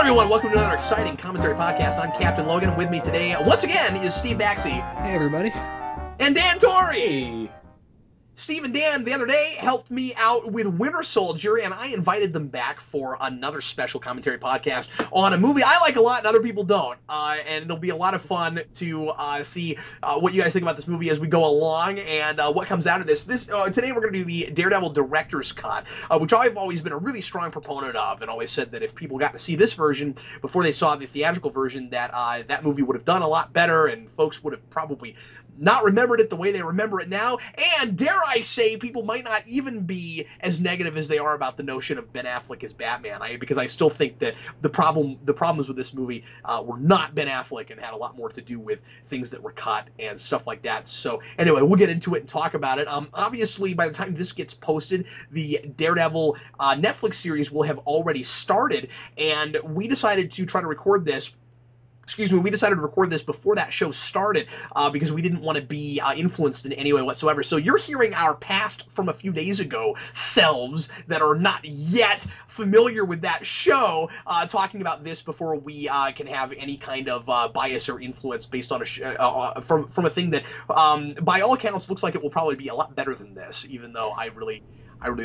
everyone, welcome to another exciting commentary podcast. I'm Captain Logan. With me today, once again, is Steve Baxi. Hey, everybody. And Dan Torrey. Hey. Steve and Dan, the other day, helped me out with Winter Soldier, and I invited them back for another special commentary podcast on a movie I like a lot and other people don't. And it'll be a lot of fun to see what you guys think about this movie as we go along and what comes out of this. Today we're going to do the Daredevil Director's Cut, which I've always been a really strong proponent of and always said that if people got to see this version before they saw the theatrical version, that that movie would have done a lot better and folks would have probably not remembered it the way they remember it now, and dare I say, people might not even be as negative as they are about the notion of Ben Affleck as Batman. Because I still think that the problems with this movie were not Ben Affleck and had a lot more to do with things that were cut and stuff like that. So anyway, we'll get into it and talk about it. Obviously, by the time this gets posted, the Daredevil Netflix series will have already started, and we decided to try to record this. We decided to record this before that show started because we didn't want to be influenced in any way whatsoever. So you're hearing our past from a few days ago selves that are not yet familiar with that show talking about this before we can have any kind of bias or influence based on from a thing that by all accounts looks like it will probably be a lot better than this, even though I really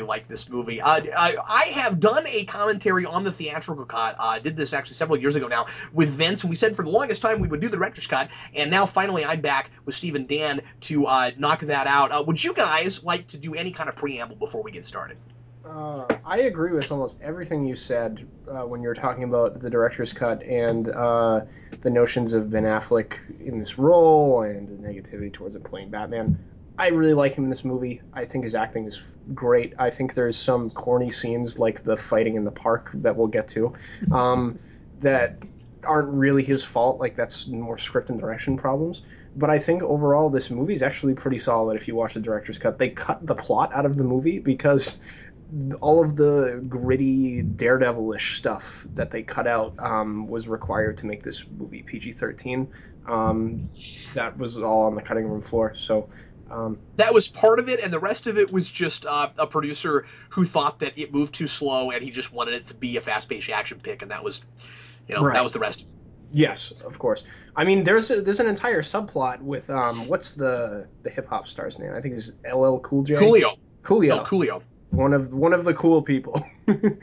like this movie. I have done a commentary on the theatrical cut. I did this actually several years ago now with Vince, and we said for the longest time we would do the director's cut, and now finally I'm back with Steve and Dan to knock that out. Would you guys like to do any kind of preamble before we get started? I agree with almost everything you said when you were talking about the director's cut and the notions of Ben Affleck in this role and the negativity towards him playing Batman. I really like him in this movie. I think his acting is great. I think there's some corny scenes like the fighting in the park that we'll get to that aren't really his fault. Like, that's more script and direction problems. But I think overall this movie is actually pretty solid if you watch the director's cut. They cut the plot out of the movie because all of the gritty Daredevil-ish stuff that they cut out was required to make this movie PG-13. That was all on the cutting room floor. So that was part of it, and the rest of it was just a producer who thought that it moved too slow, and he just wanted it to be a fast-paced action pick, and that was, right. That was the rest. Yes, of course. I mean, there's an entire subplot with what's the hip hop star's name? I think it's LL Cool J. Coolio. No, Coolio. One of the cool people.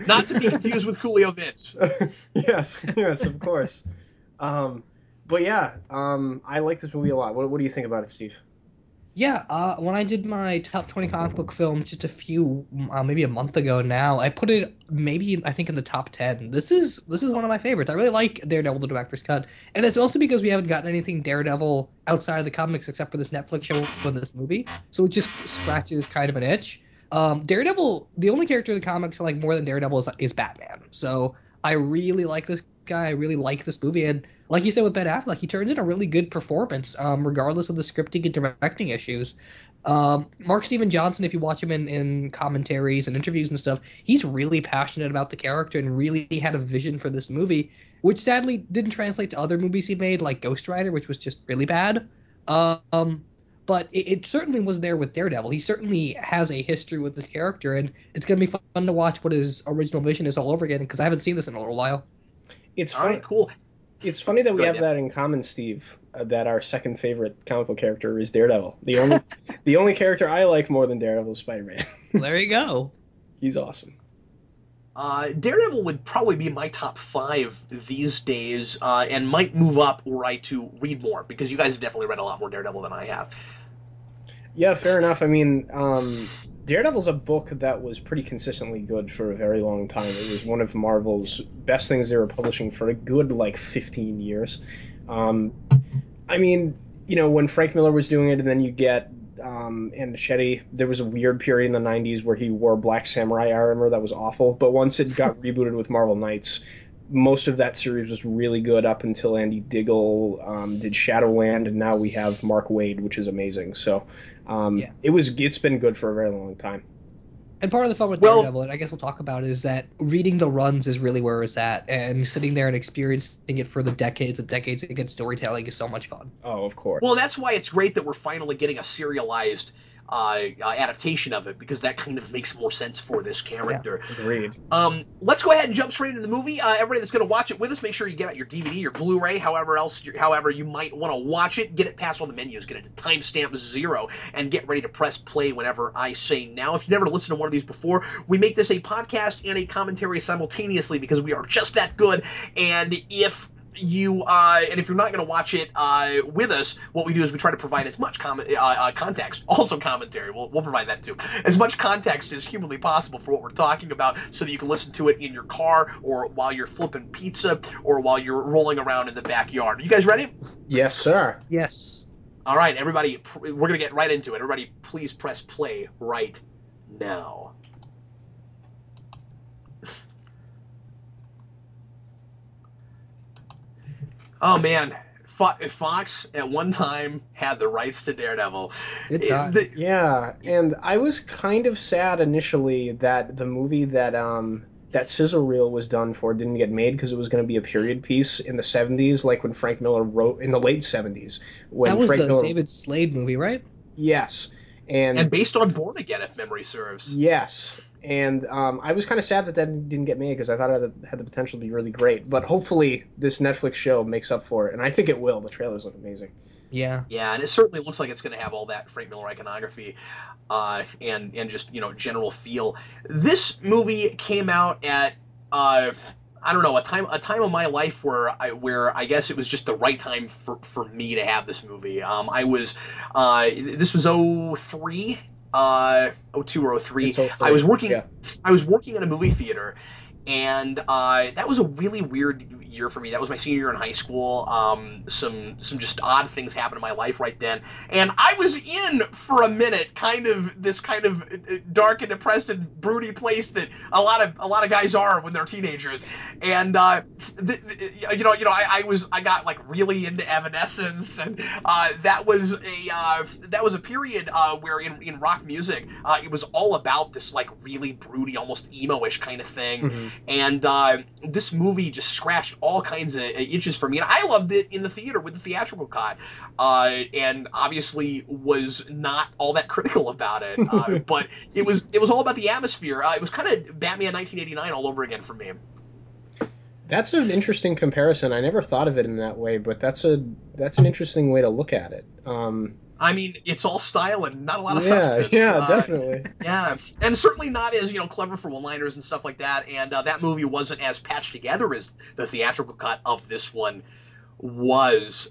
Not to be confused with Coolio Vince. Yes, of course. But yeah, I like this movie a lot. What do you think about it, Steve? Yeah, when I did my top 20 comic book films just maybe a month ago now, I put it I think in the top 10. This is one of my favorites. I really like Daredevil the Director's Cut, and it's also because we haven't gotten anything Daredevil outside of the comics except for this Netflix show in this movie, so it just scratches kind of an itch. Daredevil, the only character in the comics I like more than Daredevil is Batman, so I really like this guy. I really like this movie, and like you said with Ben Affleck, he turns in a really good performance, regardless of the scripting and directing issues. Mark Steven Johnson, if you watch him in commentaries and interviews and stuff, he's really passionate about the character and really had a vision for this movie, which sadly didn't translate to other movies he made, like Ghost Rider, which was just really bad. But it certainly was there with Daredevil. He certainly has a history with this character, and it's going to be fun to watch what his original vision is all over again, because I haven't seen this in a little while. It's all right, cool. It's funny that we have that in common, Steve, that our second favorite comic book character is Daredevil. The only character I like more than Daredevil is Spider-Man. Well, there you go. He's awesome. Daredevil would probably be my top 5 these days, and might move up were I to read more, because you guys have definitely read a lot more Daredevil than I have. Yeah, fair enough. I mean, Daredevil's a book that was pretty consistently good for a very long time. It was one of Marvel's best things they were publishing for a good, 15 years. I mean, when Frank Miller was doing it, and then you get and Machete, there was a weird period in the 90s where he wore Black Samurai armor that was awful. But once it got rebooted with Marvel Knights, most of that series was really good up until Andy Diggle did Shadowland, and now we have Mark Waid, which is amazing. So it's been good for a very long time. And part of the fun with Daredevil, and I guess we'll talk about, is that reading the runs is really where it's at, and sitting there and experiencing it for the decades and decades of good storytelling is so much fun. Oh, of course. Well, that's why it's great that we're finally getting a serialized adaptation of it, because that kind of makes more sense for this character. Agreed. Let's go ahead and jump straight into the movie. Everybody that's going to watch it with us, make sure you get out your DVD, your Blu-ray, however you might want to watch it. Get it past all the menus, get it to timestamp 0, and get ready to press play whenever I say now. If you've never listened to one of these before, we make this a podcast and a commentary simultaneously because we are just that good. And if you're not going to watch it with us, what we do is we try to provide as much context, also commentary, we'll provide that too, as much context as humanly possible for what we're talking about, so that you can listen to it in your car, or while you're flipping pizza, or while you're rolling around in the backyard. Are you guys ready? Yes, sir. Yes. All right, everybody, we're going to get right into it. Everybody, please press play right now. Oh, man. Fox at one time had the rights to Daredevil. Good time. Yeah, and I was kind of sad initially that the movie that sizzle reel was done for didn't get made, because it was going to be a period piece in the 70s, like when Frank Miller wrote in the late 70s. That was the David Slade movie, right? Yes. And based on Born Again, if memory serves. Yes. And I was kind of sad that didn't get made, because I thought it had the potential to be really great. But hopefully this Netflix show makes up for it, and I think it will. The trailers look amazing. Yeah. Yeah, and it certainly looks like it's going to have all that Frank Miller iconography and just, general feel. This movie came out at I don't know, a time of my life where I guess it was just the right time for me to have this movie. This was 03. 02 or 03. I was working in a movie theater, and that was a really weird year for me. That was my senior year in high school. Some just odd things happened in my life right then, and I was in for a minute, this dark and depressed and broody place that a lot of guys are when they're teenagers. And I got like really into Evanescence, and that was a period where in rock music it was all about this like really broody, almost emo-ish kind of thing. Mm-hmm. And this movie just scratched all kinds of itches for me, and I loved it in the theater with the theatrical cut, and obviously was not all that critical about it. But it was all about the atmosphere. It was kind of Batman 1989 all over again for me. That's an interesting comparison. I never thought of it in that way, but that's an interesting way to look at it. I mean, it's all style and not a lot of substance. Yeah, definitely. Yeah, and certainly not as clever for one-liners and stuff like that. And that movie wasn't as patched together as the theatrical cut of this one was.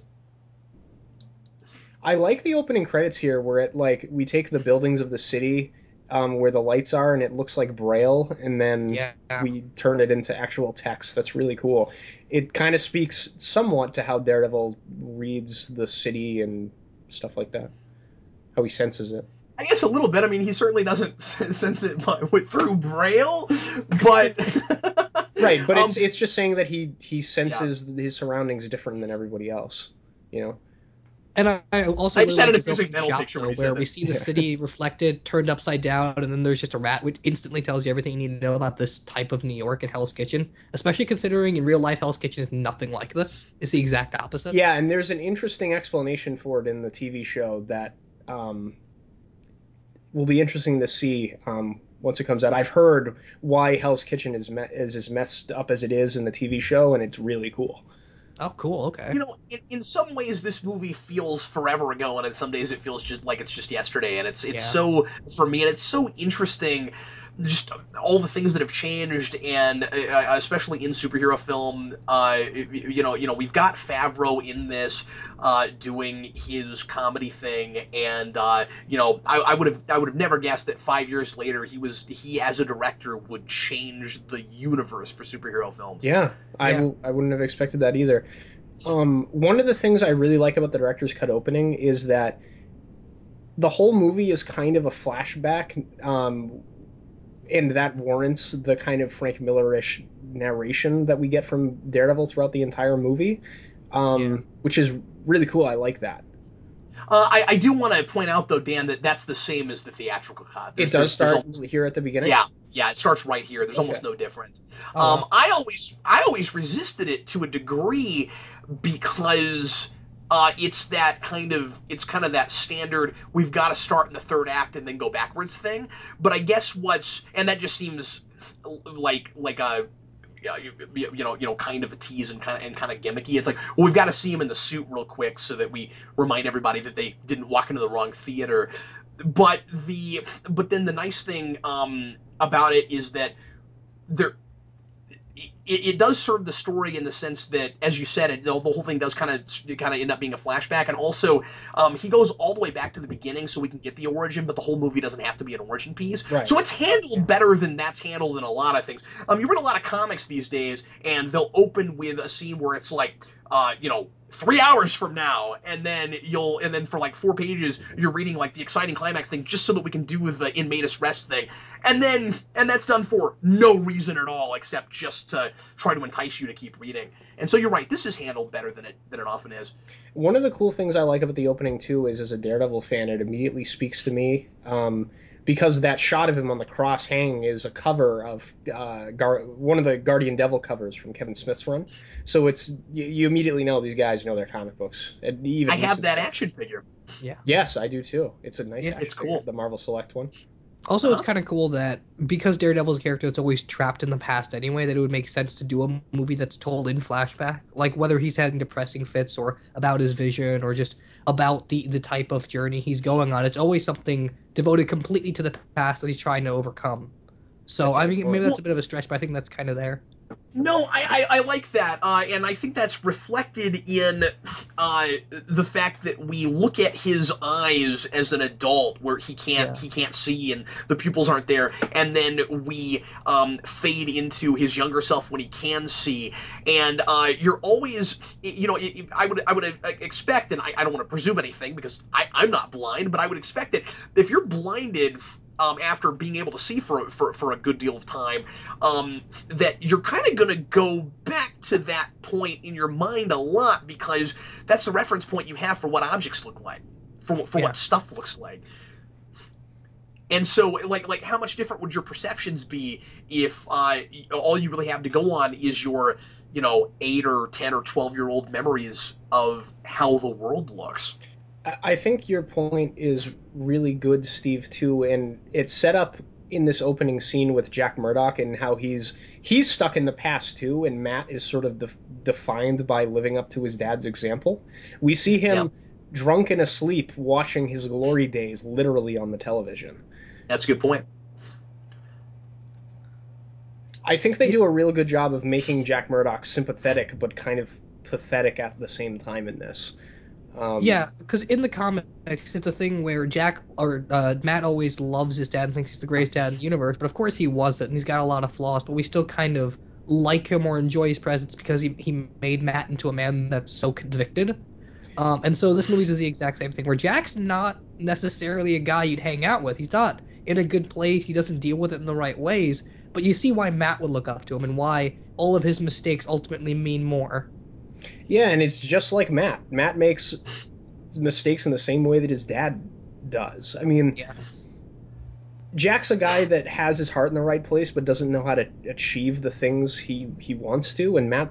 I like the opening credits here, where we take the buildings of the city, where the lights are, and it looks like Braille, and then we turn it into actual text. That's really cool. It kind of speaks somewhat to how Daredevil reads the city and stuff like that, how he senses it. I guess a little bit. I mean, he certainly doesn't sense it through Braille, but right. But it's just saying that he senses his surroundings different than everybody else, And I also just had an like confusing mental picture where we see the city reflected, turned upside down, and then there's just a rat, which instantly tells you everything you need to know about this type of New York and Hell's Kitchen. Especially considering in real life Hell's Kitchen is nothing like this. It's the exact opposite. Yeah, and there's an interesting explanation for it in the TV show that will be interesting to see once it comes out. I've heard why Hell's Kitchen is as messed up as it is in the TV show, and it's really cool. Oh, cool. Okay. In some ways, this movie feels forever ago, and in some days it feels just like it's just yesterday. And it's so, for me, and it's so interesting, just all the things that have changed, and especially in superhero film. We've got Favreau in this doing his comedy thing, and I would have never guessed that 5 years later he as a director would change the universe for superhero films. Yeah. I wouldn't have expected that either. One of the things I really like about the director's cut opening is that the whole movie is kind of a flashback, and that warrants the kind of Frank Miller-ish narration that we get from Daredevil throughout the entire movie, which is really cool. I like that. I do want to point out, though, Dan, that that's the same as the theatrical cut. It does start here at the beginning? Yeah, it starts right here. There's almost no difference. I always resisted it to a degree because it's kind of that standard, we've got to start in the third act and then go backwards thing. But I guess and that just seems like a, kind of a tease and kind of gimmicky. It's like, well, we've got to see him in the suit real quick so that we remind everybody that they didn't walk into the wrong theater. But then the nice thing about it is that it does serve the story in the sense that, as you said, the whole thing does kind of end up being a flashback, and also he goes all the way back to the beginning so we can get the origin, but the whole movie doesn't have to be an origin piece. Right. So it's handled better than that's handled in a lot of things. You read a lot of comics these days, and they'll open with a scene where it's like, 3 hours from now, and then for like 4 pages you're reading like the exciting climax thing just so that we can do the in Medias Res thing, and that's done for no reason at all except just to try to entice you to keep reading. And so you're right, this is handled better than it often is. One of the cool things I like about the opening too is, as a Daredevil fan, it immediately speaks to me. Because that shot of him on the cross hanging is a cover of one of the Guardian Devil covers from Kevin Smith's run. So you immediately know these guys know their comic books. I have that action figure. Yeah. Yes, I do too. It's a nice action it's cool. figure, the Marvel Select one. Also, it's kind of cool that because Daredevil's character is always trapped in the past anyway, that it would make sense to do a movie that's told in flashback. Like, whether he's having depressing fits or about his vision or just about the type of journey he's going on. It's always something devoted completely to the past that he's trying to overcome. So, maybe that's a bit of a stretch, but I think that's kind of there. No, I like that, and I think that's reflected in the fact that we look at his eyes as an adult, where he can't see and the pupils aren't there, and then we fade into his younger self when he can see, and you're always, I would expect, and I don't want to presume anything because I'm not blind, but I would expect that if you're blinded after being able to see for a good deal of time, that you're kind of going to go back to that point in your mind a lot, because that's the reference point you have for what objects look like, for what stuff looks like. And so, like, how much different would your perceptions be if all you really have to go on is your, 8 or 10 or 12-year-old memories of how the world looks? I think your point is really good, Steve, too, and it's set up in this opening scene with Jack Murdock and how he's stuck in the past too, and Matt is sort of defined by living up to his dad's example. We see him drunk and asleep watching his glory days literally on the television. That's a good point. I think they do a real good job of making Jack Murdock sympathetic but kind of pathetic at the same time in this. Because in the comics, it's a thing where Matt always loves his dad and thinks he's the greatest dad in the universe, but of course he wasn't, and he's got a lot of flaws, but we still kind of like him or enjoy his presence because he made Matt into a man that's so convicted. And so this movie is the exact same thing, where Jack's not necessarily a guy you'd hang out with. He's not in a good place, he doesn't deal with it in the right ways, but you see why Matt would look up to him and why all of his mistakes ultimately mean more. Yeah, and it's just like Matt. Matt makes mistakes in the same way that his dad does. I mean, Jack's a guy that has his heart in the right place but doesn't know how to achieve the things he wants to, and Matt,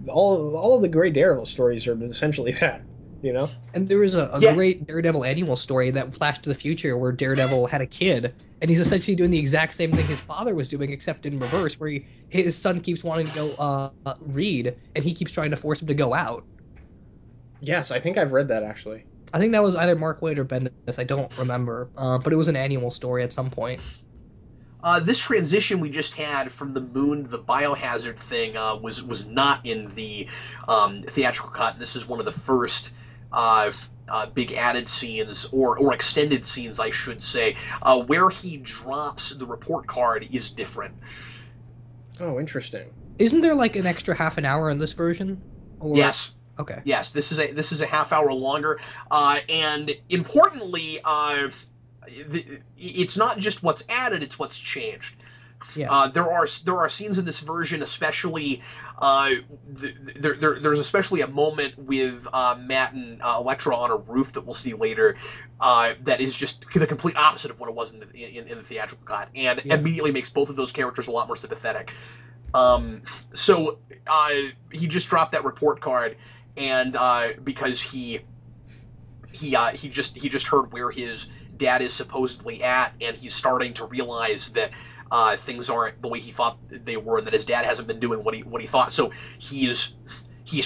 all of the great Daredevil stories are essentially that, And there was a great Daredevil annual story that flashed to the future where Daredevil had a kid, and he's essentially doing the exact same thing his father was doing, except in reverse, where his son keeps wanting to go read, and he keeps trying to force him to go out. Yes, I think I've read that, actually. I think that was either Mark Waid or Bendis, I don't remember, but it was an annual story at some point. This transition we just had from the moon to the biohazard thing was not in the theatrical cut. This is one of the first big added scenes, or extended scenes, I should say, where he drops the report card is different. Oh, interesting. Isn't there like an extra half an hour in this version? Or... Yes. Okay. Yes, this is a half hour longer, and importantly, it's not just what's added; it's what's changed. Yeah. There are scenes in this version, especially there's especially a moment with Matt and Elektra on a roof that we'll see later, that is just the complete opposite of what it was in the theatrical cut, and immediately makes both of those characters a lot more sympathetic. So he just dropped that report card, and because he just heard where his dad is supposedly at, and he's starting to realize that things aren't the way he thought they were, and that his dad hasn't been doing what he thought. So he's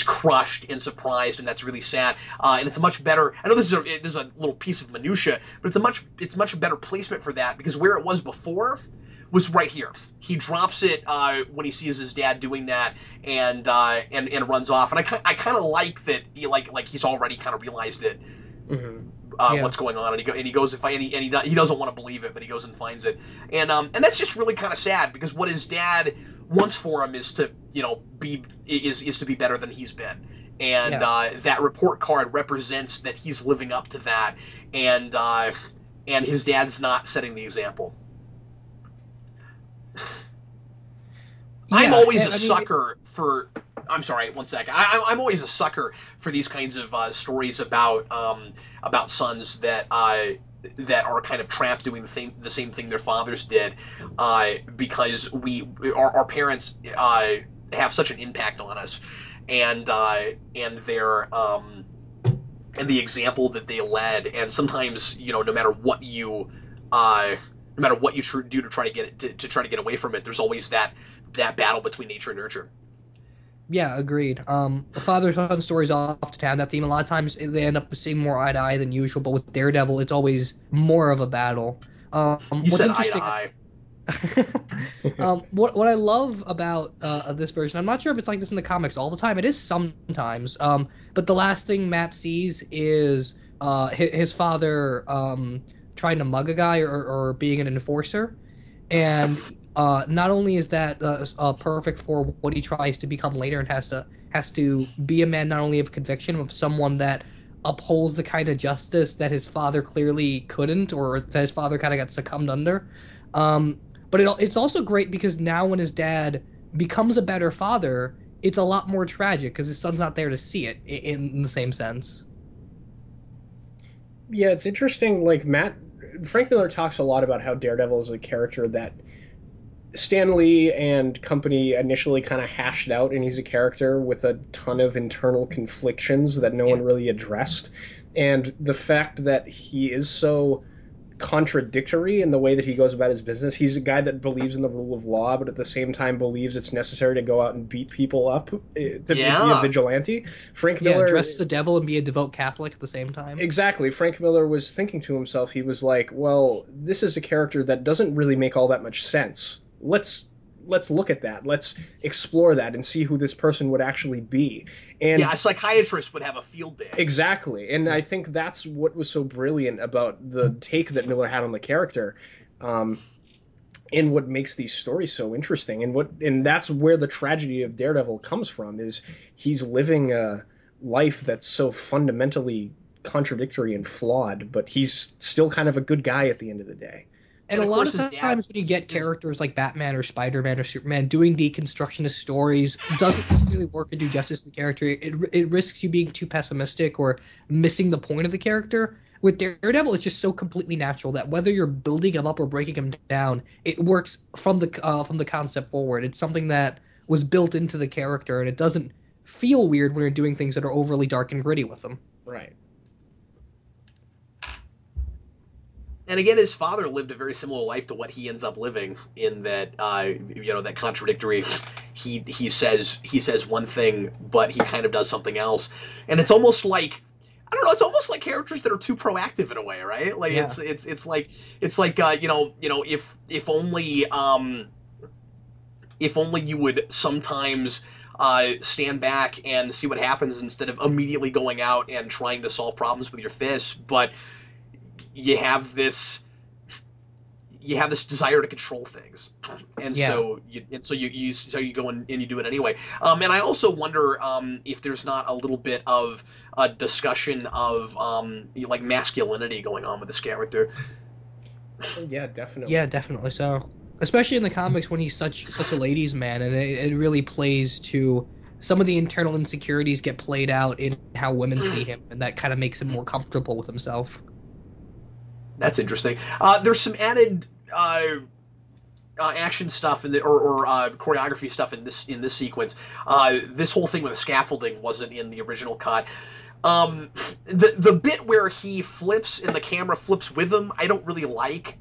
crushed and surprised, and that's really sad. And it's a much better. I know this is a little piece of minutia, but it's much better placement for that, because where it was before was right here. He drops it when he sees his dad doing that, and runs off. And I kind of like that. He's already kind of realized it. Mm-hmm. What's going on, and he goes and he doesn't want to believe it, but he goes and finds it, and that's just really kind of sad, because what his dad wants for him is to be better than he's been, and that report card represents that he's living up to that, and his dad's not setting the example. I'm always a sucker for. I'm sorry, one second. I'm always a sucker for these kinds of stories about sons that are kind of trapped doing the same thing their fathers did, because our parents have such an impact on us, and their and the example that they led, and sometimes no matter what you do to try to get away from it, there's always that battle between nature and nurture. Yeah, agreed. The father-son stories often have that theme. A lot of times they end up seeing more eye to eye than usual, but with Daredevil, it's always more of a battle. You what's said interesting, eye to eye. what I love about this version, I'm not sure if it's like this in the comics all the time. It is sometimes. But the last thing Matt sees is his father trying to mug a guy or being an enforcer, and not only is that perfect for what he tries to become later, and has to be a man not only of conviction, but of someone that upholds the kind of justice that his father clearly couldn't, or that his father kind of got succumbed under. But it's also great because now when his dad becomes a better father, it's a lot more tragic because his son's not there to see it in the same sense. Yeah, it's interesting. Like Frank Miller talks a lot about how Daredevil is a character that Stan Lee and company initially kind of hashed out, and he's a character with a ton of internal conflictions that no one really addressed. And the fact that he is so contradictory in the way that he goes about his business. He's a guy that believes in the rule of law, but at the same time believes it's necessary to go out and beat people up to be a vigilante. Frank Miller dress the devil and be a devout Catholic at the same time. Exactly. Frank Miller was thinking to himself, he was like, well, this is a character that doesn't really make all that much sense. Let's look at that. Let's explore that and see who this person would actually be. And a psychiatrist would have a field day. Exactly. And I think that's what was so brilliant about the take that Miller had on the character, and what makes these stories so interesting. And that's where the tragedy of Daredevil comes from, is he's living a life that's so fundamentally contradictory and flawed, but he's still kind of a good guy at the end of the day. And a lot of times when you get characters like Batman or Spider-Man or Superman doing deconstructionist stories, doesn't necessarily work and do justice to the character. It risks you being too pessimistic or missing the point of the character. With Daredevil, it's just so completely natural that whether you're building him up or breaking him down, it works from the concept forward. It's something that was built into the character, and it doesn't feel weird when you're doing things that are overly dark and gritty with them. Right. And again, his father lived a very similar life to what he ends up living, in that that contradictory. He says one thing, but he kind of does something else, and it's almost like, I don't know. It's almost like characters that are too proactive in a way, right? Like it's like if only you would sometimes stand back and see what happens instead of immediately going out and trying to solve problems with your fists, but you have this desire to control things, and so you go and you do it anyway. And I also wonder if there's not a little bit of a discussion of like masculinity going on with this character. Yeah, definitely. Yeah, definitely so. Especially in the comics when he's such a ladies' man, and it really plays to some of the internal insecurities get played out in how women see him, and that kind of makes him more comfortable with himself. That's interesting. There's some added action stuff or choreography stuff in this sequence. This whole thing with the scaffolding wasn't in the original cut. The bit where he flips and the camera flips with him, I don't really like.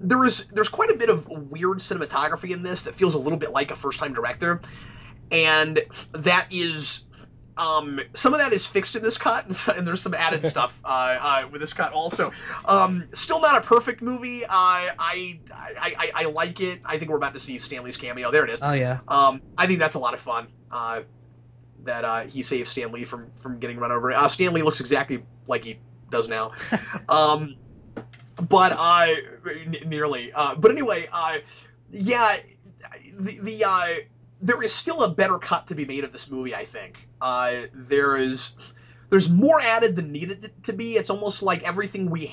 There's quite a bit of weird cinematography in this that feels a little bit like a first-time director, and that is some of that is fixed in this cut, and there's some added stuff with this cut also. Still not a perfect movie. I like it. I think we're about to see Stanley's cameo. There it is. Oh yeah. I think that's a lot of fun. That he saves Stan Lee from getting run over. Stan Lee looks exactly like he does now. But nearly. But anyway, yeah, there is still a better cut to be made of this movie, I think. There's more added than needed to be. It's almost like everything we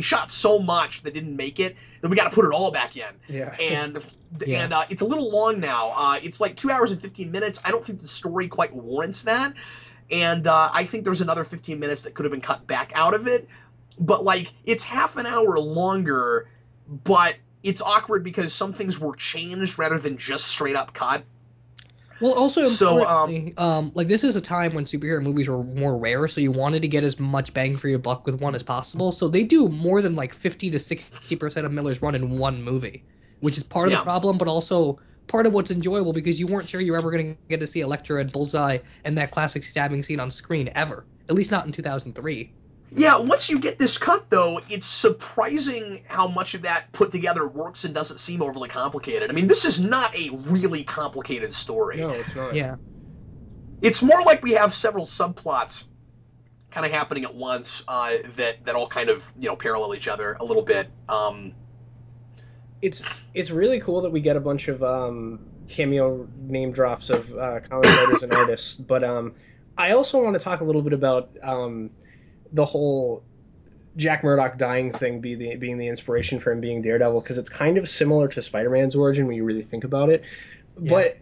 shot so much that didn't make it that we got to put it all back in. Yeah. And it's a little long now. It's like 2 hours and 15 minutes. I don't think the story quite warrants that. And I think there's another 15 minutes that could have been cut back out of it. But like it's half an hour longer, but it's awkward because some things were changed rather than just straight up cut. Well, also importantly, like this is a time when superhero movies were more rare, so you wanted to get as much bang for your buck with one as possible. So they do more than like 50 to 60% of Miller's run in one movie, which is part of the problem, but also part of what's enjoyable because you weren't sure you were ever going to get to see Elektra and Bullseye and that classic stabbing scene on screen ever, at least not in 2003. Yeah, once you get this cut, though, it's surprising how much of that put together works and doesn't seem overly complicated. I mean, this is not a really complicated story. No, it's not. Yeah. It's more like we have several subplots kind of happening at once that all kind of, parallel each other a little bit. It's really cool that we get a bunch of cameo name drops of comic writers and artists, but I also want to talk a little bit about the whole Jack Murdock dying thing being the inspiration for him being Daredevil, because it's kind of similar to Spider-Man's origin when you really think about it. Yeah. But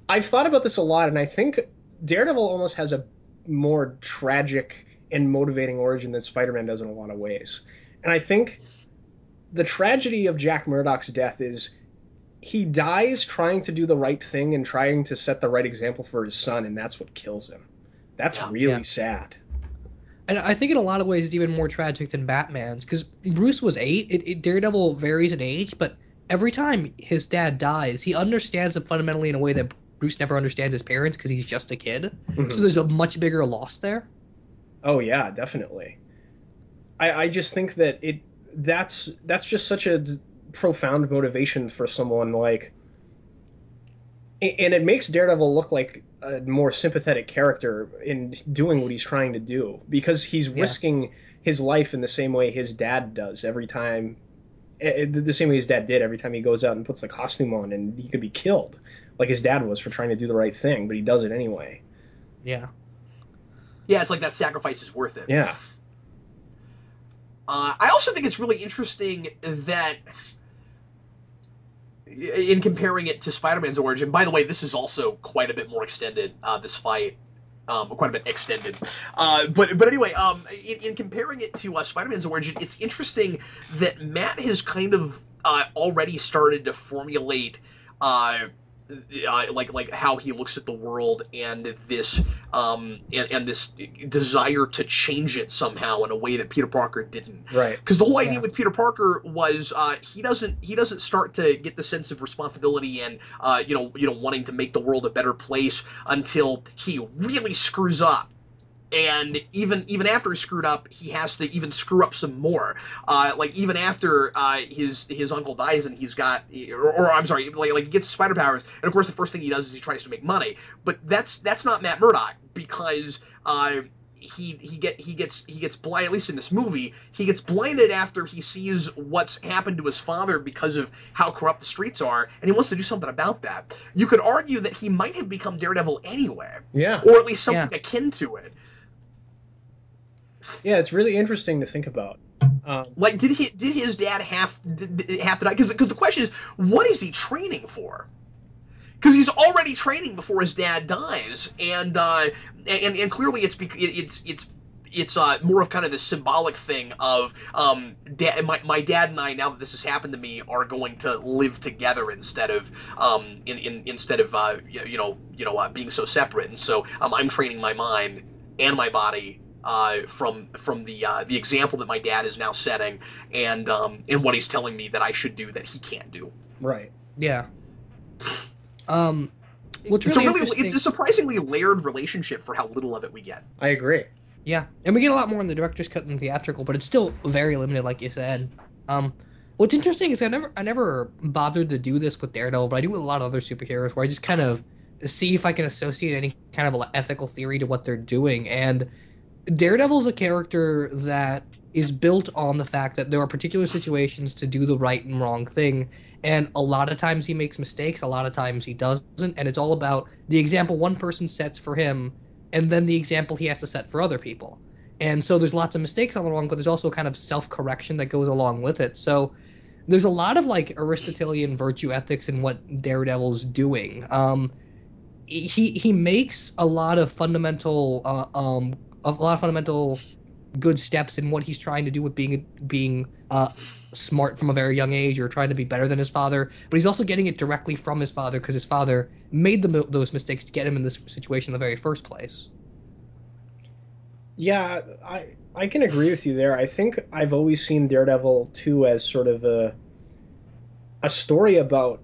I've thought about this a lot, and I think Daredevil almost has a more tragic and motivating origin than Spider-Man does in a lot of ways. And I think the tragedy of Jack Murdock's death is he dies trying to do the right thing and trying to set the right example for his son, and that's what kills him. That's really sad. And I think in a lot of ways it's even more tragic than Batman's, because Bruce was 8. Daredevil varies in age, but every time his dad dies, he understands it fundamentally in a way that Bruce never understands his parents because he's just a kid. Mm-hmm. So there's a much bigger loss there. Oh, yeah, definitely. I just think that that's just such a profound motivation for someone like... And it makes Daredevil look like a more sympathetic character in doing what he's trying to do, because he's risking his life in the same way his dad does every time, the same way his dad did every time he goes out and puts the costume on, and he could be killed like his dad was for trying to do the right thing, but he does it anyway. Yeah, it's like that sacrifice is worth it. Yeah. I also think it's really interesting that in comparing it to Spider-Man's origin, by the way, this is also quite a bit more extended, this fight, quite a bit extended. But anyway, in comparing it to Spider-Man's origin, it's interesting that Matt has kind of already started to formulate like how he looks at the world and this and this desire to change it somehow in a way that Peter Parker didn't. Right. Because the whole idea with Peter Parker was he doesn't start to get the sense of responsibility and wanting to make the world a better place until he really screws up. And even after he screwed up, he has to even screw up some more. Like even after his uncle dies and he's got, or I'm sorry, like he gets spider powers, and of course the first thing he does is he tries to make money. But that's not Matt Murdock, because he gets blinded. At least in this movie, he gets blinded after he sees what's happened to his father because of how corrupt the streets are, and he wants to do something about that. You could argue that he might have become Daredevil anyway, or at least something akin to it. Yeah, it's really interesting to think about. Like, did his dad have to die? Because the question is, what is he training for? Because he's already training before his dad dies, and clearly it's it's more of kind of the symbolic thing of my dad and I, now that this has happened to me, are going to live together instead of being so separate. And so I'm training my mind and my body from the example that my dad is now setting, and what he's telling me that I should do that he can't do. Right. Yeah. What's It's really interesting, it's a surprisingly layered relationship for how little of it we get. I agree. yeah, and we get a lot more in the director's cut than theatrical, but it's still very limited, like you said. What's interesting is I never bothered to do this with Daredevil, but I do with a lot of other superheroes where I just kind of see if I can associate any kind of ethical theory to what they're doing. And Daredevil's a character that is built on the fact that there are particular situations to do the right and wrong thing, and a lot of times he makes mistakes, a lot of times he doesn't, and it's all about the example one person sets for him and then the example he has to set for other people. And so there's lots of mistakes on the wrong, but there's also kind of self-correction that goes along with it. So there's a lot of like Aristotelian virtue ethics in what Daredevil's doing. He makes a lot of fundamental good steps in what he's trying to do with being smart from a very young age, or trying to be better than his father. But he's also getting it directly from his father, because his father made those mistakes to get him in this situation in the very first place. Yeah, I can agree with you there. I think I've always seen Daredevil too as sort of a story about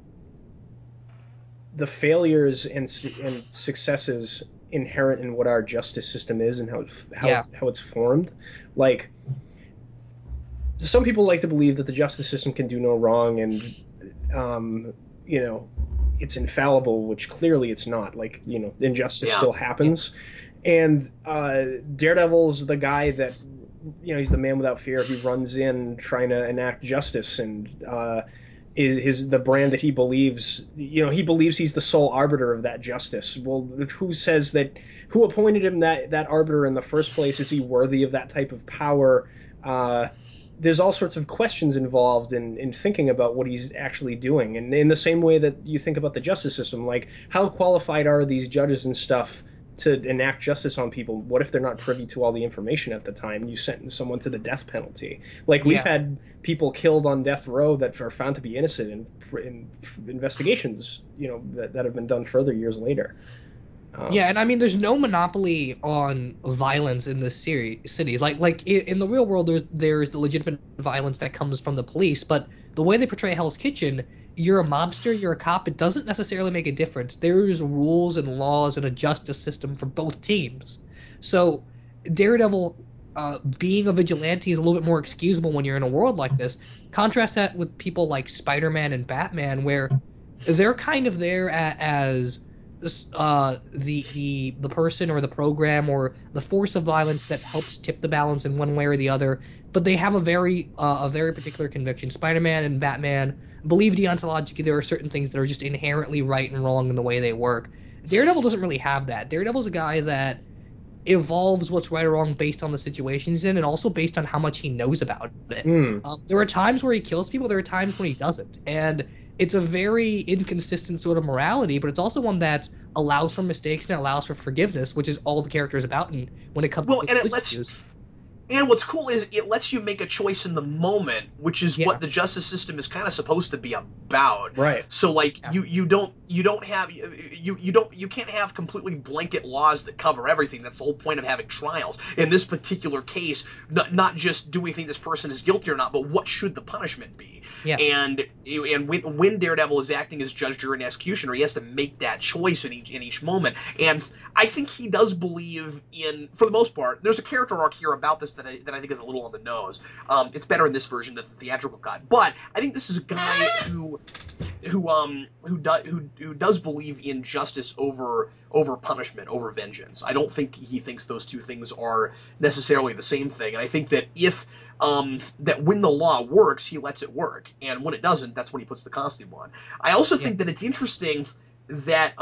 the failures and successes inherent in what our justice system is and how it's formed. Like, some people like to believe that the justice system can do no wrong, and it's infallible, which clearly it's not. Like, injustice still happens. And Daredevil's the guy that, he's the man without fear. He runs in trying to enact justice, and is the brand that he believes. He believes he's the sole arbiter of that justice. Well, who appointed him that arbiter in the first place? Is he worthy of that type of power? There's all sorts of questions involved in thinking about what he's actually doing. And in the same way that you think about the justice system, like, how qualified are these judges and stuff to enact justice on people? What if they're not privy to all the information at the time you sentence someone to the death penalty? Like, we've had people killed on death row that are found to be innocent in investigations, that have been done further years later. Yeah, and I mean, there's no monopoly on violence in this city. Like in the real world, there's the legitimate violence that comes from the police, but the way they portray Hell's Kitchen, you're a mobster, you're a cop, it doesn't necessarily make a difference. There's rules and laws and a justice system for both teams. So Daredevil being a vigilante is a little bit more excusable when you're in a world like this. Contrast that with people like Spider-Man and Batman, where they're kind of there as the person or the program or the force of violence that helps tip the balance in one way or the other, but they have a very particular conviction. Spider-Man and Batman believe deontologically there are certain things that are just inherently right and wrong in the way they work. Daredevil doesn't really have that. Daredevil's a guy that evolves what's right or wrong based on the situation he's in, and also based on how much he knows about it. There are times where he kills people, there are times when he doesn't, and it's a very inconsistent sort of morality, but it's also one that allows for mistakes and allows for forgiveness, which is all the character is about. And when it comes to and what's cool is it lets you make a choice in the moment, which is what the justice system is kind of supposed to be about. Right. So like you can't have completely blanket laws that cover everything. That's the whole point of having trials. In this particular case, not just do we think this person is guilty or not, but what should the punishment be? Yeah. And when Daredevil is acting as judge, jury, and executioner, he has to make that choice in each moment. And I think he does believe in, for the most part, there's a character arc here about this that I think is a little on the nose. It's better in this version than the theatrical cut, but I think this is a guy who does believe in justice over punishment, over vengeance. I don't think he thinks those two things are necessarily the same thing, and I think that that when the law works, he lets it work, and when it doesn't, that's when he puts the costume on. I also think that it's interesting that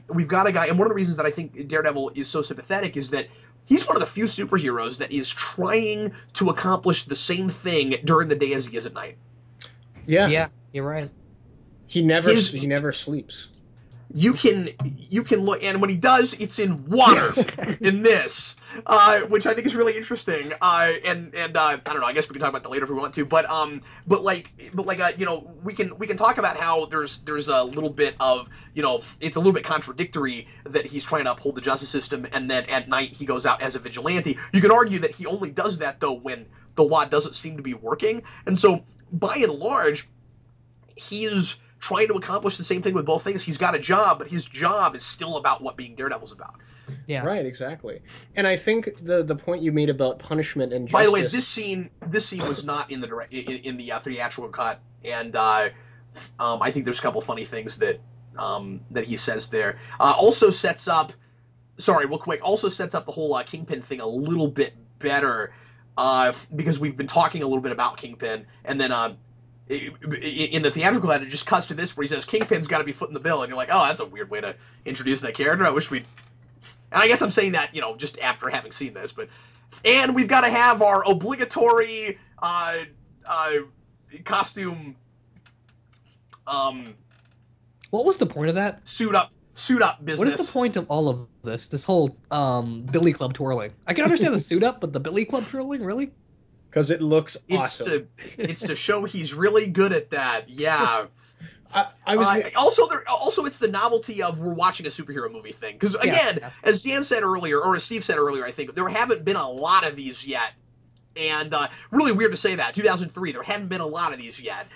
we've got a guy, and one of the reasons that I think Daredevil is so sympathetic is that he's one of the few superheroes that is trying to accomplish the same thing during the day as he is at night. Yeah. Yeah, you're right. He never sleeps. you can look, and when he does, it's in water in this, which I think is really interesting. And I don't know. I guess we can talk about that later if we want to. But we can talk about how there's a little bit of, it's a little bit contradictory that he's trying to uphold the justice system, and then at night he goes out as a vigilante. You can argue that he only does that though when the law doesn't seem to be working, and so by and large, he's trying to accomplish the same thing with both things. He's got a job, but his job is still about what being Daredevil's about. Yeah. Right, exactly. And I think the point you made about punishment and justice... By the way, this scene was not in the theatrical cut, and I think there's a couple funny things that he says there. Also sets up the whole Kingpin thing a little bit better, because we've been talking a little bit about Kingpin, and then in the theatrical cut, it just cuts to this where he says Kingpin's got to be footing the bill, and you're like, oh, that's a weird way to introduce that character. I wish we'd. And I guess I'm saying that just after having seen this, and we've got to have our obligatory costume. What was the point of that? Suit up business. What is the point of all of this? This whole Billy Club twirling. I can understand the suit up, but the Billy Club twirling, really? Because it looks awesome. It's to show he's really good at that. Yeah. Also, it's the novelty of we're watching a superhero movie thing. Because again, as Dan said earlier, or as Steve said earlier, I think there haven't been a lot of these yet. And really weird to say that. 2003, there hadn't been a lot of these yet.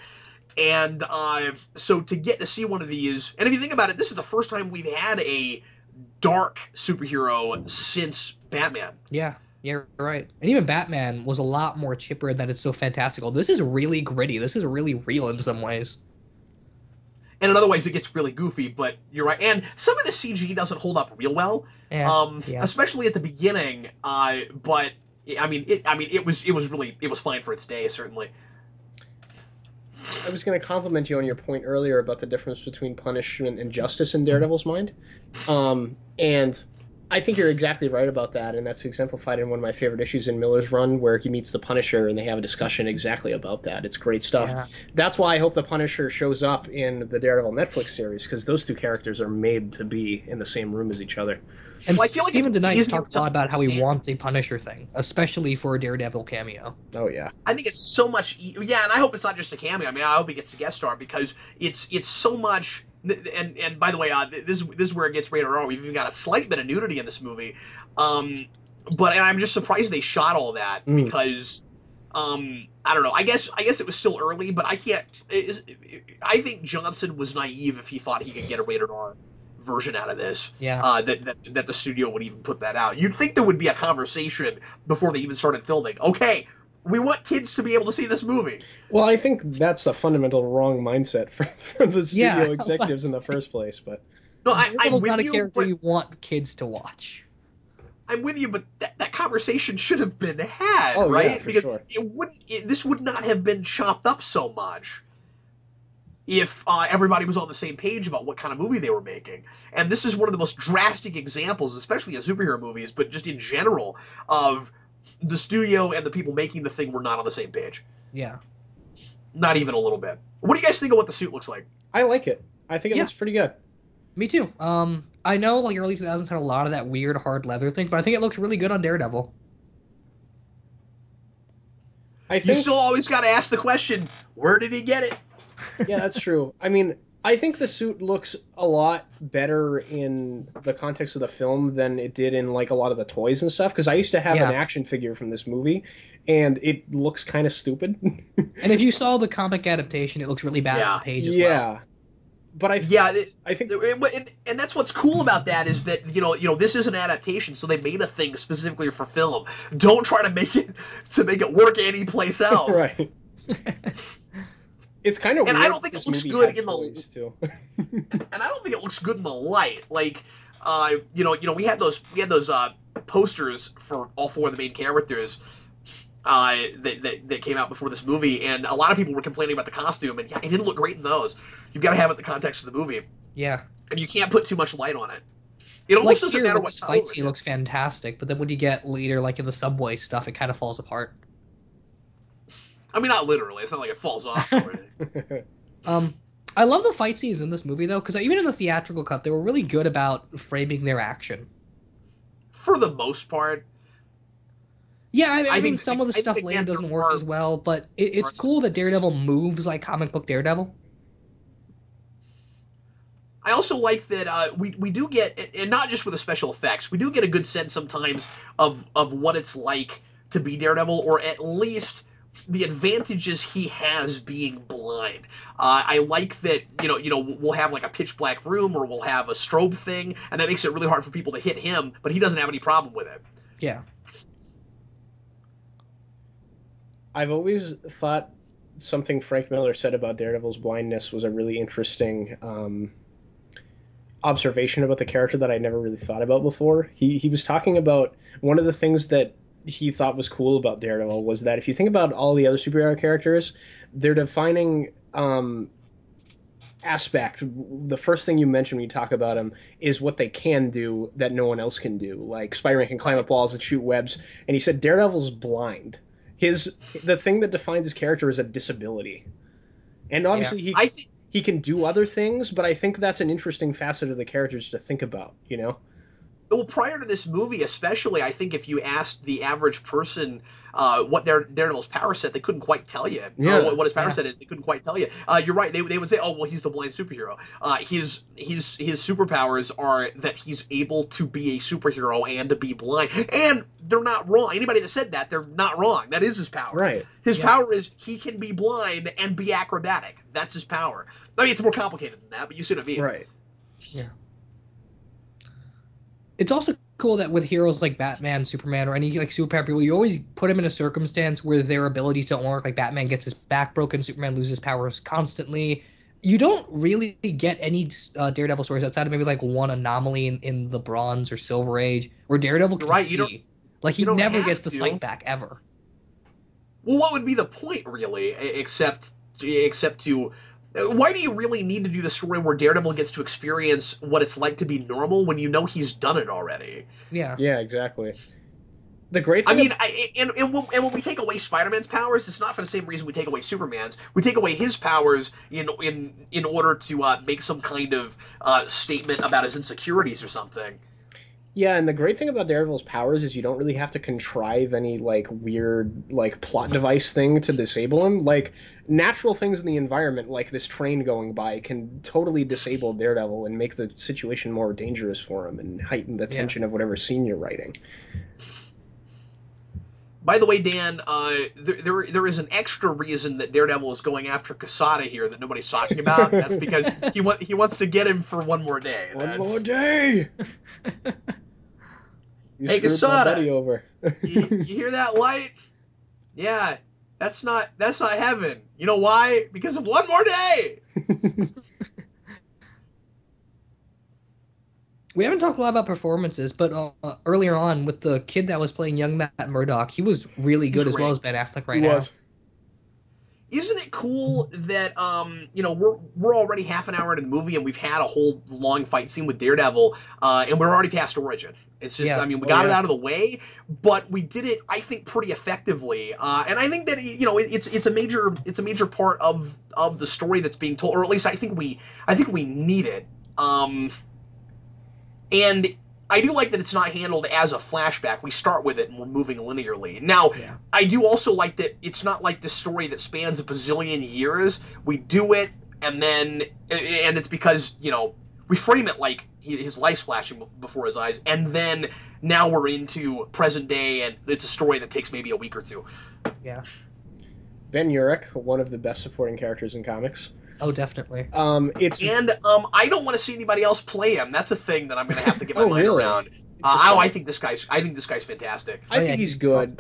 And so to get to see one of these, and if you think about it, this is the first time we've had a dark superhero since Batman. Yeah. Yeah, right. And even Batman was a lot more chipper than it's so fantastical. This is really gritty. This is really real in some ways. And in other ways, it gets really goofy, but you're right. And some of the CG doesn't hold up real well, especially at the beginning. But it was fine for its day, certainly. I was going to compliment you on your point earlier about the difference between punishment and justice in Daredevil's mind. And I think you're exactly right about that, and that's exemplified in one of my favorite issues in Miller's run, where he meets the Punisher and they have a discussion exactly about that. It's great stuff. Yeah. That's why I hope the Punisher shows up in the Daredevil Netflix series, because those two characters are made to be in the same room as each other. And I feel like Steven DeKnight talked a lot about how he wants a Punisher thing, especially for a Daredevil cameo. Oh, yeah. I think it's so much... Yeah, and I hope it's not just a cameo. I mean, I hope he gets a guest star, because it's so much... And by the way, this is where it gets rated R. We've even got a slight bit of nudity in this movie, and I'm just surprised they shot all that because I don't know. I guess it was still early, but I can't. I think Johnson was naive if he thought he could get a rated R version out of this. Yeah. That the studio would even put that out. You'd think there would be a conversation before they even started filming. Okay. We want kids to be able to see this movie. Well, I think that's a fundamental wrong mindset for the studio executives in the first place. But no, I'm with not you. A character but you want kids to watch. I'm with you, but that conversation should have been had, right? Yeah, for because sure. This would not have been chopped up so much if everybody was on the same page about what kind of movie they were making. And this is one of the most drastic examples, especially in superhero movies, but just in general, of the studio and the people making the thing were not on the same page. Yeah. Not even a little bit. What do you guys think of what the suit looks like? I like it. I think it looks pretty good. Me too. I know like early 2000s had a lot of that weird hard leather thing, but I think it looks really good on Daredevil. You still always got to ask the question, where did he get it? Yeah, that's true. I mean, I think the suit looks a lot better in the context of the film than it did in like a lot of the toys and stuff, because I used to have an action figure from this movie, and it looks kind of stupid. And if you saw the comic adaptation, it looks really bad on the page as well. Yeah. But I think, and that's what's cool about that is that this is an adaptation, so they made a thing specifically for film. Don't try to make it work anyplace else. Right. It's kind of weird. And I don't think it looks good in the and I don't think it looks good in the light. Like, we had those posters for all four of the main characters that came out before this movie, and a lot of people were complaining about the costume, and it didn't look great in those. You've got to have it in the context of the movie. Yeah. And you can't put too much light on it. It almost doesn't matter what color. Fight scene looks fantastic, but then when you get later, like in the subway stuff, it kind of falls apart. I mean, not literally. It's not like it falls off or anything. I love the fight scenes in this movie, though, because even in the theatrical cut, they were really good about framing their action. For the most part. Yeah, I mean, think some of the stuff later doesn't work as well, but it's cool that Daredevil moves like comic book Daredevil. I also like that we do get, and not just with the special effects, we do get a good sense sometimes of what it's like to be Daredevil, or at least the advantages he has being blind. I like that, we'll have like a pitch black room, or we'll have a strobe thing, and that makes it really hard for people to hit him, but he doesn't have any problem with it. Yeah. I've always thought something Frank Miller said about Daredevil's blindness was a really interesting observation about the character that I never really thought about before. He was talking about one of the things that he thought was cool about Daredevil was that if you think about all the other superhero characters, their defining aspect, the first thing you mention when you talk about them, is what they can do that no one else can do. Like Spider-Man can climb up walls and shoot webs, and he said Daredevil's blind. The thing that defines his character is a disability, and obviously he can do other things, but I think that's an interesting facet of the characters to think about, Well, prior to this movie, especially, I think if you asked the average person what Daredevil's power set, they couldn't quite tell you. What his power set is, they couldn't quite tell you. You're right. They would say, "Oh, well, he's the blind superhero." His superpowers are that he's able to be a superhero and to be blind, and they're not wrong. Anybody that said that, they're not wrong. That is his power. Right. His power is he can be blind and be acrobatic. That's his power. I mean, it's more complicated than that, but you see what I mean. Right. Yeah. It's also cool that with heroes like Batman, Superman, or any like superpower people, you always put them in a circumstance where their abilities don't work. Like Batman gets his back broken, Superman loses powers constantly. You don't really get any Daredevil stories outside of maybe like one anomaly in the Bronze or Silver Age where Daredevil can see. Like he never gets the sight back ever. Well, what would be the point, really, except to... Why do you really need to do the story where Daredevil gets to experience what it's like to be normal when you know he's done it already? Yeah. Yeah, exactly. The great thing... and when we take away Spider-Man's powers, it's not for the same reason we take away Superman's. We take away his powers in order to make some kind of statement about his insecurities or something. Yeah, and the great thing about Daredevil's powers is you don't really have to contrive any, like, weird, like, plot device thing to disable him. Like, natural things in the environment, like this train going by, can totally disable Daredevil and make the situation more dangerous for him and heighten the tension of whatever scene you're writing. By the way, Dan, there is an extra reason that Daredevil is going after Quesada here that nobody's talking about. That's because he wants to get him for one more day. One more day! Hey, Quesada, buddy over. you hear that light? Yeah, that's not heaven. You know why? Because of one more day. We haven't talked a lot about performances, but earlier on with the kid that was playing young Matt Murdock, he was really good as well as Ben Affleck right now. Isn't it cool that we're already half an hour into the movie and we've had a whole long fight scene with Daredevil, and we're already past Origin. It's just, we got it out of the way, but we did it, I think, pretty effectively. And I think that it's a major part of the story that's being told, or at least I think we need it. And I do like that it's not handled as a flashback. We start with it and we're moving linearly. Now, I do also like that it's not like the story that spans a bazillion years. We do it, and it's because, we frame it like his life's flashing before his eyes, and then now we're into present day, and it's a story that takes maybe a week or two. Yeah. Ben Urich, one of the best supporting characters in comics. Oh, definitely. I don't want to see anybody else play him. That's a thing that I'm going to have to get my mind around. I think this guy's fantastic. I think he's good.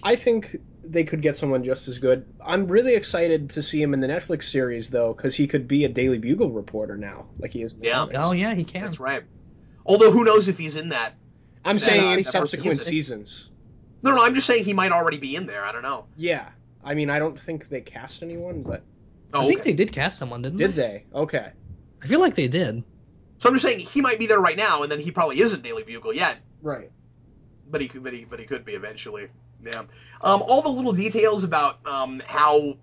I think they could get someone just as good. I'm really excited to see him in the Netflix series, though, because he could be a Daily Bugle reporter now, like he is. Oh yeah, he can. That's right. Although who knows if he's in that? I'm saying in subsequent seasons. No, I'm just saying he might already be in there. I don't know. Yeah, I mean, I don't think they cast anyone, but. I think they did cast someone, didn't they? Did they? Okay. I feel like they did. So I'm just saying he might be there right now, and then he probably isn't Daily Bugle yet. Right. But he could be eventually. Yeah. All the little details about how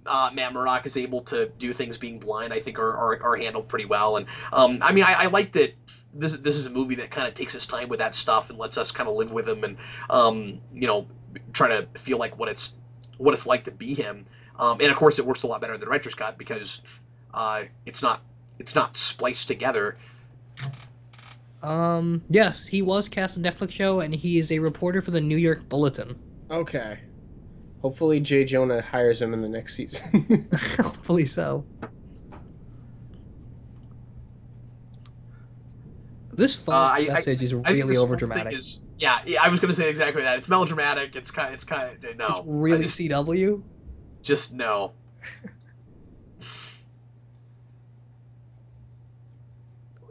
Matt Murdock is able to do things being blind, I think are handled pretty well. And I mean, I like that this is a movie that kind of takes its time with that stuff and lets us kind of live with him and try to feel like what it's like to be him. And of course, it works a lot better in the director's cut because it's not spliced together. Yes, he was cast in a Netflix show, and he is a reporter for the New York Bulletin. Okay. Hopefully Jay Jonah hires him in the next season. Hopefully so. This phone message is really overdramatic. Yeah, I was going to say exactly that. It's melodramatic. It's kind of no. It's really CW. Just no.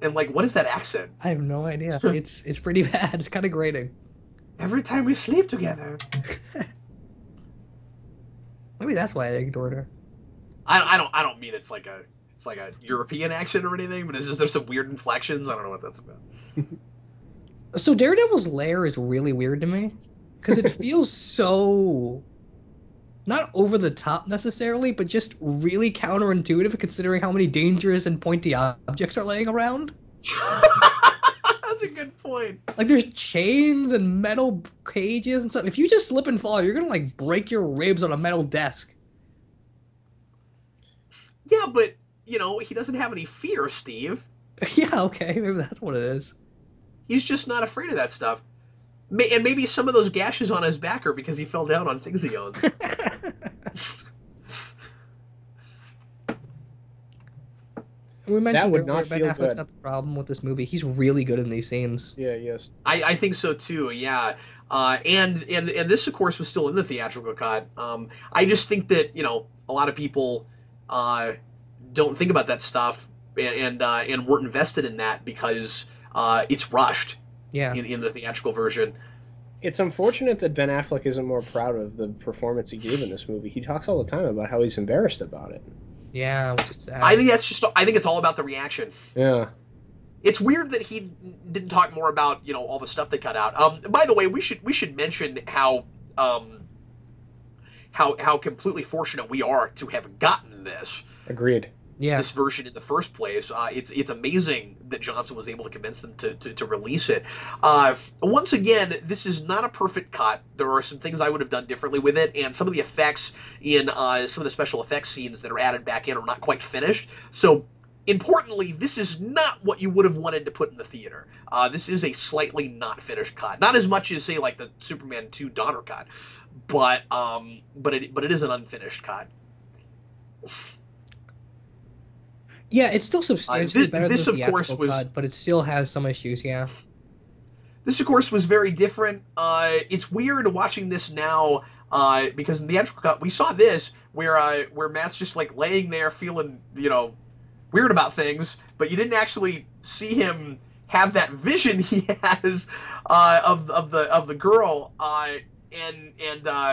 And like, what is that accent? I have no idea. It's pretty bad. It's kind of grating. Every time we sleep together. Maybe that's why I ignored her. I don't mean it's like a European accent or anything, but it's just there's some weird inflections. I don't know what that's about. So Daredevil's lair is really weird to me because it feels so not over the top necessarily, but just really counterintuitive considering how many dangerous and pointy objects are laying around. That's a good point. Like there's chains and metal cages and stuff. If you just slip and fall, you're gonna like break your ribs on a metal desk. Yeah, but he doesn't have any fear, Steve. Yeah, okay, maybe that's what it is. He's just not afraid of that stuff. And maybe some of those gashes on his back are because he fell down on things he owns. We mentioned that would not Ben feel Affleck's good. not the problem with this movie. He's really good in these scenes. Yeah, yes. I think so too. Yeah. And this of course was still in the theatrical cut. I just think that a lot of people don't think about that stuff and weren't invested in that because it's rushed. Yeah. In the theatrical version. It's unfortunate that Ben Affleck isn't more proud of the performance he gave in this movie. He talks all the time about how he's embarrassed about it. Yeah, which is sad. I think it's all about the reaction. Yeah. It's weird that he didn't talk more about all the stuff they cut out. By the way, we should mention how completely fortunate we are to have gotten this. Agreed. Yeah. This version in the first place. It's amazing that Johnson was able to convince them to release it. Once again, this is not a perfect cut. There are some things I would have done differently with it, and some of the effects in some of the special effects scenes that are added back in are not quite finished. So, importantly, this is not what you would have wanted to put in the theater. This is a slightly not finished cut. Not as much as, say, like the Superman 2 Donner cut, but it is an unfinished cut. Yeah, it's still substantially better than the of course theatrical cut, but it still has some issues, yeah. This, of course, was very different. It's weird watching this now because in the theatrical cut, we saw this where Matt's just like laying there feeling, weird about things, but you didn't actually see him have that vision he has of the girl. And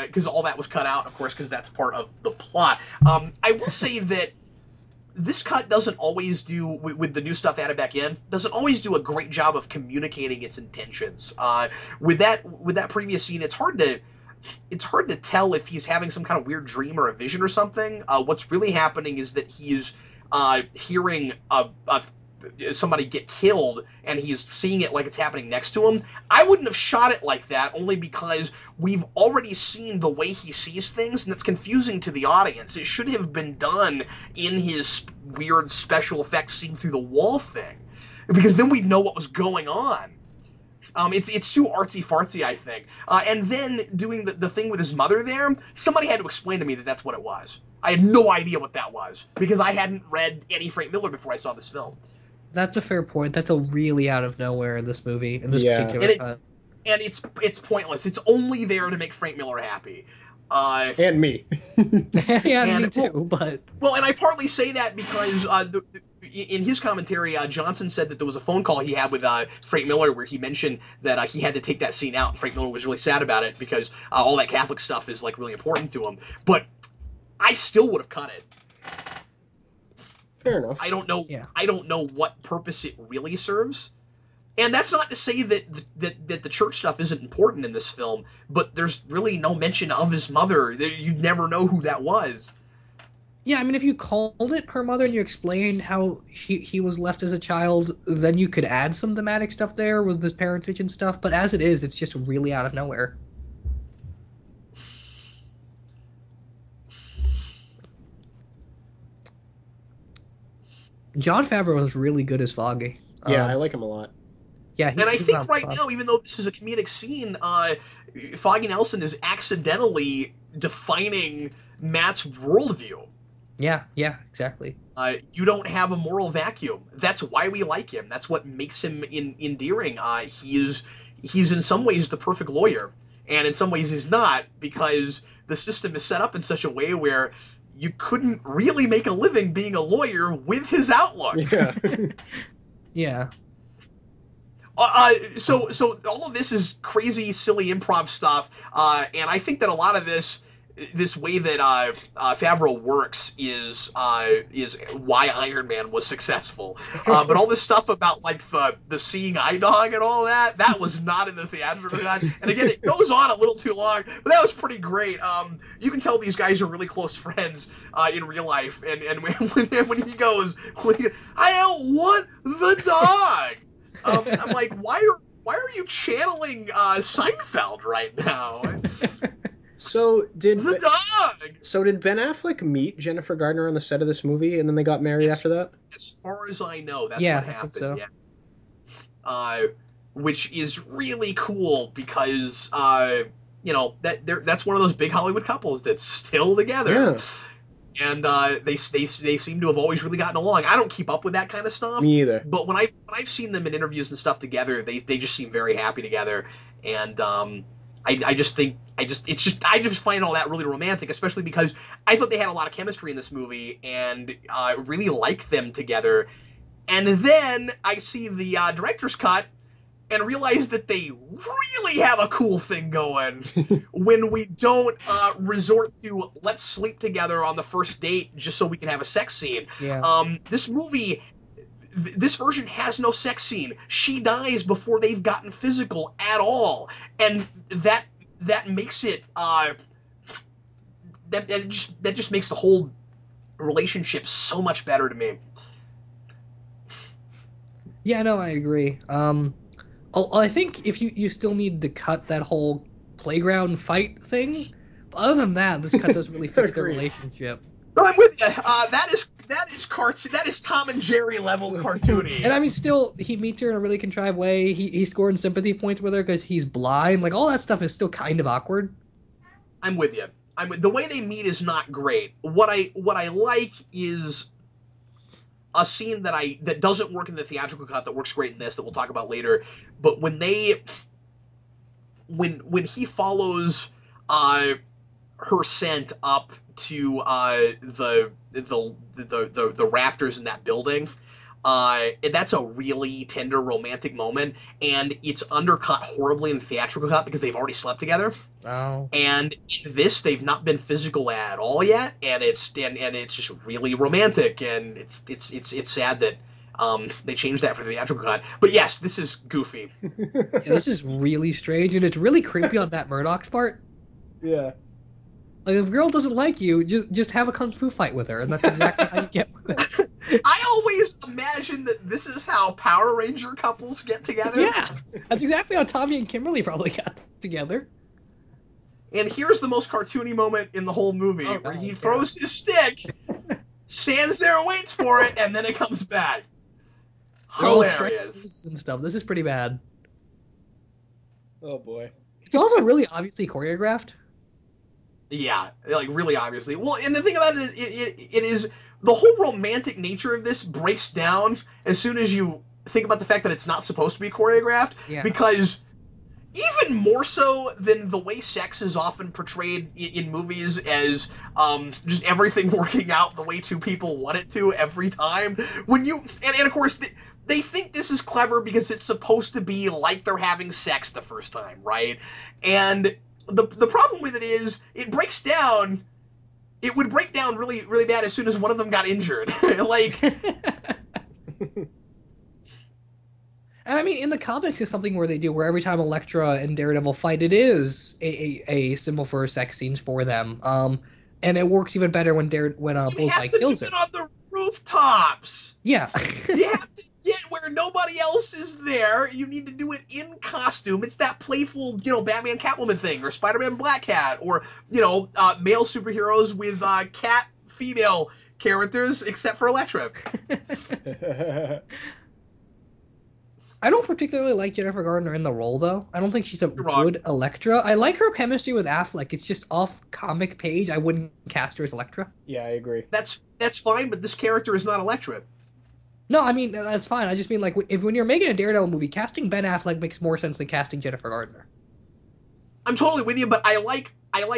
because all that was cut out, of course, because that's part of the plot. I will say that this cut doesn't always do, with the new stuff added back in, doesn't always do a great job of communicating its intentions. With that previous scene, it's hard to tell if he's having some kind of weird dream or a vision or something. What's really happening is that he's hearing somebody get killed, and he's seeing it like it's happening next to him. I wouldn't have shot it like that, only because we've already seen the way he sees things, and it's confusing to the audience. It should have been done in his weird special effects scene through the wall thing, because then we'd know what was going on. It's too artsy-fartsy, I think. And then doing the thing with his mother there, somebody had to explain to me that that's what it was. I had no idea what that was, because I hadn't read any Frank Miller before I saw this film. That's a fair point. That's a really out of nowhere in this movie, in this particular cut. And it's pointless. It's only there to make Frank Miller happy. And me. Yeah, me too, but... Well, and I partly say that because in his commentary, Johnson said that there was a phone call he had with Frank Miller where he mentioned that he had to take that scene out, and Frank Miller was really sad about it because all that Catholic stuff is like really important to him. But I still would have cut it. Fair enough. I don't know. Yeah. I don't know what purpose it really serves. And that's not to say that the church stuff isn't important in this film, but there's really no mention of his mother. You'd never know who that was. Yeah, I mean, if you called it her mother and you explained how he was left as a child, then you could add some thematic stuff there with this parentage and stuff. But as it is, it's just really out of nowhere. Jon Favreau is really good as Foggy. Yeah, I like him a lot. Yeah, And I he's think not right fun. now, even though this is a comedic scene, Foggy Nelson is accidentally defining Matt's worldview. Yeah, exactly. You don't have a moral vacuum. That's why we like him. That's what makes him endearing. He's in some ways the perfect lawyer, and in some ways he's not, because the system is set up in such a way where you couldn't really make a living being a lawyer with his outlook. Yeah. Yeah. So all of this is crazy, silly improv stuff, and I think that a lot of this way that Favreau works is why Iron Man was successful. But all this stuff about like the seeing eye dog and all that was not in the theatrical cut. And again, it goes on a little too long, but that was pretty great. You can tell these guys are really close friends in real life, and when he goes, I don't want the dog. I'm like, why are you channeling Seinfeld right now? So did The dog. So did Ben Affleck meet Jennifer Garner on the set of this movie, and then they got married after that? As far as I know, that's Yeah, what I think happened. so. Yeah. Which is really cool because that's one of those big Hollywood couples that's still together. Yeah. And they seem to have always really gotten along. I don't keep up with that kind of stuff. Me either. But when I've seen them in interviews and stuff together, they just seem very happy together. And I just find all that really romantic, especially because I thought they had a lot of chemistry in this movie and really liked them together. And then I see the director's cut and realize that they really have a cool thing going when we don't resort to let's sleep together on the first date just so we can have a sex scene. Yeah. This movie, this version has no sex scene. She dies before they've gotten physical at all, and that makes it that just makes the whole relationship so much better to me. Yeah, no, I agree. I think if you still need to cut that whole playground fight thing, but other than that, this cut doesn't really fix their Agreed. relationship. But I'm with you. That is cartoon. That is Tom and Jerry level cartoony. And I mean, still, he meets her in a really contrived way. He's scoring sympathy points with her because he's blind. Like, all that stuff is still kind of awkward. I'm with you. The way they meet is not great. What I like is a scene that doesn't work in the theatrical cut that works great in this that we'll talk about later. But when he follows her scent up to the rafters in that building, that's a really tender romantic moment, and it's undercut horribly in the theatrical cut because they've already slept together. Oh. And in this, they've not been physical at all yet, and it's just really romantic, and it's sad that they changed that for the theatrical cut. But yes, this is goofy. Yeah, this is really strange, and it's really creepy on Matt Murdock's part. Yeah. Like, if a girl doesn't like you, just have a kung fu fight with her, and that's exactly how you get with it. I always imagine that this is how Power Ranger couples get together. Yeah, that's exactly how Tommy and Kimberly probably got together. And here's the most cartoony moment in the whole movie, where he throws his stick, stands there and waits for it, and then it comes back. Hilarious. And stuff. This is pretty bad. Oh boy. It's also really obviously choreographed. Yeah, like really obviously. Well, and the thing about it is, it is the whole romantic nature of this breaks down as soon as you think about the fact that it's not supposed to be choreographed. Yeah. Because even more so than the way sex is often portrayed in movies as just everything working out the way two people want it to every time. When you and of course they think this is clever because it's supposed to be like they're having sex the first time, right? And the problem with it is it breaks down. It would break down really, really bad as soon as one of them got injured. Like, and I mean, in the comics, it's something where they do where every time Elektra and Daredevil fight, it is a symbol for sex scenes for them. and it works even better when You Bullseye have to do kills it him. on the rooftops. Yeah. You have to get where nobody else is there. You need to do it in costume. It's that playful, Batman Catwoman thing, or Spider-Man Black Cat, or, male superheroes with cat female characters, except for Elektra. I don't particularly like Jennifer Gardner in the role, though. I don't think she's a You're wrong. good Elektra. I like her chemistry with Affleck. It's just off comic page. I wouldn't cast her as Elektra. Yeah, I agree. That's fine, but this character is not Elektra. No, I mean, that's fine. I just mean, like, when you're making a Daredevil movie, casting Ben Affleck makes more sense than casting Jennifer Gardner. I'm totally with you, but I like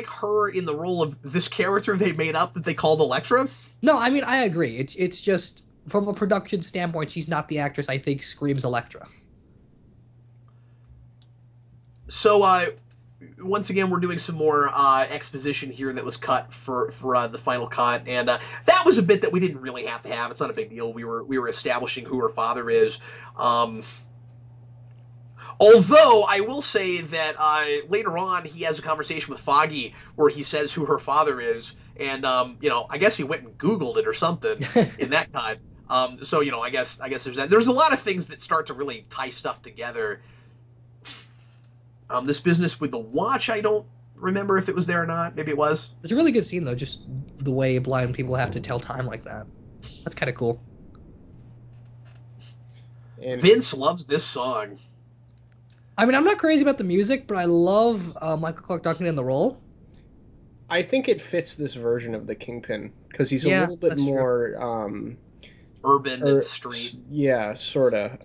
her in the role of this character they made up that they called Elektra. No, I mean, I agree. It's just, from a production standpoint, she's not the actress I think screams Elektra. So, once again, we're doing some more exposition here that was cut for the final cut, and that was a bit that we didn't really have to have. It's not a big deal. We were establishing who her father is. Although I will say that later on he has a conversation with Foggy where he says who her father is, and I guess he went and Googled it or something in that time. So I guess there's that. There's a lot of things that start to really tie stuff together. This business with the watch, I don't remember if it was there or not. Maybe it was. It's a really good scene, though, just the way blind people have to tell time like that. That's kind of cool. And Vince loves this song. I mean, I'm not crazy about the music, but I love Michael Clark Duncan in the role. I think it fits this version of the Kingpin because he's a Yeah, little bit that's more Urban and street. Yeah, sorta.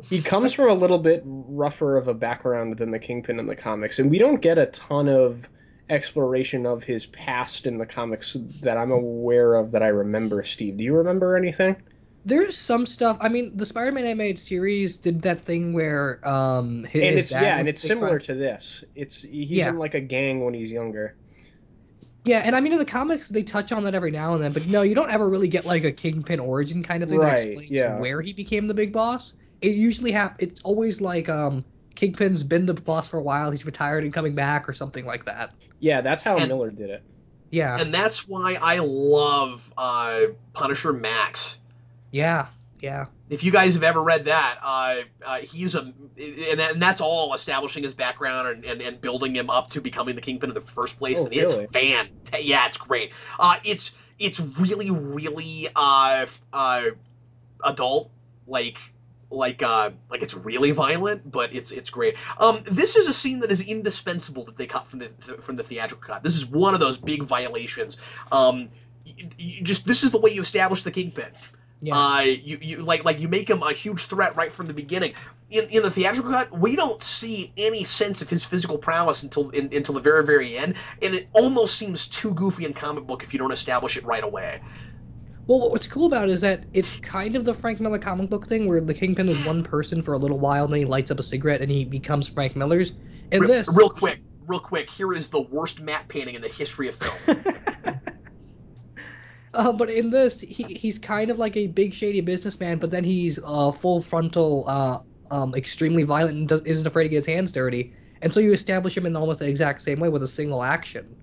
He comes from a little bit rougher of a background than the Kingpin in the comics, and we don't get a ton of exploration of his past in the comics that I'm aware of that I remember. Steve, do you remember anything? There's some stuff. I mean, the Spider-Man animated series did that thing where his dad was it's similar to this. He's in like a gang when he's younger. Yeah, and I mean in the comics they touch on that every now and then, but no, you don't ever really get like a Kingpin origin kind of thing that explains where he became the big boss. It usually it's always like Kingpin's been the boss for a while, he's retired and coming back or something like that. Yeah, that's how Miller did it. Yeah. And that's why I love Punisher Max. Yeah. If you guys have ever read that, he's and that's all establishing his background and building him up to becoming the Kingpin in the first place. Oh, and really? it's great. It's really, really adult, like it's really violent, but it's great. This is a scene that is indispensable that they cut from the theatrical cut. This is one of those big violations. This is the way you establish the Kingpin. Yeah. You make him a huge threat right from the beginning. In the theatrical cut, we don't see any sense of his physical prowess until the very, very end, and it almost seems too goofy in comic book if you don't establish it right away. Well, what's cool about it is that it's kind of the Frank Miller comic book thing where the Kingpin is one person for a little while, and then he lights up a cigarette and he becomes Frank Miller's. And real quick, here is the worst matte painting in the history of film. But in this, he's kind of like a big shady businessman, but then he's full frontal, extremely violent and isn't afraid to get his hands dirty. And so you establish him in almost the exact same way with a single action.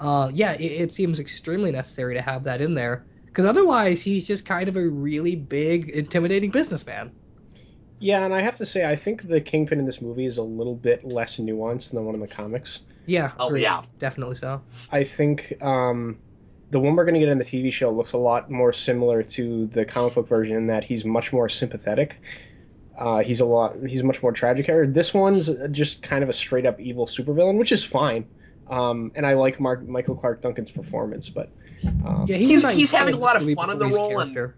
It seems extremely necessary to have that in there. Because otherwise, he's just kind of a really big, intimidating businessman. Yeah, and I have to say, I think the Kingpin in this movie is a little bit less nuanced than the one in the comics. Yeah. Oh, yeah. Definitely so. I think the one we're going to get in the TV show looks a lot more similar to the comic book version in that he's much more sympathetic. He's much more tragic character. This one's just kind of a straight up evil supervillain, which is fine. And I like Michael Clark Duncan's performance, but he's having a lot of fun in the role. Character.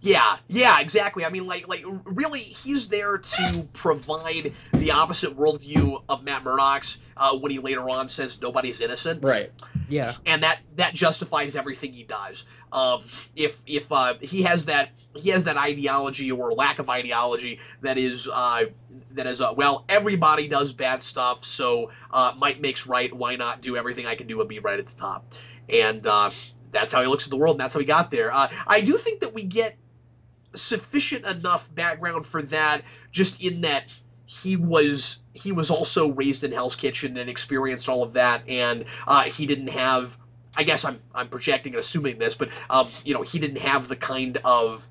Yeah, exactly. I mean, like really, he's there to provide the opposite worldview of Matt Murdock's when he later on says nobody's innocent. Right. Yeah. And that justifies everything he does. If he has that ideology or lack of ideology that is well, everybody does bad stuff, so might makes right. Why not do everything I can do and be right at the top? And that's how he looks at the world, and that's how he got there. I do think that we get sufficient enough background for that, just in that he was also raised in Hell's Kitchen and experienced all of that, and he didn't have. I guess I'm projecting and assuming this, but he didn't have the kind of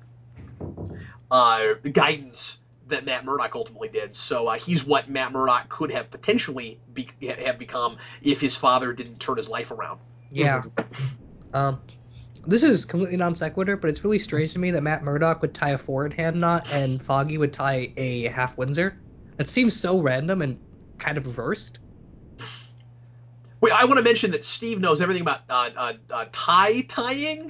guidance that Matt Murdock ultimately did. So he's what Matt Murdock could have potentially have become if his father didn't turn his life around. Yeah. This is completely non sequitur, but it's really strange to me that Matt Murdock would tie a forehand knot and Foggy would tie a half Windsor. It seems so random and kind of reversed. Wait, I want to mention that Steve knows everything about tying.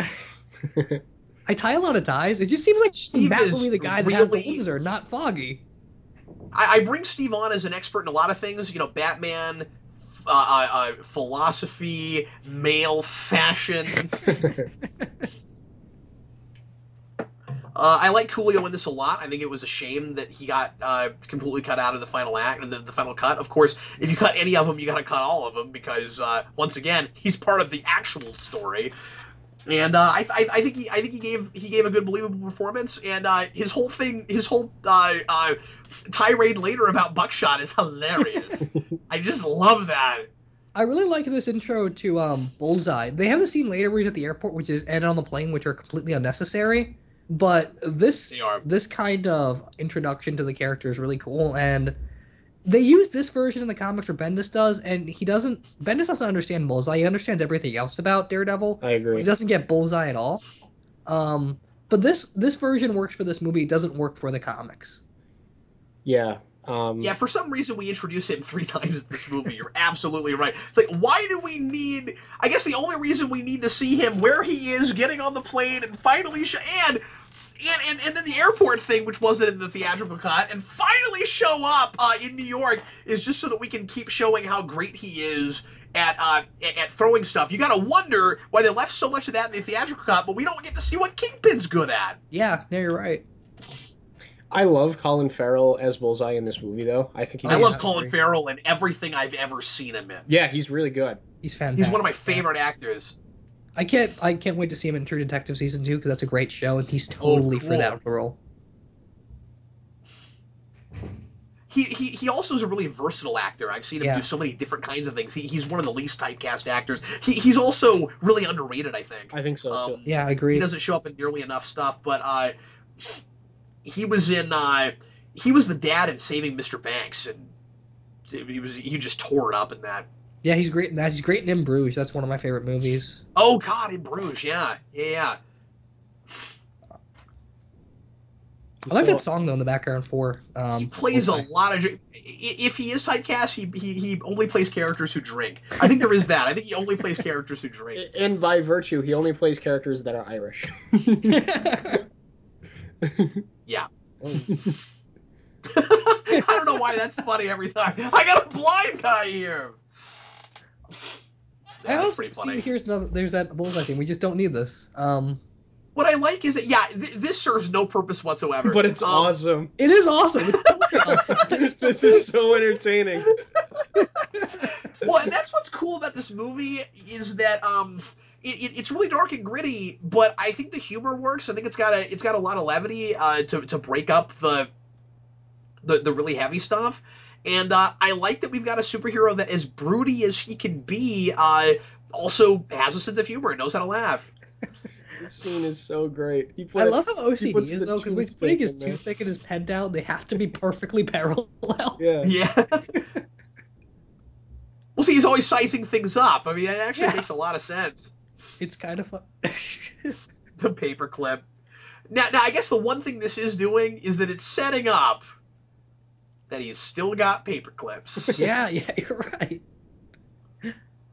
I tie a lot of ties. It just seems like Steve Matt is will be the guy that really has the Windsor, not Foggy. I bring Steve on as an expert in a lot of things. Batman, philosophy, male fashion. I like Coolio in this a lot. I think it was a shame that he got completely cut out of the final act, the final cut. Of course, if you cut any of them, you got to cut all of them because once again, he's part of the actual story. And I think he gave a good believable performance. And his whole tirade later about Buckshot is hilarious. I just love that. I really like this intro to Bullseye. They have a scene later where he's at the airport, which is and on the plane, which are completely unnecessary. But this kind of introduction to the character is really cool, and they use this version in the comics where Bendis does, and Bendis doesn't understand Bullseye. He understands everything else about Daredevil. I agree. He doesn't get Bullseye at all. But this version works for this movie. It doesn't work for the comics. Yeah. For some reason we introduce him 3 times in this movie. You're absolutely right. It's like, why do we need... I guess the only reason we need to see him where he is, getting on the plane, and finally... And then the airport thing, which wasn't in the theatrical cut, and finally show up in New York is just so that we can keep showing how great he is at throwing stuff. You gotta wonder why they left so much of that in the theatrical cut, but we don't get to see what Kingpin's good at. Yeah, you're right. I love Colin Farrell as Bullseye in this movie, though. I think I love Colin Farrell in everything I've ever seen him in. Yeah, he's really good. He's fantastic. He's one of my favorite actors. I can't wait to see him in True Detective season 2 because that's a great show and he's totally for that role. He also is a really versatile actor. I've seen him do so many different kinds of things. He's one of the least typecast actors. He's also really underrated, I think. I think so, too. Yeah, I agree. He doesn't show up in nearly enough stuff, but he was the dad in Saving Mr. Banks, and he just tore it up in that. Yeah, he's great in that. He's great in Bruges. That's one of my favorite movies. Oh God, in Bruges, yeah. I like that song though in the background for. He plays a lot of. If he is typecast, he only plays characters who drink. I think there is that. I think he only plays characters who drink. And by virtue, he only plays characters that are Irish. Yeah. I don't know why that's funny every time. I got a blind guy here. That's pretty funny. See, there's that Bullseye scene. We just don't need this. What I like is that this serves no purpose whatsoever. But it's awesome. It is awesome. It's totally awesome. This is so entertaining. Well, and that's what's cool about this movie is that it's really dark and gritty, but I think the humor works. I think it's got a lot of levity to break up the really heavy stuff. And I like that we've got a superhero that, as broody as he can be, also has a sense of humor and knows how to laugh. This scene is so great. I love how OCD is, though, because when he's putting his toothpick and his pen down, they have to be perfectly parallel. Yeah. Well, see, he's always sizing things up. I mean, it actually makes a lot of sense. It's kind of fun. The paperclip. Now, I guess the one thing this is doing is that it's setting up that he's still got paperclips. Yeah, you're right.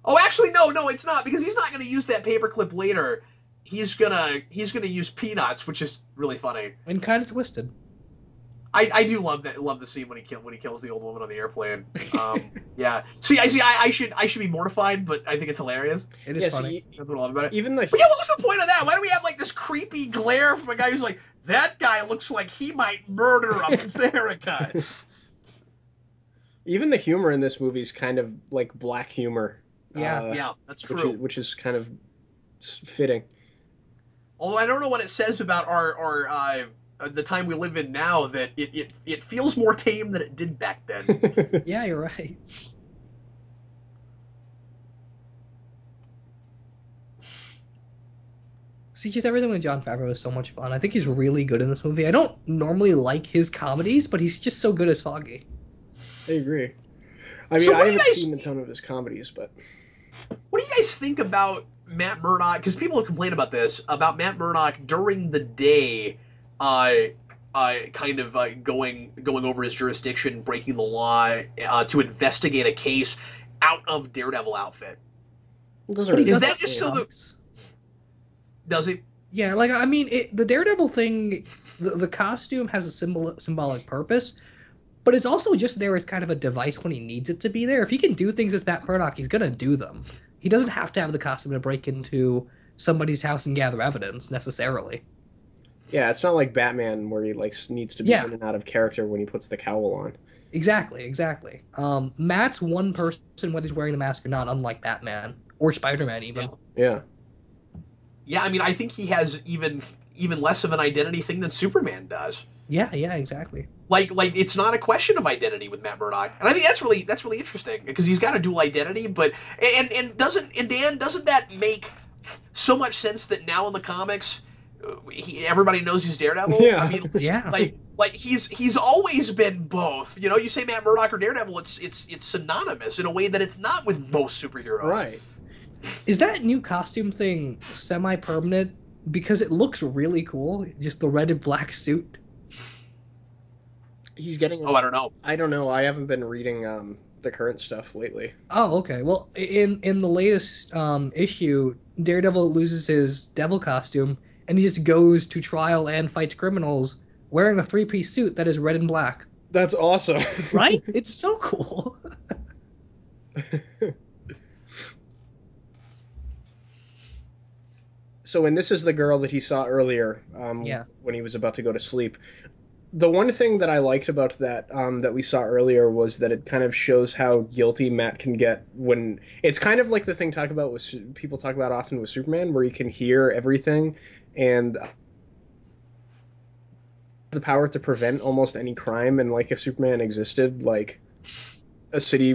Oh, actually, no, it's not, because he's not going to use that paperclip later. He's gonna use peanuts, which is really funny and kind of twisted. I do love the scene when he kills the old woman on the airplane. Yeah. See, I should be mortified, but I think it's hilarious. It is funny. That's what I love about it. Even what was the point of that? Why do we have like this creepy glare from a guy who's like, that guy looks like he might murder America? Even the humor in this movie is kind of like black humor. Yeah, that's true. Which is kind of fitting. Although I don't know what it says about our the time we live in now that it feels more tame than it did back then. Yeah, you're right. See, just everything with Jon Favreau is so much fun. I think he's really good in this movie. I don't normally like his comedies, but he's just so good as Foggy. I agree. I mean, So I haven't seen a ton of his comedies, but what do you guys think about Matt Murdock? Because people have complained about this, about Matt Murdock during the day, kind of going over his jurisdiction, breaking the law to investigate a case out of Daredevil outfit. those But he Is does that it just in so the comics. does he? Yeah, like I mean, the Daredevil thing, the costume has a symbolic purpose, but it's also just there as kind of a device when he needs it to be there. If he can do things as Matt Murdock, he's gonna do them. He doesn't have to have the costume to break into somebody's house and gather evidence necessarily. yeah, it's not like Batman where he like needs to be Yeah. in and out of character when he puts the cowl on. Exactly. Matt's one person whether he's wearing the mask or not, unlike Batman or Spider-Man even. Yeah. Yeah, I mean, I think he has even less of an identity thing than Superman does. Yeah, exactly. Like it's not a question of identity with Matt Murdock, and I think that's really interesting because he's got a dual identity. But and doesn't that make so much sense that now in the comics, everybody knows he's Daredevil? Yeah. I mean, Yeah. like he's always been both. You know, you say Matt Murdock or Daredevil, it's synonymous in a way that it's not with most superheroes. Right. Is that new costume thing semi-permanent? Because it looks really cool. Just the red and black suit. He's getting. Oh, I don't know. I don't know. I haven't been reading the current stuff lately. Oh, okay. Well, in the latest issue, Daredevil loses his devil costume and he just goes to trial and fights criminals wearing a three-piece suit that is red and black. That's awesome. Right? It's so cool. So, and this is the girl that he saw earlier Yeah. when he was about to go to sleep. The one thing that I liked about that that we saw earlier was that it kind of shows how guilty Matt can get when it's kind of like the thing people talk about often with Superman, where he can hear everything and the power to prevent almost any crime. And like if Superman existed, like a city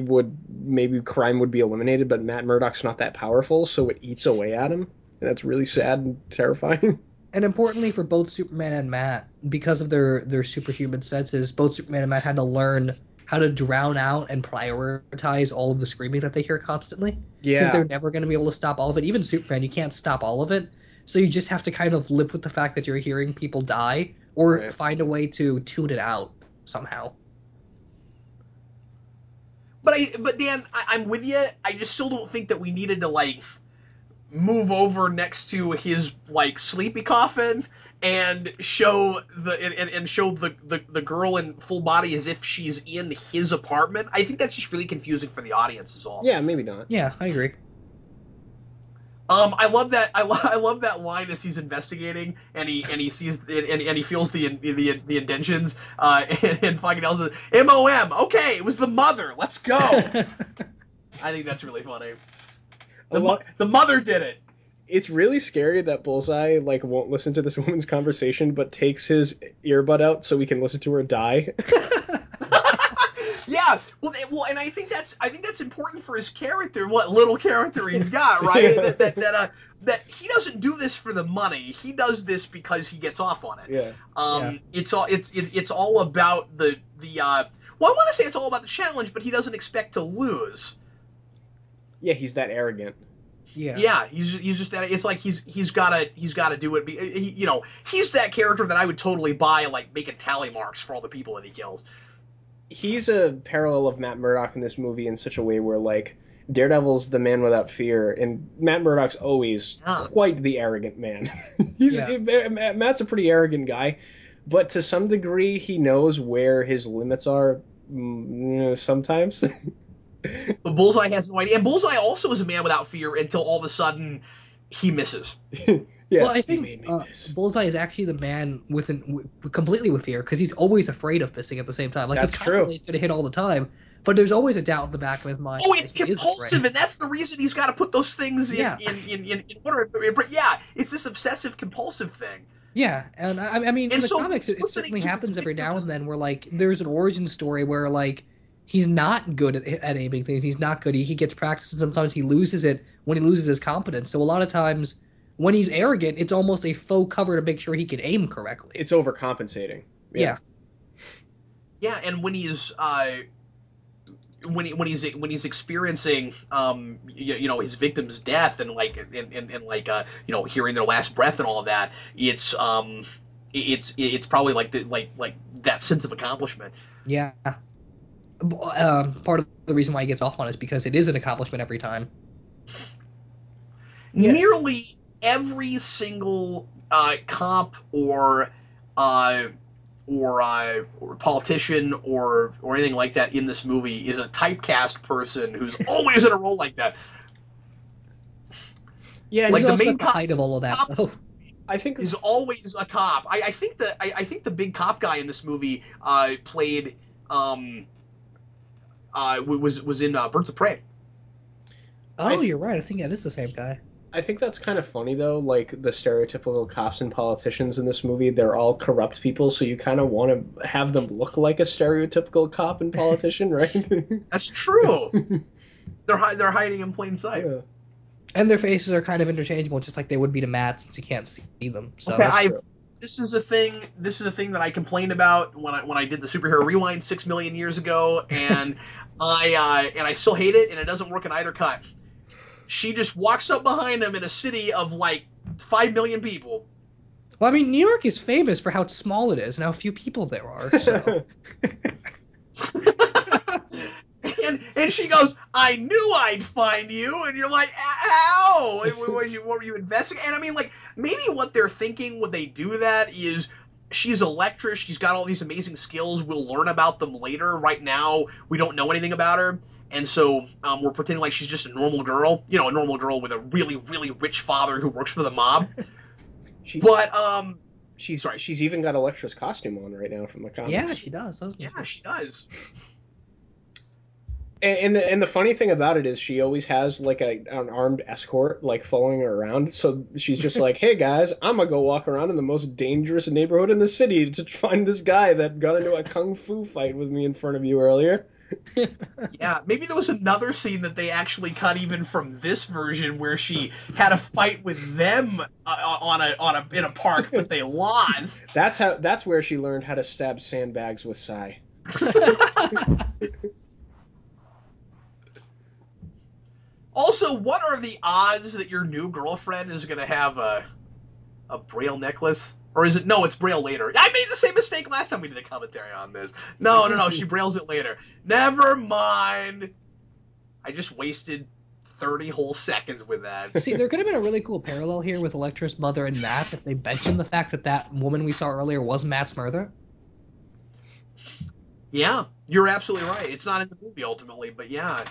crime would be eliminated, but Matt Murdock's not that powerful, so it eats away at him. And that's really sad and terrifying. And importantly for both Superman and Matt, because of their superhuman senses, both Superman and Matt had to learn how to drown out and prioritize all of the screaming that they hear constantly. Yeah. Because they're never going to be able to stop all of it. Even Superman, you can't stop all of it. So you just have to kind of live with the fact that you're hearing people die or Right. find a way to tune it out somehow. But Dan, I'm with you. I just still don't think that we needed to like move over next to his like sleepy coffin and show the girl in full body as if she's in his apartment. I think that's just really confusing for the audience is all. Yeah, maybe not. Yeah, I agree. I love that. I love that line as he's investigating and he sees and he feels the indentions and fucking yells MOM. Okay, it was the mother. Let's go. I think that's really funny. The mother did it. It's really scary that Bullseye like won't listen to this woman's conversation, but takes his earbud out so we can listen to her die. Yeah, well, and I think that's important for his character, what little character he's got, right? that he doesn't do this for the money. He does this because he gets off on it. Yeah. It's all about the well, I want to say it's all about the challenge, but he doesn't expect to lose. Yeah, he's that arrogant. Yeah, he's just that. It's like he's gotta do it. He's that character that I would totally buy, like making tally marks for all the people that he kills. He's a parallel of Matt Murdock in this movie in such a way where like Daredevil's the man without fear, and Matt Murdock's always quite the arrogant man. Matt's a pretty arrogant guy, but to some degree he knows where his limits are sometimes. But Bullseye has no idea. And Bullseye also is a man without fear until all of a sudden he misses. Yeah, well, I think Bullseye is actually the man completely with fear because he's always afraid of missing at the same time. Like that's true. He's going to hit all the time, but there's always a doubt in the back of his mind. Oh, it's compulsive, and that's the reason he's got to put those things in order. But yeah, it's this obsessive compulsive thing. Yeah, and I mean, in And the so comics, it listening certainly to happens his every now and victims, then where, like, there's an origin story where, like, he's not good at aiming things. He's not good. He gets practice, and sometimes he loses it when he loses his competence. So a lot of times, when he's arrogant, it's almost a faux cover to make sure he can aim correctly. It's overcompensating. Yeah. yeah, and when he's when he's experiencing his victim's death and like and like hearing their last breath and all of that, it's probably like like that sense of accomplishment. Yeah. Part of the reason why he gets off on it is because it is an accomplishment every time. Yeah. Nearly every single cop uh, or politician or anything like that in this movie is a typecast person who's always in a role like that. Yeah, Like This is the also main at the cop, height of all of that, cop though. I think is always a cop. I think the big cop guy in this movie played was in Birds of Prey. Oh, you're right. I think it is the same guy. I think that's kind of funny though. Like the stereotypical cops and politicians in this movie, they're all corrupt people, so you kind of want to have them look like a stereotypical cop and politician, right? That's true. They're hiding in plain sight. Yeah. And their faces are kind of interchangeable, just like they would be to Matt, since you can't see them. So Okay, That's true. this is a thing. This is a thing that I complained about when I did the superhero rewind 6 million years ago, and I still hate it, and it doesn't work in either cut. She just walks up behind him in a city of like 5 million people, Well, I mean, New York is famous for how small it is and how few people there are. So and she goes, "I knew I'd find you," and you're like, "Ow! What were you investigating?" And I mean, like maybe what they're thinking when they do that is. She's Electra. She's got all these amazing skills. We'll learn about them later. Right now, we don't know anything about her. And so we're pretending like she's just a normal girl, a normal girl with a really, really rich father who works for the mob. She, But she's even got Elektra's costume on right now from the comics. yeah, she does, doesn't she? yeah, she does. And the funny thing about it is she always has like an armed escort like following her around. So she's just like, "Hey guys, I'm gonna go walk around in the most dangerous neighborhood in the city to find this guy that got into a kung fu fight with me in front of you earlier." Yeah, maybe there was another scene that they actually cut even from this version where she had a fight with them in a park, but they lost. That's where she learned how to stab sandbags with Sai. Also, what are the odds that your new girlfriend is going to have a Braille necklace? Or is it? No, it's Braille later. I made the same mistake last time we did a commentary on this. No. She Brailles it later. Never mind. I just wasted 30 whole seconds with that. See, there could have been a really cool parallel here with Electra's mother and Matt if they mentioned the fact that that woman we saw earlier was Matt's mother. Yeah, you're absolutely right. It's not in the movie ultimately, but yeah.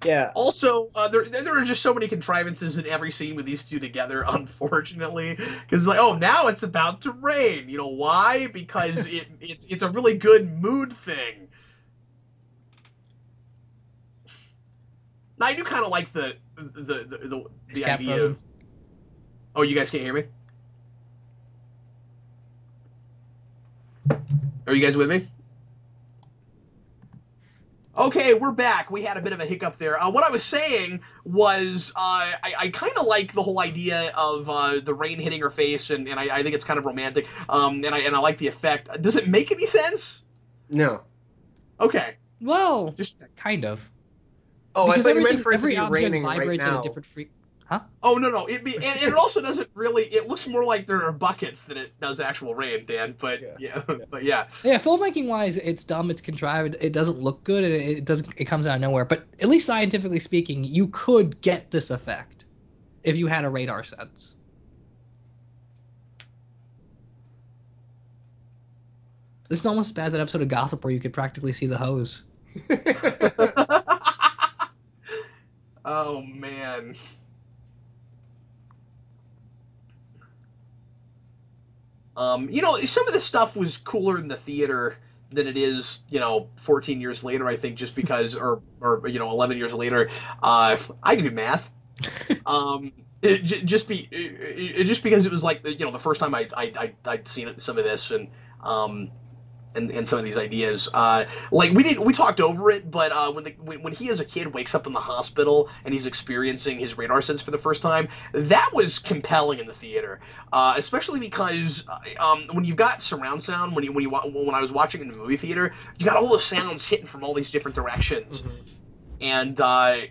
Yeah. Also, there are just so many contrivances in every scene with these two together, unfortunately. Because like, oh, now it's about to rain. You know why? Because it's a really good mood thing. Now, I do kind of like the idea of. Oh, you guys can't hear me? Are you guys with me? Okay, we're back. We had a bit of a hiccup there. What I was saying was I kind of like the whole idea of the rain hitting her face, and I think it's kind of romantic. And I like the effect. Does it make any sense? No. Okay. Well, Just kind of. Oh, Because I thought you meant for it to every be object raining right vibrates at a now. different frequency. Huh? Oh no, and it also doesn't really. It looks more like there are buckets than it does actual rain, Dan. But yeah. But yeah. Yeah, filmmaking wise, it's dumb, it's contrived, it doesn't look good, and it comes out of nowhere. But at least scientifically speaking, you could get this effect if you had a radar sense. This is almost as bad as that episode of Gotham where you could practically see the hose. Oh man. Some of this stuff was cooler in the theater than it is, 14 years later, I think, just because, or 11 years later. I can do math. just because it was like the first time I'd seen some of this um and some of these ideas. Like we talked over it, but when he as a kid wakes up in the hospital and he's experiencing his radar sense for the first time, that was compelling in the theater, especially because when you've got surround sound, when I was watching in the movie theater, you got all the sounds hitting from all these different directions. Mm-hmm. And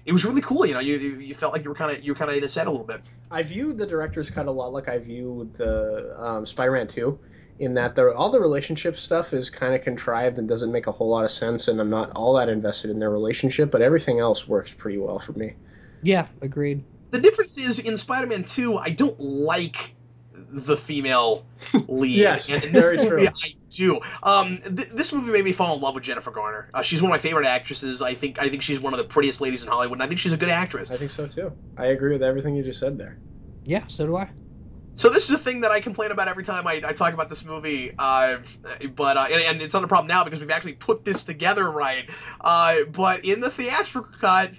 it was really cool. You felt like you were kind of in a set a little bit. I view the director's cut a lot like I view the Spider-Man 2, in that all the relationship stuff is kind of contrived and doesn't make a whole lot of sense, and I'm not all that invested in their relationship, but everything else works pretty well for me. Yeah, agreed. The difference is in Spider-Man 2, I don't like the female lead. Yes, and in this very movie, true. I do. This movie made me fall in love with Jennifer Garner. She's one of my favorite actresses. I think she's one of the prettiest ladies in Hollywood, and I think she's a good actress. I think so too. I agree with everything you just said there. Yeah, so do I. So this is a thing that I complain about every time I talk about this movie, and it's not a problem now because we've actually put this together right. But in the theatrical cut,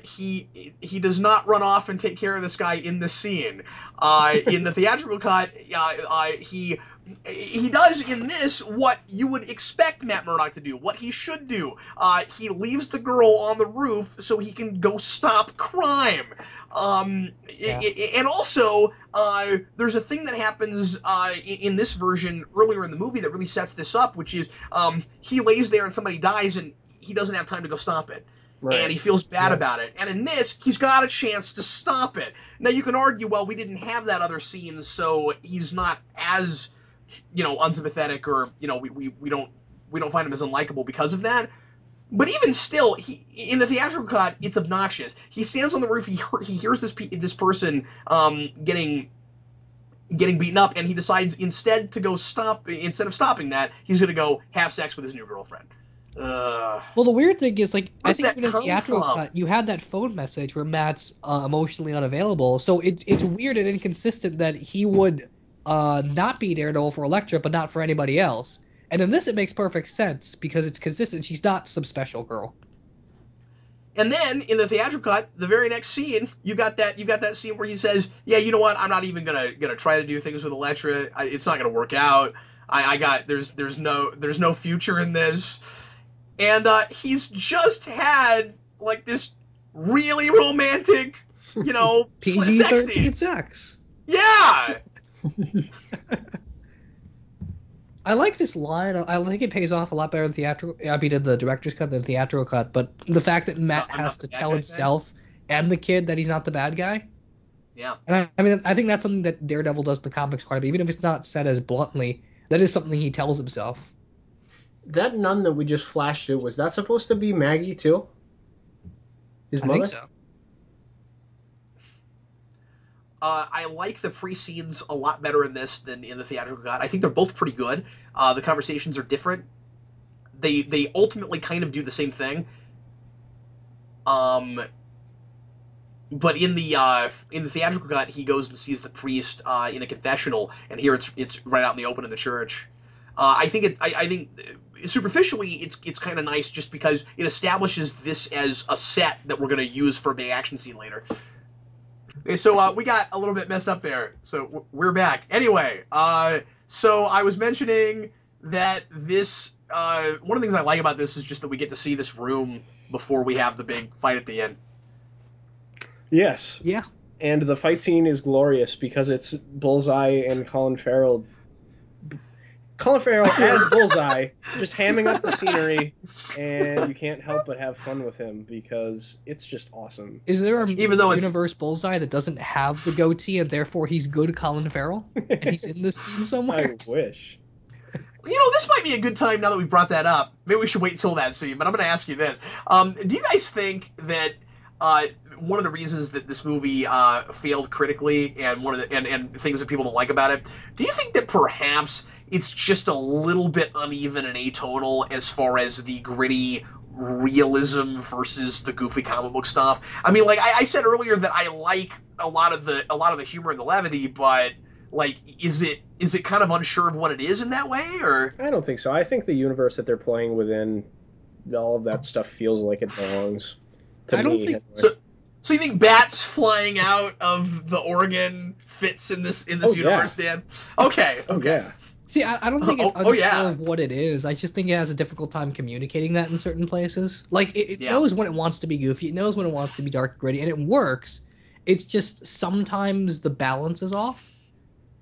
he does not run off and take care of this guy in the scene. In the theatrical cut, he does in this what you would expect Matt Murdock to do, what he should do. He leaves the girl on the roof so he can go stop crime. And also, there's a thing that happens in this version earlier in the movie that really sets this up, which is he lays there and somebody dies and he doesn't have time to go stop it. Right. And he feels bad about it. And in this, he's got a chance to stop it. Now, you can argue, well, we didn't have that other scene, so he's not as, unsympathetic, or, we don't find him as unlikable because of that. But even still, in the theatrical cut, it's obnoxious. He stands on the roof, he hears this person getting beaten up, and he decides instead of stopping that, he's going to go have sex with his new girlfriend. Well, the weird thing is, like, I think even in the theatrical from? cut, you had that phone message where Matt's emotionally unavailable. So it's weird and inconsistent that he would not be Daredevil for Elektra, but not for anybody else. And in this, it makes perfect sense because it's consistent. She's not some special girl. And then in the theatrical cut, the very next scene, you got that scene where he says, "Yeah, you know what? I'm not even gonna try to do things with Elektra. It's not gonna work out. There's no future in this." And he's just had like this really romantic, PG-13 sex. Yeah. I like this line. I think it pays off a lot better in the director's cut than the theatrical cut. But the fact that Matt has to tell himself and the kid that he's not the bad guy. Yeah. And I think that's something that Daredevil does in the comics quite a bit. Even if it's not said as bluntly, that is something he tells himself. That nun that we just flashed to, was that supposed to be Maggie too? His mother? I think so. I like the pre-scenes a lot better in this than in the theatrical cut. I think they're both pretty good. The conversations are different. They ultimately kind of do the same thing. But in the theatrical cut, he goes and sees the priest in a confessional, and here it's right out in the open in the church. I think superficially it's kind of nice just because it establishes this as a set that we're going to use for a big action scene later. Okay, so we got a little bit messed up there, so we're back. Anyway, so I was mentioning that this one of the things I like about this is just that we get to see this room before we have the big fight at the end. Yes. Yeah. And the fight scene is glorious because it's Bullseye and Colin Farrell. Colin Farrell as Bullseye, just hamming up the scenery, and you can't help but have fun with him because it's just awesome. Is there a universe Bullseye that doesn't have the goatee and therefore he's good Colin Farrell? And he's in this scene somewhere? I wish. This might be a good time now that we brought that up. Maybe we should wait till that scene, but I'm going to ask you this. Do you guys think that one of the reasons that this movie failed critically and and things that people don't like about it, do you think that perhaps it's just a little bit uneven and atonal as far as the gritty realism versus the goofy comic book stuff? I mean, like I said earlier that I like a lot of the humor and the levity, but like, is it kind of unsure of what it is in that way, or? I don't think so. I think the universe that they're playing within, all of that stuff feels like it belongs to me. I don't think anyway. So you think bats flying out of the organ fits in this universe, Dan? Okay. Oh yeah. See, I don't think it's Oh, unsure yeah. of what it is. I just think it has a difficult time communicating that in certain places. Like, it Yeah. knows when it wants to be goofy, it knows when it wants to be dark and gritty, and it works. It's just sometimes the balance is off.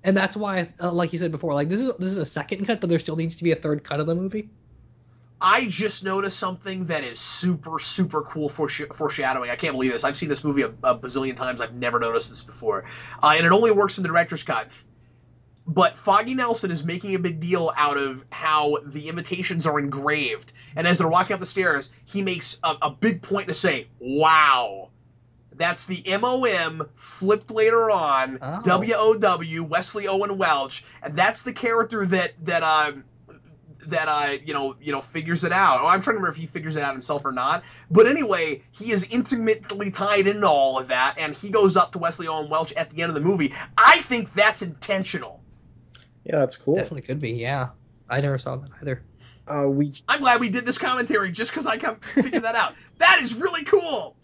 And that's why, like you said before, like this is a second cut, but there still needs to be a third cut of the movie. I just noticed something that is super, super cool foreshadowing. I can't believe this. I've seen this movie a bazillion times. I've never noticed this before. And it only works in the director's cut. But Foggy Nelson is making a big deal out of how the invitations are engraved. And as they're walking up the stairs, he makes a big point to say, wow. That's the MOM flipped later on, Oh. WOW, Wesley Owen Welch. And that's the character that figures it out. Oh, I'm trying to remember if he figures it out himself or not. But anyway, he is intimately tied into all of that, and he goes up to Wesley Owen Welch at the end of the movie. I think that's intentional. Yeah, that's cool. Definitely could be, yeah. I never saw that either. I'm glad we did this commentary just because I can figure that out. That is really cool.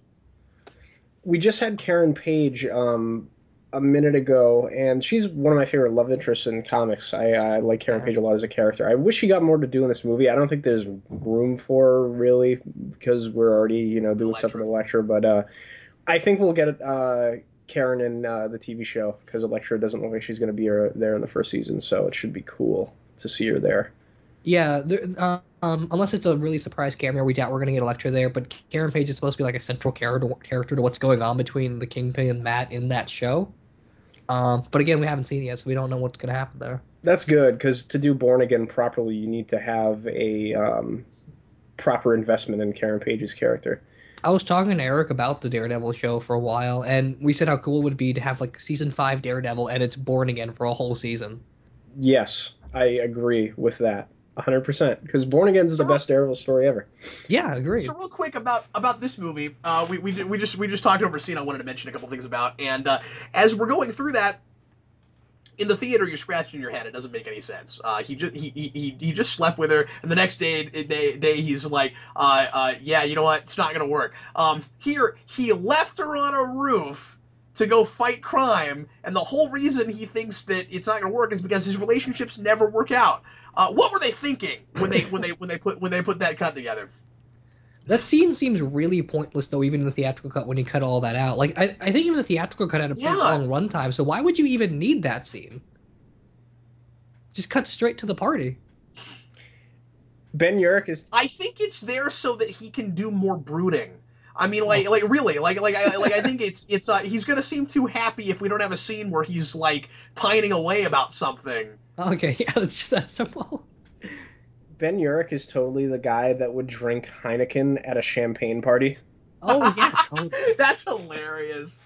We just had Karen Page a minute ago, and she's one of my favorite love interests in comics. I like Karen Page a lot as a character. I wish she got more to do in this movie. I don't think there's room for her, really, because we're already, doing stuff with Elektra, but I think we'll get Karen in the TV show, because Elektra doesn't look like she's going to be there in the first season, so it should be cool to see her there. Yeah, unless it's a really surprise cameo, we doubt we're going to get Elektra there, but Karen Page is supposed to be like a central character to what's going on between the Kingpin and Matt in that show. But again, we haven't seen it yet, so we don't know what's going to happen there. That's good, because to do Born Again properly, you need to have a proper investment in Karen Page's character. I was talking to Eric about the Daredevil show for a while, and we said how cool it would be to have like season 5 Daredevil and it's Born Again for a whole season. Yes, I agree with that 100%, because Born Again is the best Daredevil story ever. Yeah, I agree. So real quick about this movie, we just talked over a scene I wanted to mention a couple things about, and as we're going through that. In the theater, you're scratching your head. It doesn't make any sense. He just slept with her, and the next day he's like, yeah, you know what? It's not gonna work. Here he left her on a roof to go fight crime, and the whole reason he thinks that it's not gonna work is because his relationships never work out. What were they thinking when they put that cut together? That scene seems really pointless, though, even in the theatrical cut when you cut all that out. Like, I think even the theatrical cut had a pretty long runtime, so why would you even need that scene? Just cut straight to the party. Ben Urich is... I think it's there so that he can do more brooding. I mean, really, I think it's he's gonna seem too happy if we don't have a scene where he's, like, pining away about something. Okay, yeah, it's just that simple. Ben Urich is totally the guy that would drink Heineken at a champagne party. Oh, yeah, totally. That's hilarious.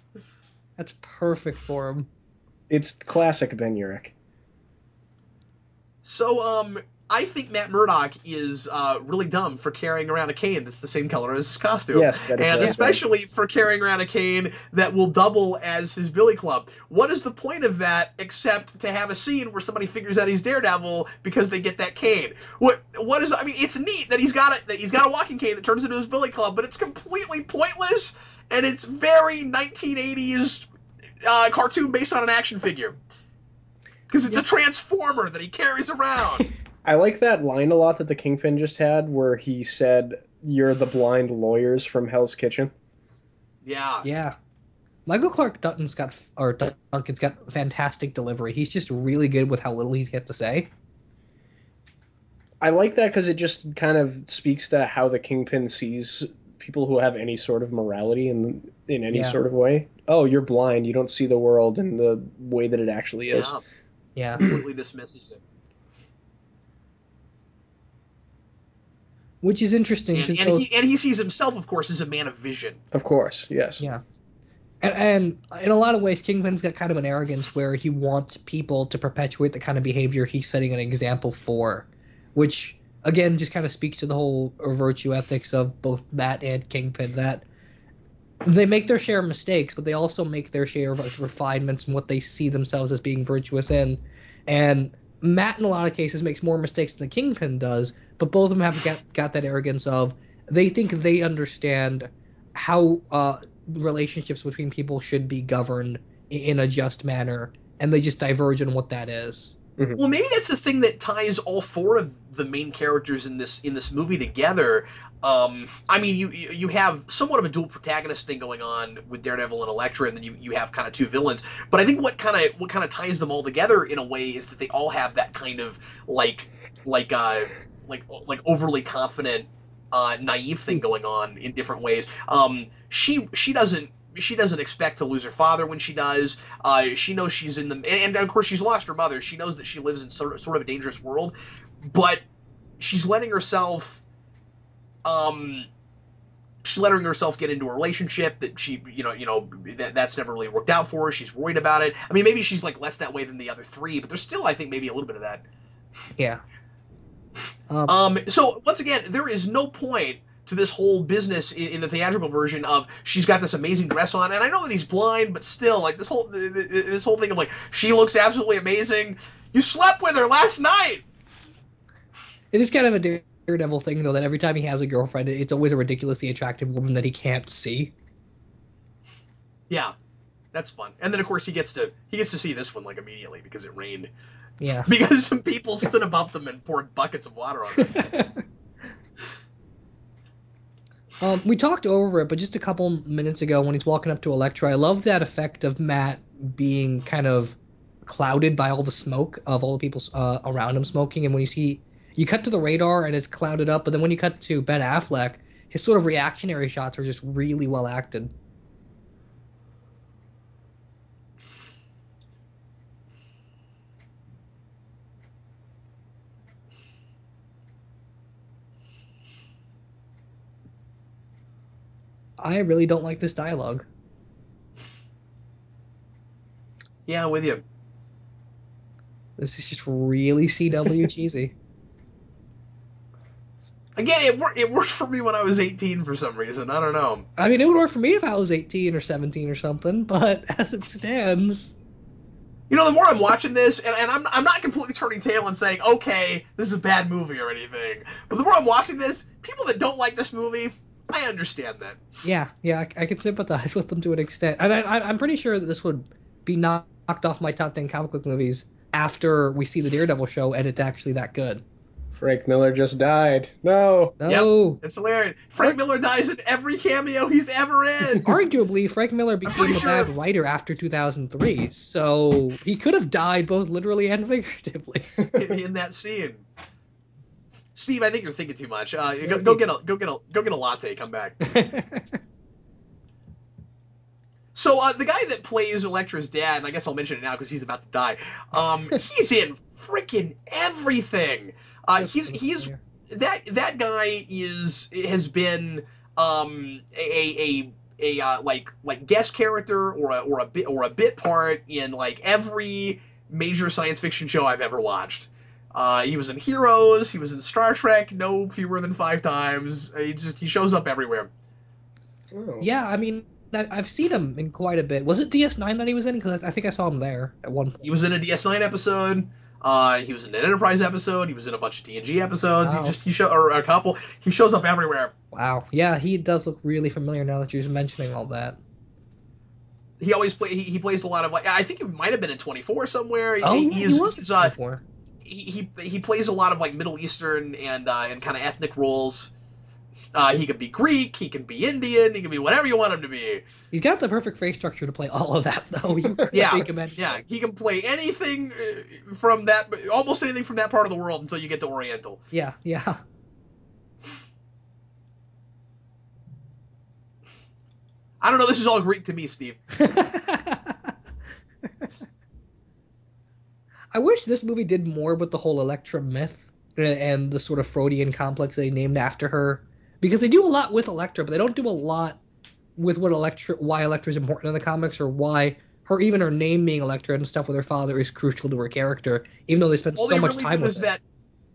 That's perfect for him. It's classic Ben Urich. So, I think Matt Murdock is really dumb for carrying around a cane that's the same color as his costume. Yes, that is and right. especially for carrying around a cane that will double as his billy club. What is the point of that except to have a scene where somebody figures out he's Daredevil because they get that cane? What is? I mean, it's neat that he's got a walking cane that turns into his billy club, but it's completely pointless and it's very 1980s cartoon based on an action figure because it's a transformer that he carries around. I like that line a lot that the Kingpin just had where he said, "You're the blind lawyers from Hell's Kitchen." Yeah. Yeah. Michael Clark Duncan's got fantastic delivery. He's just really good with how little he's got to say. I like that because it just kind of speaks to how the Kingpin sees people who have any sort of morality in any sort of way. Oh, you're blind. You don't see the world in the way that it actually is. Yeah. Completely dismisses it. Which is interesting. And he sees himself, of course, as a man of vision. Of course, yes. Yeah. And in a lot of ways, Kingpin's got kind of an arrogance where he wants people to perpetuate the kind of behavior he's setting an example for, which, again, just kind of speaks to the whole virtue ethics of both Matt and Kingpin, that they make their share of mistakes, but they also make their share of refinements in what they see themselves as being virtuous in. And Matt, in a lot of cases, makes more mistakes than the Kingpin does, but both of them have got that arrogance of they think they understand how relationships between people should be governed in a just manner, and they just diverge in what that is. Well, maybe that's the thing that ties all four of the main characters in this movie together. I mean, you have somewhat of a dual protagonist thing going on with Daredevil and Elektra, and then you have kind of two villains. But I think what kind of ties them all together in a way is that they all have that kind of like overly confident, naive thing going on in different ways. She doesn't expect to lose her father when she does. She knows she's in the, and of course she's lost her mother. She knows that she lives in sort of a dangerous world, but she's letting herself, get into a relationship that she, that's never really worked out for her. She's worried about it. I mean, maybe she's like less that way than the other three, but there's still, I think, maybe a little bit of that. Yeah. So once again, there is no point to this whole business in the theatrical version of she's got this amazing dress on, and I know that he's blind, but still, like this whole thing of like she looks absolutely amazing. You slept with her last night. It is kind of a Daredevil thing, though, that every time he has a girlfriend, it's always a ridiculously attractive woman that he can't see. Yeah, that's fun. And then of course he gets to see this one like immediately because it rained. Yeah. Because some people stood above them and poured buckets of water on them. We talked over it, but just a couple minutes ago when he's walking up to Elektra, I love that effect of Matt being kind of clouded by all the smoke of all the people around him smoking. And when you cut to the radar and it's clouded up, but then when you cut to Ben Affleck, his sort of reactionary shots are just really well acted. I really don't like this dialogue. Yeah, with you. This is just really CW cheesy. Again, it worked for me when I was 18 for some reason. I don't know. I mean, it would work for me if I was 18 or 17 or something, but as it stands... The more I'm watching this, and I'm not completely turning tail and saying, okay, this is a bad movie or anything, but the more I'm watching this, people that don't like this movie, I understand that. Yeah, I can sympathize with them to an extent. And I'm pretty sure that this would be knocked off my top 10 comic book movies after we see the Daredevil show, and it's actually that good. Frank Miller just died. No. Yep, it's hilarious. Frank Miller dies in every cameo he's ever in. Arguably, Frank Miller became a bad writer after 2003, so he could have died both literally and figuratively in that scene. Steve, I think you're thinking too much. Go get a latte. Come back. So the guy that plays Elektra's dad, and I guess I'll mention it now because he's about to die. He's in freaking everything. He's that guy has been a guest character or a bit part in like every major science fiction show I've ever watched. He was in Heroes. He was in Star Trek no fewer than 5 times. He shows up everywhere. Oh. Yeah, I mean, I've seen him in quite a bit. Was it DS9 that he was in? Because I think I saw him there at one point. He was in a DS9 episode. He was in an Enterprise episode. He was in a bunch of TNG episodes. Wow. Or a couple. He shows up everywhere. Wow. Yeah, he does look really familiar now that you're mentioning all that. He always he plays a lot of I think he might have been in 24 somewhere. He was in 24. He plays a lot of like Middle Eastern and kind of ethnic roles. He can be Greek, he can be Indian, he can be whatever you want him to be. He's got the perfect face structure to play all of that, though. Yeah, he can play anything from that, almost anything from that part of the world until you get to Oriental. Yeah. I don't know, this is all Greek to me, Steve. I wish this movie did more with the whole Elektra myth and the sort of Freudian complex they named after her. Because they do a lot with Elektra, but they don't do a lot with why Elektra is important in the comics, or why even her name being Elektra and stuff with her father is crucial to her character, even though they spend so much time with it.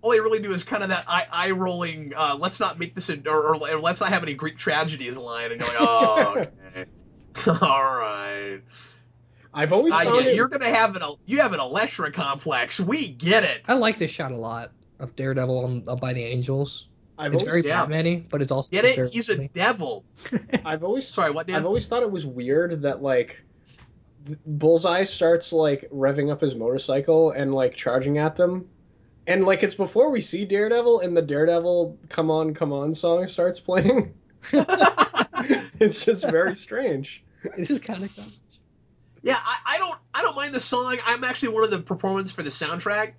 All they really do is kind of that eye-rolling, let's not make this, or let's not have any Greek tragedies line, and you're like, oh, okay. All right. I've always found you're gonna have an Elektra complex. We get it. I like this shot a lot of Daredevil by the Angels. It's very Batman-y, but it's also get it. He's a devil. I've always sorry. What? Dan? I've always thought it was weird that like Bullseye starts like revving up his motorcycle and like charging at them, and like it's before we see Daredevil, and the Daredevil "Come On, Come On" song starts playing. It's just very strange. It is kind of dumb. Yeah, I don't mind the song. I'm actually one of the proponents for the soundtrack.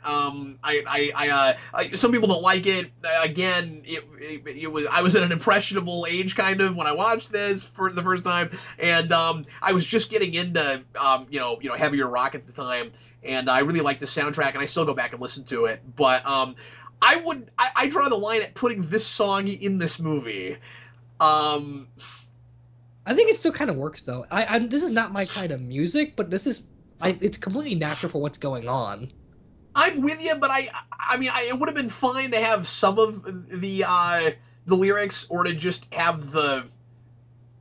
Some people don't like it. Again, it was I was at an impressionable age kind of when I watched this for the first time, and I was just getting into heavier rock at the time, and I really liked the soundtrack, and I still go back and listen to it. But I draw the line at putting this song in this movie. I think it still kind of works though. This is not my kind of music, but it's completely natural for what's going on. I'm with you, but I mean, it would have been fine to have some of the lyrics, or to just have the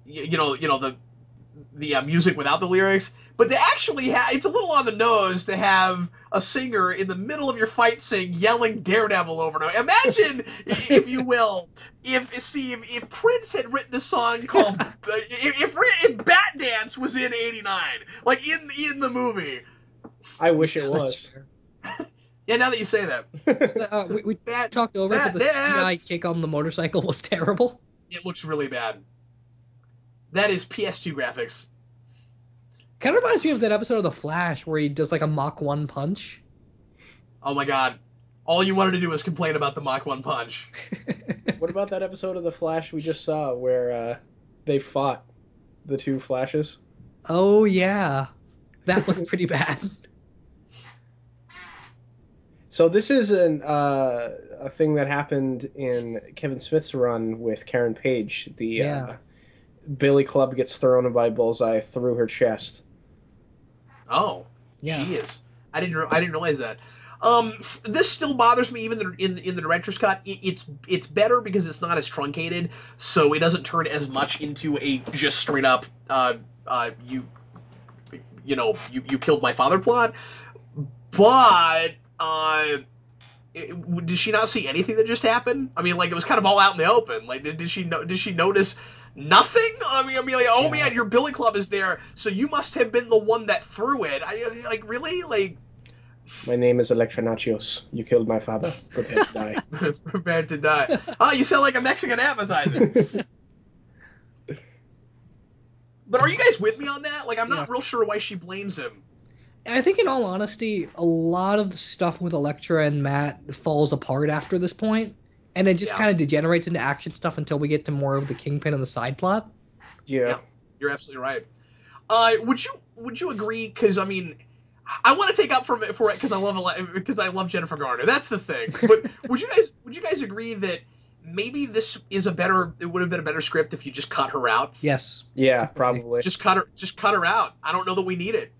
music without the lyrics. But to actually it's a little on the nose to have a singer in the middle of your fight scene yelling Daredevil over and over. Imagine, if you will, if Prince had written a song called if Bat Dance was in '89, like in the movie. I wish it was. Yeah, now that you say that. So, we talked over it, but the CGI kick on the motorcycle was terrible. It looks really bad. That is PS2 graphics. Kind of reminds me of that episode of The Flash where he does like a Mach 1 punch. Oh my god. All you wanted to do was complain about the Mach 1 punch. What about that episode of The Flash we just saw where they fought the two Flashes? Oh, yeah. That looked pretty bad. So this is a thing that happened in Kevin Smith's run with Karen Page. The Billy Club gets thrown by Bullseye through her chest. Oh, yeah. She is. I didn't realize that. This still bothers me even in the director's cut. It's better because it's not as truncated, so it doesn't turn as much into a just straight up you killed my father plot. But did she not see anything that just happened? I mean, like, it was kind of all out in the open. Like, did she notice nothing? I mean, like, oh man, your Billy Club is there, so you must have been the one that threw it. Like, really? Like, my name is Electra Nachos. You killed my father. Prepare to die. Prepare to die. Oh, you sound like a Mexican appetizer. But are you guys with me on that? Like, I'm not real sure why she blames him. I think, in all honesty, a lot of the stuff with Elektra and Matt falls apart after this point, and it just kind of degenerates into action stuff until we get to more of the Kingpin and the side plot. Yeah, you're absolutely right. Would you agree? Because I mean, I want to take up for it because I love Jennifer Garner. That's the thing. But would you guys agree that maybe this is it would have been a better script if you just cut her out? Yes. Yeah, probably. Just cut her out. I don't know that we need it.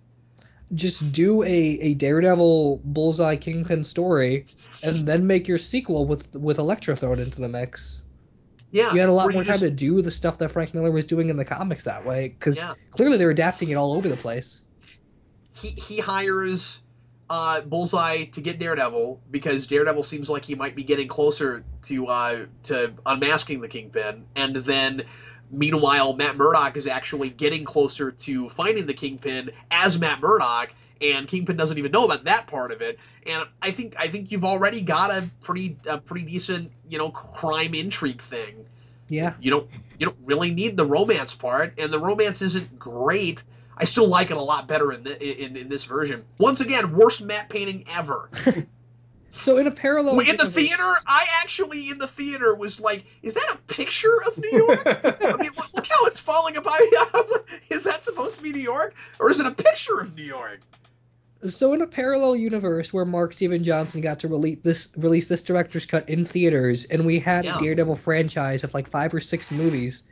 Just do a Daredevil Bullseye Kingpin story, and then make your sequel with Elektra thrown into the mix. Yeah, you had a lot more time to do the stuff that Frank Miller was doing in the comics that way, because clearly they're adapting it all over the place. He hires Bullseye to get Daredevil because Daredevil seems like he might be getting closer to unmasking the Kingpin, and then meanwhile Matt Murdock is actually getting closer to finding the Kingpin as Matt Murdock, and Kingpin doesn't even know about that part of it. And I think you've already got a pretty decent crime intrigue thing. Yeah. You don't really need the romance part, and the romance isn't great. I still like it a lot better in this version. Once again, worst matte painting ever. So in a parallel... In the theater, I actually, in the theater, was like, is that a picture of New York? I mean, look how it's falling apart. I was like, is that supposed to be New York? Or is it a picture of New York? So in a parallel universe where Mark Steven Johnson got to release this director's cut in theaters, and we had a Daredevil franchise of like 5 or 6 movies,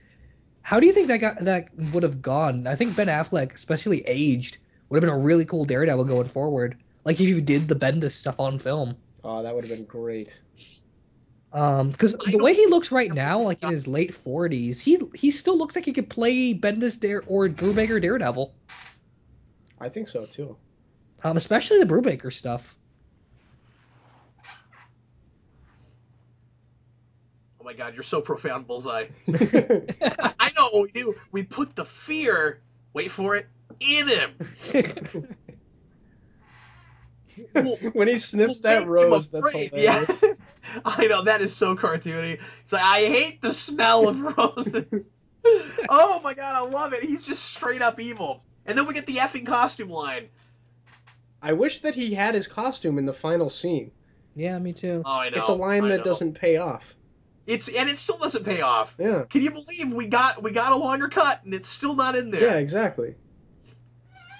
how do you think that would have gone? I think Ben Affleck, especially aged, would have been a really cool Daredevil going forward. Like if you did the Bendis stuff on film. Oh, that would have been great. Because the way he looks right now, like in his late 40s, he still looks like he could play Bendis or Brubaker Daredevil. I think so too. Especially the Brubaker stuff. Oh my God, you're so profound, Bullseye. I know what we do. We put the fear, wait for it, in him. When he snips that make him rose, that's afraid. hilarious. Yeah. I know, that is so cartoony. It's like, I hate the smell of roses. Oh my God, I love it. He's just straight up evil. And then we get the effing costume line. I wish that he had his costume in the final scene. Yeah, me too. Oh, I know. It's a line that doesn't pay off. And it still doesn't pay off. Yeah. Can you believe we got a longer cut and it's still not in there? Yeah, exactly.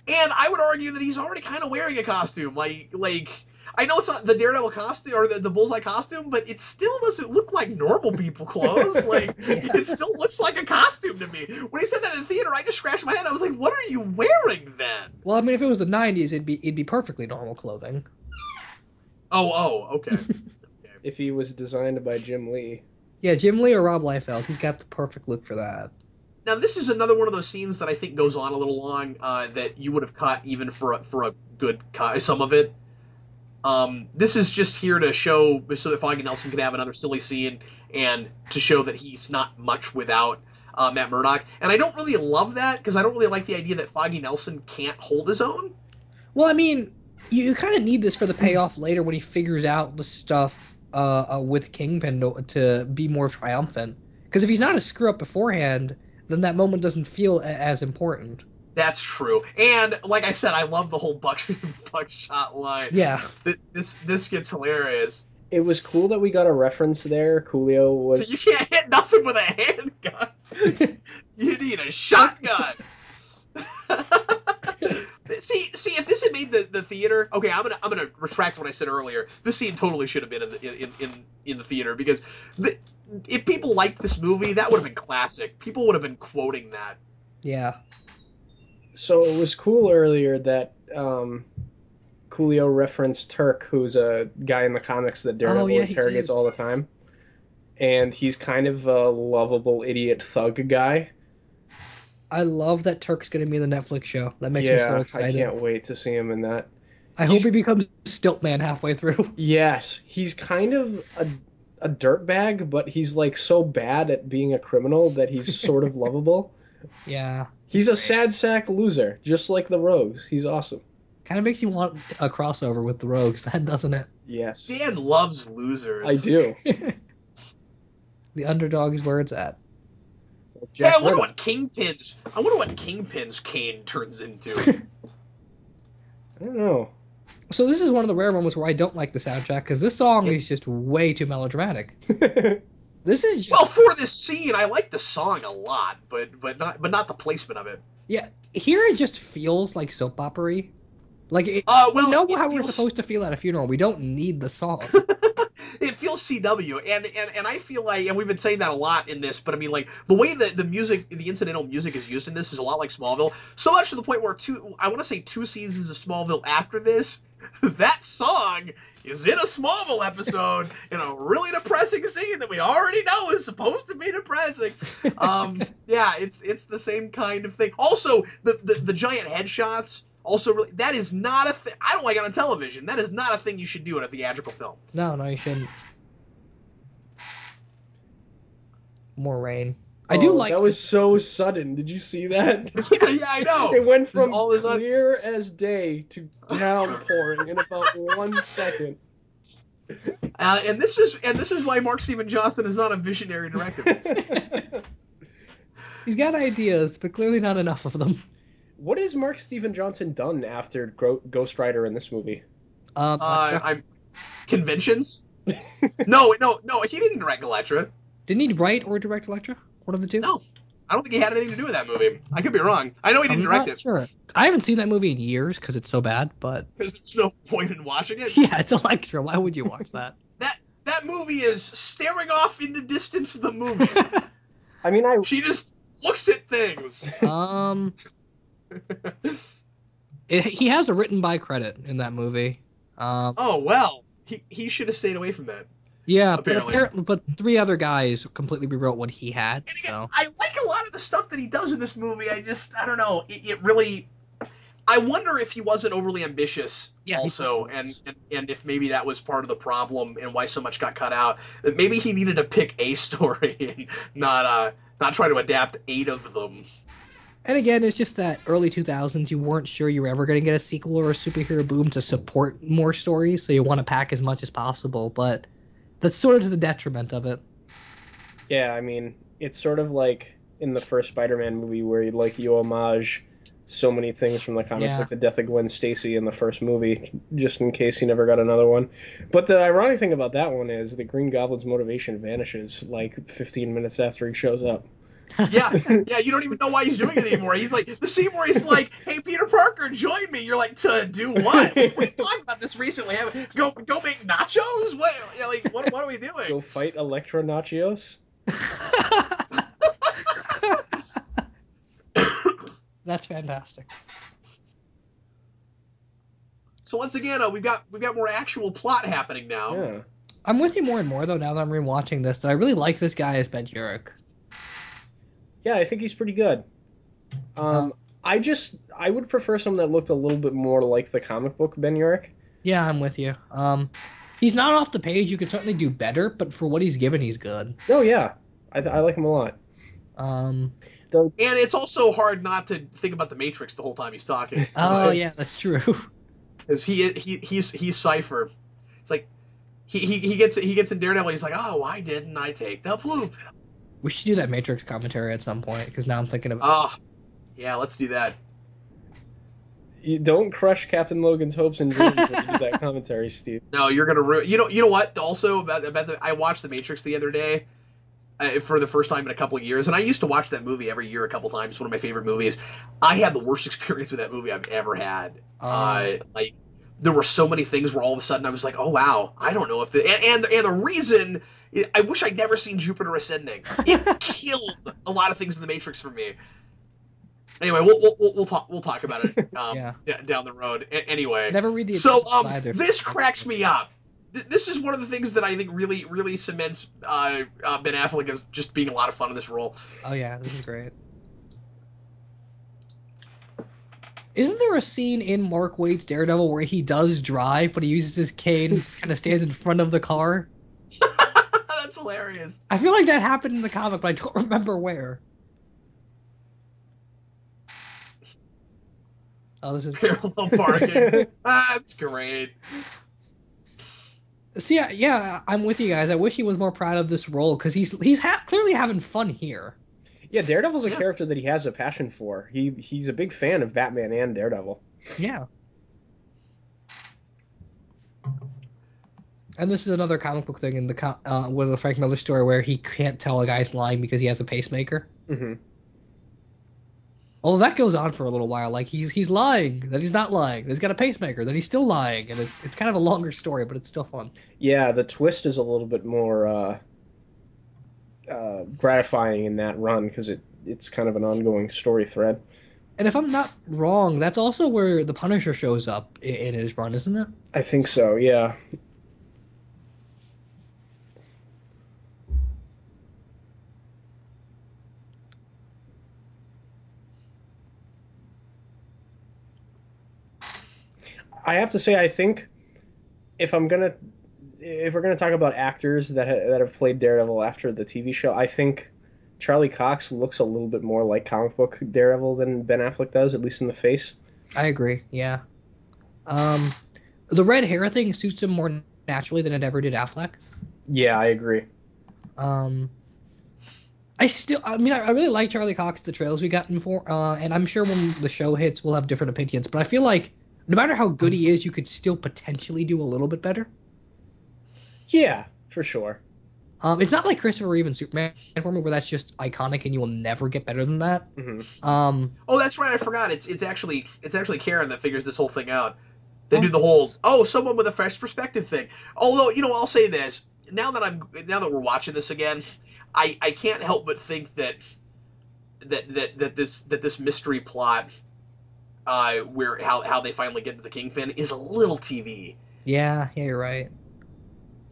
And I would argue that he's already kind of wearing a costume. Like I know it's not the Daredevil costume or the Bullseye costume, but it still doesn't look like normal people clothes. Like, it still looks like a costume to me. When he said that in the theater, I just scratched my head. I was like, what are you wearing then? Well, I mean, if it was the 90s, it'd be perfectly normal clothing. Oh, okay. If he was designed by Jim Lee. Yeah, Jim Lee or Rob Liefeld. He's got the perfect look for that. Now, this is another one of those scenes that I think goes on a little long, that you would have cut even for a good cut, some of it. This is just here to show, so that Foggy Nelson can have another silly scene, and to show that he's not much without Matt Murdock. And I don't really love that, because I don't really like the idea that Foggy Nelson can't hold his own. Well, I mean, you kind of need this for the payoff later when he figures out the stuff with Kingpin to be more triumphant. Because if he's not a screw-up beforehand, then that moment doesn't feel as important. That's true. And, like I said, I love the whole buckshot line. Yeah. This gets hilarious. It was cool that we got a reference there. Coolio was... You can't hit nothing with a handgun. You need a shotgun. See, if this had made the theater, okay, I'm gonna retract what I said earlier. This scene totally should have been in the theater, because if people liked this movie, that would have been classic. People would have been quoting that. Yeah. So it was cool earlier that Coolio referenced Turk, who's a guy in the comics that Daredevil interrogates all the time. And he's kind of a lovable idiot thug guy. I love that Turk's going to be in the Netflix show. That makes me so excited. I can't wait to see him in that. I hope he becomes Stiltman halfway through. Yes, he's kind of a dirtbag, but he's like so bad at being a criminal that he's sort of lovable. Yeah. He's a sad sack loser, just like the Rogues. He's awesome. Kind of makes you want a crossover with the Rogues, then, doesn't it? Yes. Dan loves losers. I do. The underdog is where it's at. Yeah, I wonder what Kingpin's cane turns into. I don't know. So this is one of the rare moments where I don't like the soundtrack, because this song is just way too melodramatic. This is just... Well, for this scene, I like the song a lot, but not the placement of it. Yeah, here it just feels like soap opera-y. Like, we know how we're supposed to feel at a funeral. We don't need the song. It feels CW, and I feel like, and we've been saying that a lot in this, but I mean, like, the way that the incidental music is used in this is a lot like Smallville, so much to the point where I want to say 2 seasons of Smallville after this, that song is in a Smallville episode in a really depressing scene that we already know is supposed to be depressing. Yeah, it's the same kind of thing. Also, the giant headshots. Also, really, that is not a thing. I don't like it on television. That is not a thing you should do in a theatrical film. No, you shouldn't. More rain. I do like... That was so sudden. Did you see that? Yeah, I know. It went from clear as day to downpouring in about 1 second. And this is why Mark Steven Johnson is not a visionary director. He's got ideas, but clearly not enough of them. What has Mark Steven Johnson done after Ghost Rider in this movie? I'm conventions. No, he didn't direct Elektra. Didn't he write or direct Elektra? One of the two? No, I don't think he had anything to do with that movie. I could be wrong. I know he didn't direct it. Sure. I haven't seen that movie in years because it's so bad, but... Because there's no point in watching it? Yeah, it's Elektra. Why would you watch that? That movie is staring off into distance of the movie. I mean, She just looks at things. He has a written by credit in that movie. Oh, well. He should have stayed away from that. Yeah, but 3 other guys completely rewrote what he had. And again, I like a lot of the stuff that he does in this movie. I don't know. It really... I wonder if he wasn't overly ambitious Yeah, he also, probably and if maybe that was part of the problem and why so much got cut out. That maybe he needed to pick a story and not try to adapt 8 of them. And again, it's just that early 2000s, you weren't sure you were ever going to get a sequel or a superhero boom to support more stories, so you want to pack as much as possible, but that's sort of to the detriment of it. Yeah, I mean, it's sort of like in the first Spider-Man movie where you homage so many things from the comics, Yeah. like the death of Gwen Stacy in the first movie, just in case he never got another one. But the ironic thing about that one is the Green Goblin's motivation vanishes like 15 minutes after he shows up. Yeah, you don't even know why he's doing it anymore. He's like, the scene where he's like, hey, Peter Parker, join me. You're like, to do what? We've talked about this recently. Go make nachos? What? Yeah, like, what are we doing? Go fight Electro Nachios? That's fantastic. So once again, we've got more actual plot happening now. Yeah. I'm with you more and more, though, now that I'm rewatching this, that I really like this guy as Ben Urich. Yeah, I think he's pretty good. I would prefer someone that looked a little bit more like the comic book Ben Urich. Yeah, I'm with you. He's not off the page. You could certainly do better, but for what he's given, he's good. Oh yeah, I like him a lot. And it's also hard not to think about the Matrix the whole time he's talking. Oh yeah, that's true. Because he's Cypher. It's like he gets in Daredevil. He's like, oh, why didn't I take the blue pill? We should do that Matrix commentary at some point, because now I'm thinking about. Ah, yeah, let's do that. You don't crush Captain Logan's hopes and dreams when you do that commentary, Steve. No, you're gonna ruin. You know what? Also, I watched the Matrix the other day for the first time in a couple of years, and I used to watch that movie every year a couple times. One of my favorite movies. I had the worst experience with that movie I've ever had. Like, there were so many things where all of a sudden I was like, oh wow, I don't know if and the reason. I wish I'd never seen Jupiter Ascending. It killed a lot of things in the Matrix for me. Anyway, we'll talk about it down the road. Anyway, never read the either. This cracks me up. This is one of the things that I think really cements Ben Affleck as just being a lot of fun in this role. Oh yeah, this is great. Isn't there a scene in Mark Waid's Daredevil where he does drive, but he uses his cane and just kind of stands in front of the car? That's hilarious. I feel like that happened in the comic, but I don't remember where. Oh, this is parallel parking. That's great. See, yeah, I'm with you guys. I wish he was more proud of this role because he's clearly having fun here. Yeah, Daredevil's a character that he has a passion for. He's a big fan of Batman and Daredevil. Yeah. And this is another comic book thing in the with a Frank Miller story where he can't tell a guy's lying because he has a pacemaker. Mm-hmm. Oh, that goes on for a little while. Like he's lying, then he's not lying. He's got a pacemaker, then he's still lying, and it's kind of a longer story, but it's still fun. Yeah, the twist is a little bit more gratifying in that run because it's kind of an ongoing story thread. And if I'm not wrong, that's also where the Punisher shows up in his run, isn't it? I think so. Yeah. I have to say, I think if we're gonna talk about actors that have played Daredevil after the TV show, I think Charlie Cox looks a little bit more like comic book Daredevil than Ben Affleck does, at least in the face. I agree. Yeah. The red hair thing suits him more naturally than it ever did Affleck. Yeah, I agree. I really like Charlie Cox, the trailers we gotten for, and I'm sure when the show hits, we'll have different opinions. But I feel like no matter how good he is, you could still potentially do a little bit better. Yeah, for sure. It's not like Christopher Reeve and Superman for me, where that's just iconic and you will never get better than that. Mm-hmm. Oh, that's right. I forgot. It's actually Karen that figures this whole thing out. They do the whole someone with a fresh perspective thing. Although, I'll say this now that we're watching this again, I can't help but think that this mystery plot, where how they finally get to the Kingpin is a little TV. Yeah, you're right.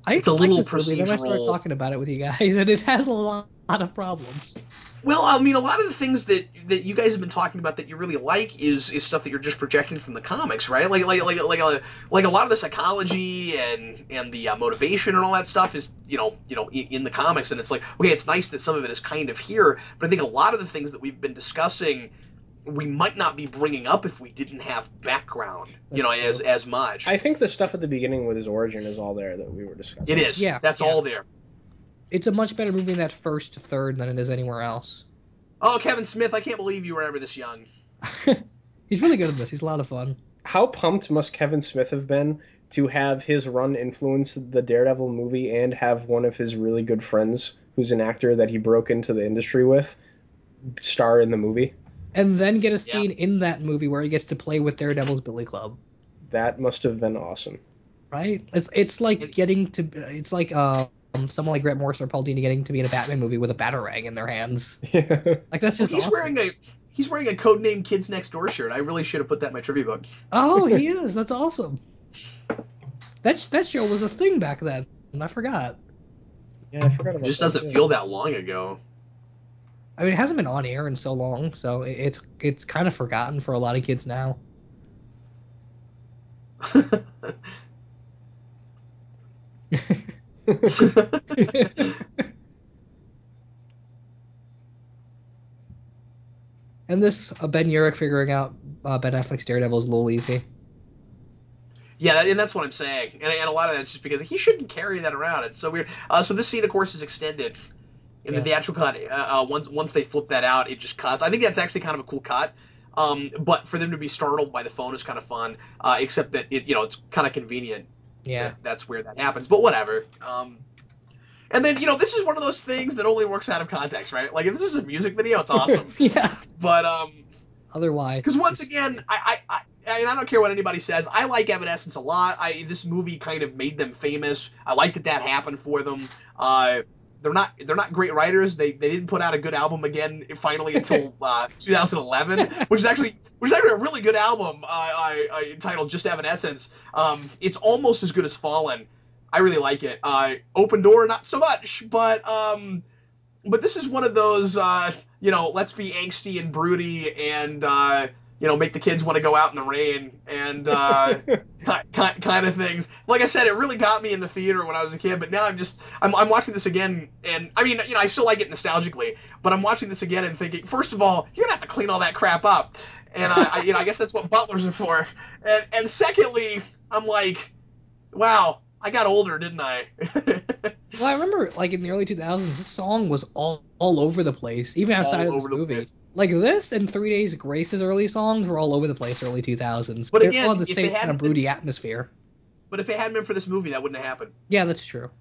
It's a little procedural. Then I start talking about it with you guys, and it has a lot lot of problems. Well, I mean, a lot of the things that you guys have been talking about that you really like is stuff that you're just projecting from the comics, right? Like a lot of the psychology and the motivation and all that stuff is in the comics, and it's like, okay, it's nice that some of it is kind of here, but I think a lot of the things that we've been discussing we might not be bringing up if we didn't have background, as much. I think the stuff at the beginning with his origin is all there that we were discussing. It is. Yeah, that's all there. It's a much better movie in that first third than it is anywhere else. Oh, Kevin Smith, I can't believe you were ever this young. He's really good at this. He's a lot of fun. How pumped must Kevin Smith have been to have his run influence the Daredevil movie and have one of his really good friends, who's an actor that he broke into the industry with, star in the movie? And then get a scene in that movie where he gets to play with Daredevil's Billy Club. That must have been awesome. Right? It's like getting to... It's like... someone like Grant Morrison or Paul Dini getting to be in a Batman movie with a Batarang in their hands. Yeah. Like, that's just he's awesome. He's wearing a Codename Kids Next Door shirt. I really should have put that in my trivia book. Oh, he is. That's awesome. That show was a thing back then, and I forgot. Yeah, I forgot about that. It just doesn't feel that long ago. I mean, it hasn't been on air in so long, so it's kind of forgotten for a lot of kids now. And this Ben Urich figuring out Ben Affleck's Daredevil is a little easy. Yeah, and that's what I'm saying. And a lot of that's just because he shouldn't carry that around. It's so weird. So this scene, of course, is extended. In the theatrical cut, once they flip that out, it just cuts. I think that's actually kind of a cool cut. But for them to be startled by the phone is kind of fun. Except that it's kind of convenient. Yeah, that's where that happens. But whatever. And then this is one of those things that only works out of context, right? Like if this is a music video, it's awesome. Yeah. But otherwise, because once again, I don't care what anybody says. I like Evanescence a lot. This movie kind of made them famous. I like that happened for them. They're not great writers. They didn't put out a good album again finally until 2011, which is actually a really good album. Entitled Just Evanescence. It's almost as good as Fallen. I really like it. Open Door, not so much, but this is one of those let's be angsty and broody and make the kids want to go out in the rain and kind of things. Like I said, it really got me in the theater when I was a kid, but now I'm watching this again, and I mean, I still like it nostalgically, but I'm watching this again and thinking, first of all, you're gonna have to clean all that crap up, and I guess that's what butlers are for, and secondly, I'm like, wow, I got older, didn't I? Well, I remember, like, in the early 2000s, this song was all over the place, even outside of this movie. Like, this and 3 Days of Grace's early songs were all over the place early 2000s. But they're again, all the same kind of broody atmosphere. But if it hadn't been for this movie, that wouldn't have happened. Yeah, that's true.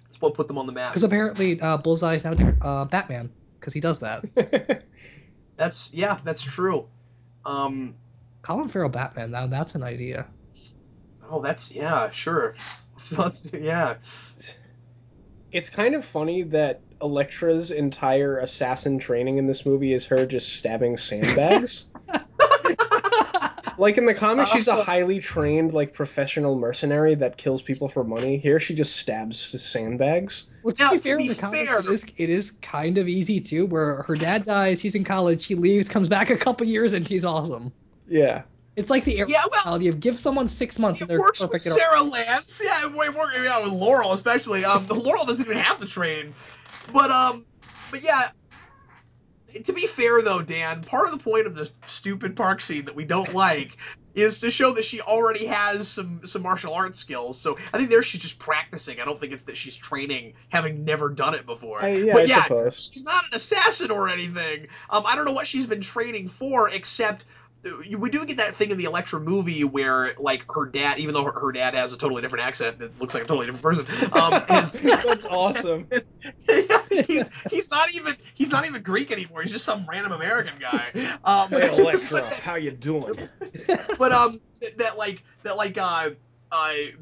That's what put them on the map. Because apparently Bullseye is now Batman, because he does that. That's true. Colin Farrell Batman, now that's an idea. Oh, sure. So It's kind of funny that Elektra's entire assassin training in this movie is her just stabbing sandbags. Like in the comics, she's a highly trained, like, professional mercenary that kills people for money. Here, she just stabs sandbags. Well, to be fair, in the comics, it is kind of easy too. Where her dad dies, she's in college, she leaves, comes back a couple years, and she's awesome. Yeah. It's like the reality of give someone 6 months and they're works perfect. With Sarah Lance, working with Laurel especially. Laurel doesn't even have to train, but yeah. To be fair though, Dan, part of the point of this stupid park scene that we don't like is to show that she already has some martial arts skills. So I think she's just practicing. I don't think it's that she's training, having never done it before. I suppose. She's not an assassin or anything. I don't know what she's been training for, except we do get that thing in the Elektra movie where, like, her dad, even though her dad has a totally different accent, it looks like a totally different person. That's awesome. he's not even Greek anymore. He's just some random American guy. Hey, Elektra, how you doing? But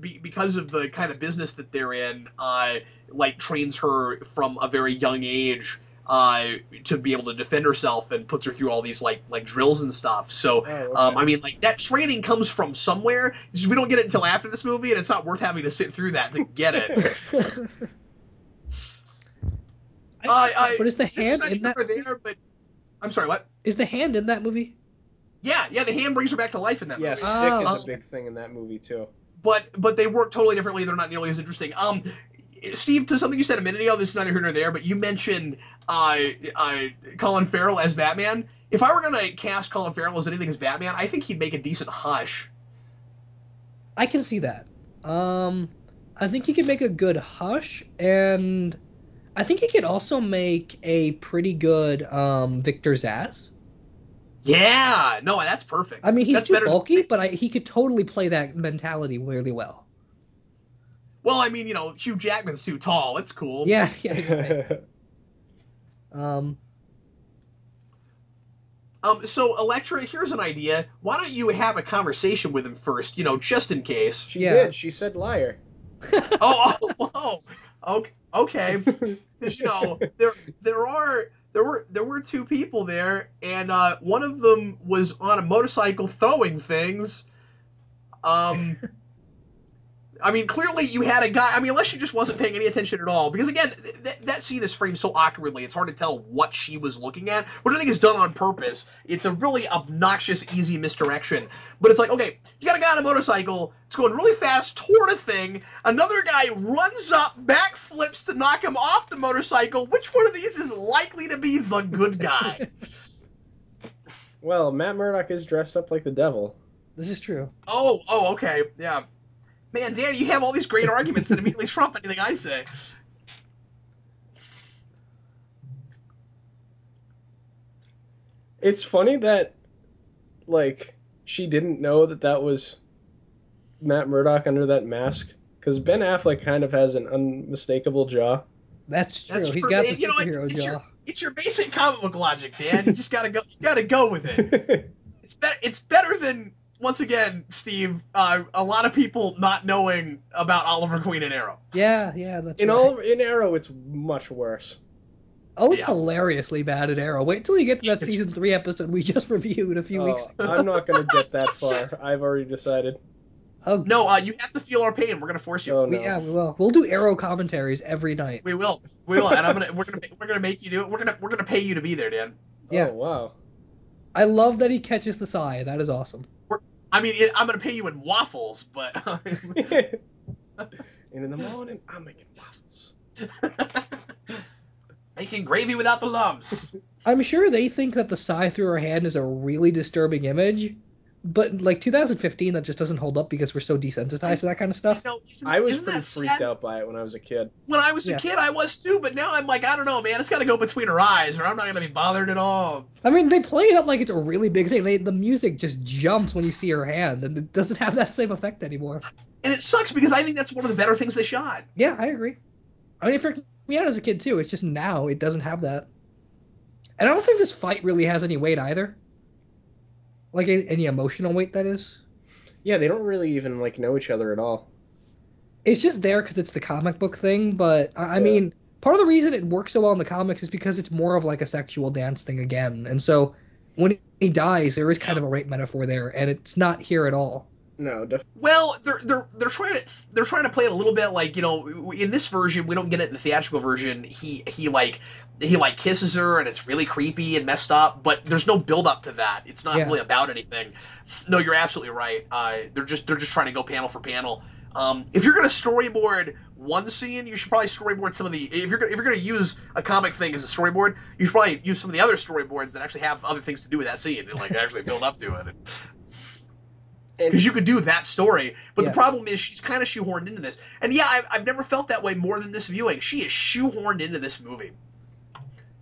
because of the kind of business that they're in, trains her from a very young age. To be able to defend herself and puts her through all these like drills and stuff. So, okay. I mean, like, that training comes from somewhere. Just, we don't get it until after this movie, and it's not worth having to sit through that to get it. But is the hand in that? There, but I'm sorry, what? Is the hand in that movie? Yeah, the hand brings her back to life in that movie. Stick is a big thing in that movie too. But they work totally differently. They're not nearly as interesting. Steve, to something you said a minute ago, this is neither here nor there, but you mentioned Colin Farrell as Batman. If I were going to cast Colin Farrell as anything as Batman, I think he'd make a decent Hush. I can see that. I think he could make a good Hush, and I think he could also make a pretty good Victor Zsasz. Yeah, no, that's perfect. I mean, he's that's too bulky, but he could totally play that mentality really well. Well, I mean, Hugh Jackman's too tall. It's cool. Yeah. So, Elektra, here's an idea. Why don't you have a conversation with him first, just in case? She did. She said liar. Oh, okay. Because, there were two people there, and one of them was on a motorcycle throwing things. I mean, clearly you had a guy. I mean, unless she just wasn't paying any attention at all. Because again, that scene is framed so awkwardly, it's hard to tell what she was looking at. Which I think is done on purpose. It's a really obnoxious, easy misdirection. But it's like, okay, you got a guy on a motorcycle. It's going really fast toward a thing. Another guy runs up, backflips to knock him off the motorcycle. Which one of these is likely to be the good guy? Well, Matt Murdock is dressed up like the devil. This is true. Oh, okay, yeah. Man, Dan, you have all these great arguments that immediately trump anything I say. It's funny that, she didn't know that was Matt Murdock under that mask, because Ben Affleck kind of has an unmistakable jaw. That's true. He's got the superhero jaw. It's your basic comic book logic, Dan. You just gotta go. You gotta go with it. It's better than. Once again, Steve, a lot of people not knowing about Oliver Queen and Arrow. Yeah, that's in Arrow, it's much worse. Oh, it's hilariously bad at Arrow. Wait till you get to that season 3 episode we just reviewed a few weeks ago. I'm not going to get that far. I've already decided. Oh no, you have to feel our pain. We're going to force you. Oh, no. Yeah, we will. We'll do Arrow commentaries every night. We will, and we're gonna make you do it. We're gonna pay you to be there, Dan. Yeah. Oh wow. I love that he catches the sigh. That is awesome. I'm going to pay you in waffles, but... And in the morning, I'm making waffles. Making gravy without the lumps. I'm sure they think that the sigh through her hand is a really disturbing image, but 2015, that just doesn't hold up because we're so desensitized to that kind of stuff. I was pretty freaked out by it when I was a kid. When I was a kid, I was too, but now I'm like, I don't know, man. It's got to go between her eyes, or I'm not going to be bothered at all. I mean, they play it up like it's a really big thing. The music just jumps when you see her hand, and it doesn't have that same effect anymore. And it sucks because I think that's one of the better things they shot. Yeah, I agree. I mean, it freaked me out as a kid, too. It's just now it doesn't have that. And I don't think this fight really has any weight either. Any emotional weight, that is. Yeah, they don't really even, know each other at all. It's just there because it's the comic book thing, but, I mean, part of the reason it works so well in the comics is because it's more of, a sexual dance thing again. And so, when he dies, there is kind of a rape metaphor there, and it's not here at all. No, definitely. Well, they're trying to play it a little bit in this version we don't get it in the theatrical version. He kisses her and it's really creepy and messed up, but there's no build up to that. It's not really about anything. No, you're absolutely right. They're just trying to go panel for panel. If you're gonna storyboard one scene, you should probably storyboard some of the. If you're gonna use a comic thing as a storyboard, you should probably use some of the other storyboards that actually have other things to do with that scene and actually build up to it. Because you could do that story, but the problem is she's kind of shoehorned into this. And I've never felt that way more than this viewing. She is shoehorned into this movie.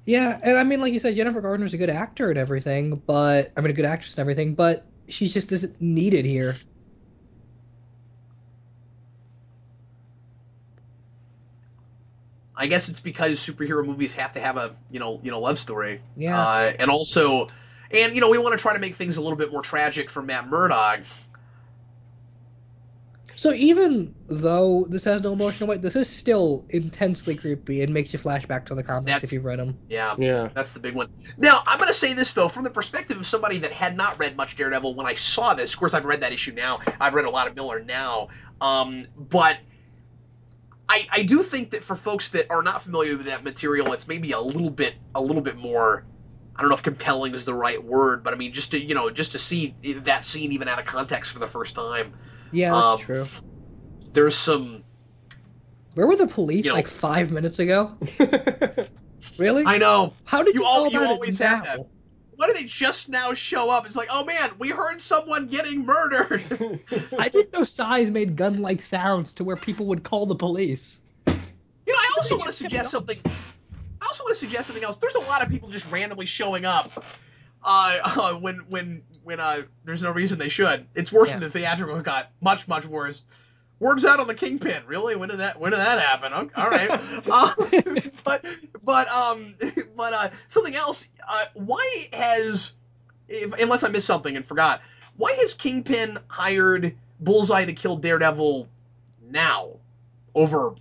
Yeah, and I mean, like you said, Jennifer Garner's a good actor and everything, a good actress and everything, but she just isn't needed here. I guess it's because superhero movies have to have a love story. Yeah. And also, we want to try to make things a little bit more tragic for Matt Murdock. So even though this has no emotional weight, this is still intensely creepy and makes you flash back to the comics if you've read them. Yeah, that's the big one. Now, I'm going to say this, though, from the perspective of somebody that had not read much Daredevil when I saw this. Of course, I've read that issue now. I've read a lot of Miller now. But I do think that for folks that are not familiar with that material, it's maybe a little bit more. I don't know if compelling is the right word, but I mean just to see that scene even out of context for the first time. Yeah, that's true. There's some. Where were the police like 5 minutes ago? Really? I know. How did you know about always it now? have that. Why do they just now show up? It's like, oh man, we heard someone getting murdered. I didn't know size made gun-like sounds to where people would call the police. I also want to suggest something. I also want to suggest something else. There's a lot of people just randomly showing up when there's no reason they should. It's worse than the theatrical cut. Much worse. Words out on the Kingpin. Really? When did that happen? Okay, all right. But something else. Why has, unless I missed something and forgot, why has Kingpin hired Bullseye to kill Daredevil now over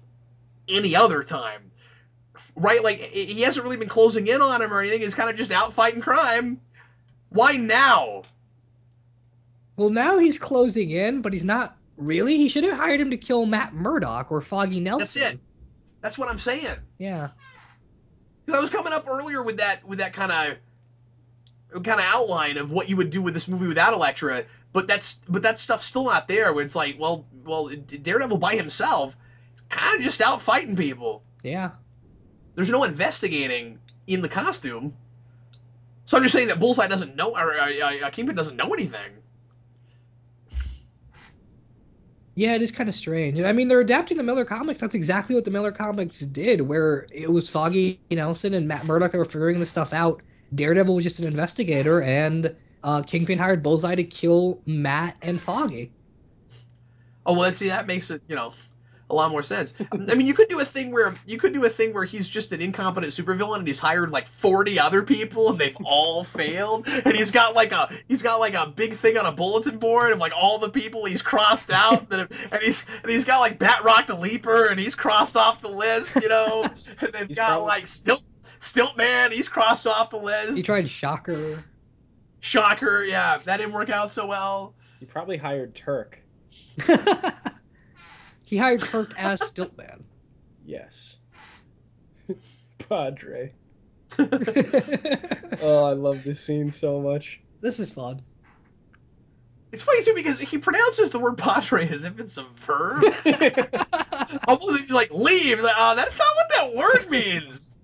any other time? Right? Like, he hasn't really been closing in on him or anything. He's kind of just out fighting crime. Why now? Well, now he's closing in, but he's not really. He should have hired him to kill Matt Murdock or Foggy Nelson. That's it. That's what I'm saying. Yeah. Because I was coming up earlier with that kind of outline of what you would do with this movie without Elektra, but that stuff's still not there. Where it's like, well, Daredevil by himself is kind of just out fighting people. Yeah. There's no investigating in the costume. So I'm just saying that Bullseye doesn't know, or Kingpin doesn't know anything. Yeah, it is kind of strange. I mean, they're adapting the Miller comics. That's exactly what the Miller comics did, where it was Foggy Nelson and Matt Murdock that were figuring this stuff out. Daredevil was just an investigator, and Kingpin hired Bullseye to kill Matt and Foggy. Oh, well, see, that makes it, a lot more sense. I mean, you could do a thing where he's just an incompetent supervillain and he's hired like 40 other people and they've all failed, and he's got like a big thing on a bulletin board of like all the people he's crossed out and he's got like Batrock the Leaper and he's crossed off the list, and they've got like Stiltman, he's crossed off the list. He tried Shocker, yeah, that didn't work out so well. He probably hired Turk. He hired Turk as Stiltman. Yes. Padre. Oh, I love this scene so much. This is fun. It's funny, too, because he pronounces the word Padre as if it's a verb. Almost he's like, leave. He's like, that's not what that word means.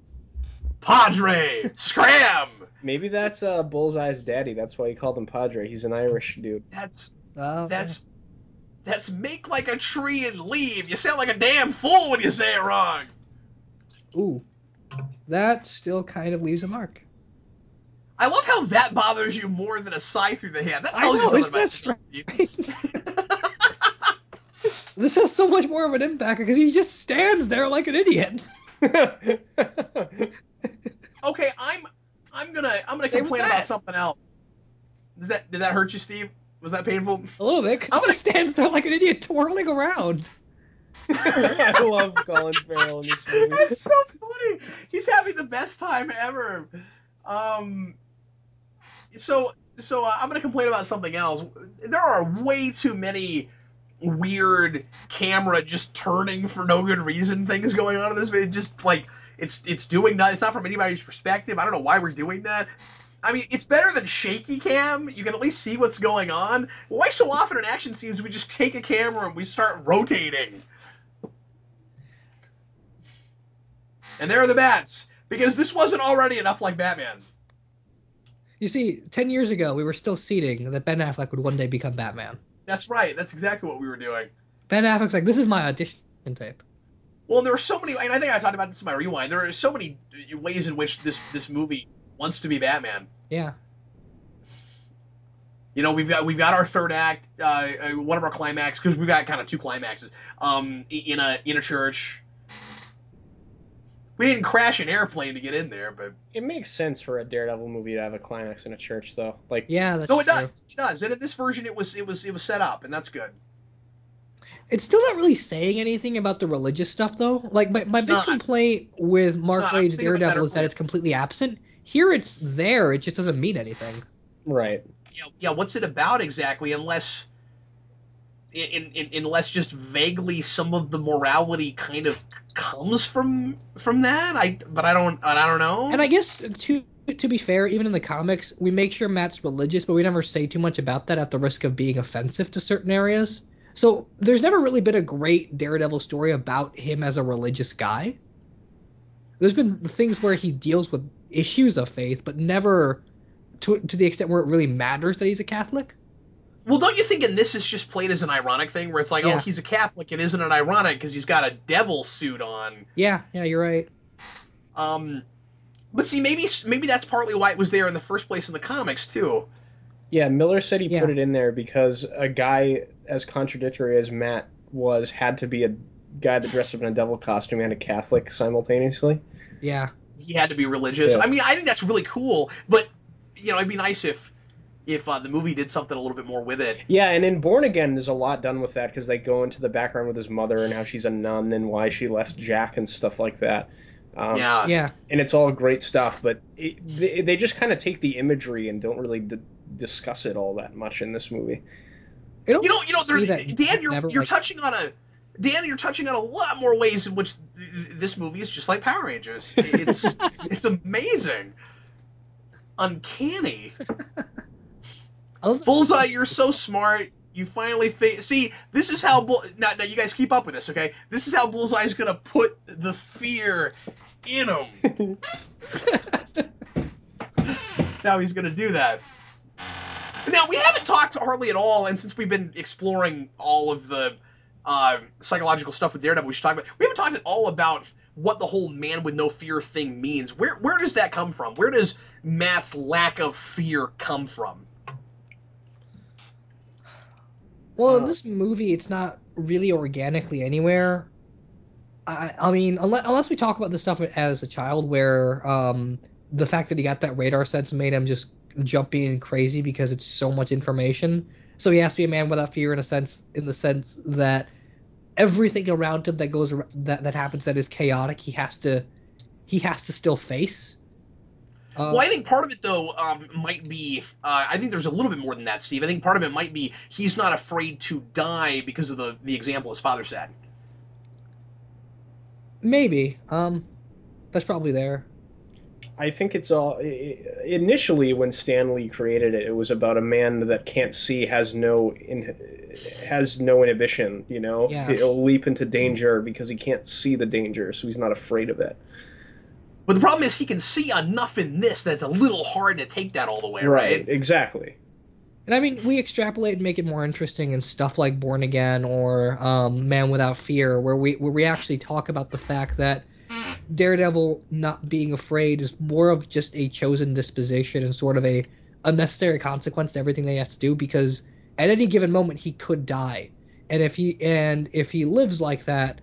Padre. Scram. Maybe that's Bullseye's daddy. That's why he called him Padre. He's an Irish dude. That's make like a tree and leave. You sound like a damn fool when you say it wrong. Ooh. That still kind of leaves a mark. I love how that bothers you more than a sigh through the hand. That tells you something about This has so much more of an impact because he just stands there like an idiot. Okay, I'm gonna complain about something else. Did that hurt you, Steve? Was that painful? A little bit, because he stands there like an idiot twirling around. I love Colin Farrell in this movie. That's so funny. He's having the best time ever. So I'm going to complain about something else. There are way too many weird camera just turning for no good reason things going on in this video. Just like it's doing that. It's not from anybody's perspective. I don't know why we're doing that. I mean, it's better than shaky cam. You can at least see what's going on. Why so often in action scenes we just take a camera and we start rotating? And there are the bats. Because this wasn't already enough like Batman. You see, 10 years ago, we were still seeding that Ben Affleck would one day become Batman. That's right. That's exactly what we were doing. Ben Affleck's like, this is my audition tape. Well, there are so many, and I think I talked about this in my rewind, there are so many ways in which this movie wants to be Batman. Yeah. We've got our third act, one of our climax, because we've got kind of two climaxes. In a church. We didn't crash an airplane to get in there, but it makes sense for a Daredevil movie to have a climax in a church, though. Like, yeah, that's no, it true. does. It does. And in this version, it was set up, and that's good. It's still not really saying anything about the religious stuff, though. Like, my big complaint with Mark Waid's Daredevil is that it's completely absent. Here it's there, it just doesn't mean anything. Right. Yeah, what's it about exactly, unless unless just vaguely some of the morality kind of comes from that. But I don't know. And I guess to be fair, even in the comics, we make sure Matt's religious, but we never say too much about that at the risk of being offensive to certain areas. So there's never really been a great Daredevil story about him as a religious guy. There's been things where he deals with issues of faith, but never to the extent where it really matters that he's a Catholic. Well, don't you think in this is just played as an ironic thing, where it's like, Yeah. oh, he's a Catholic, and isn't it ironic because he's got a devil suit on? Yeah, you're right. But see, maybe that's partly why it was there in the first place in the comics too. Yeah, Miller said he Yeah. put it in there because a guy as contradictory as Matt had to be a guy that dressed up in a devil costume and a Catholic simultaneously. Yeah. He had to be religious. Yeah. I mean, I think that's really cool, but it'd be nice if the movie did something a little bit more with it. Yeah, and in Born Again, there's a lot done with that because they go into the background with his mother and how she's a nun and why she left Jack and stuff like that. Yeah. And it's all great stuff, but they just kind of take the imagery and don't really discuss it all that much in this movie. Dan, you're touching on a lot more ways in which this movie is just like Power Rangers. It's amazing, uncanny. Bullseye, you're so smart. You finally see. This is how now you guys keep up with this, okay? This is how Bullseye's gonna put the fear in him. That's how he's gonna do that. Now, we haven't talked hardly at all, and since we've been exploring all of the psychological stuff with Daredevil, we haven't talked at all about what the whole man with no fear thing means. Where does that come from? Where does Matt's lack of fear come from? Well, in this movie, it's not really organically anywhere. I mean, unless we talk about the stuff as a child, where the fact that he got that radar sense made him just jumpy and crazy because it's so much information. So he has to be a man without fear in the sense that everything around him that happens that is chaotic, he has to still face. Well, I think part of it, though, might be... I think there's a little bit more than that, Steve. I think part of it might be he's not afraid to die because of the example his father set. Maybe. That's probably there. I think it's all... Initially, when Stan Lee created it, it was about a man that can't see, has no inhibition, Yeah. He'll leap into danger because he can't see the danger, so he's not afraid of it. But the problem is he can see enough in this that it's a little hard to take that all the way, right? Exactly. And I mean, we extrapolate and make it more interesting in stuff like Born Again or Man Without Fear, where we actually talk about the fact that Daredevil not being afraid is more of just a chosen disposition and sort of a unnecessary consequence to everything that he has to do, because at any given moment he could die, and if he lives like that,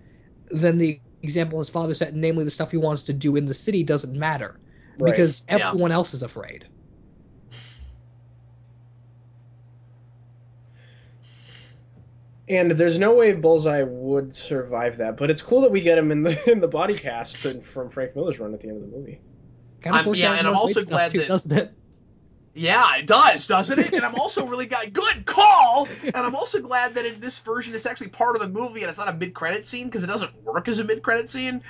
then the example his father set, namely the stuff he wants to do in the city, doesn't matter because everyone else is afraid. And there's no way Bullseye would survive that, but it's cool that we get him in the body cast from Frank Miller's run at the end of the movie. And I'm also glad that... doesn't it? Yeah, it does, doesn't it? And I'm also really glad... Good call! And I'm also glad that in this version it's actually part of the movie and it's not a mid-credit scene, because it doesn't work as a mid-credit scene.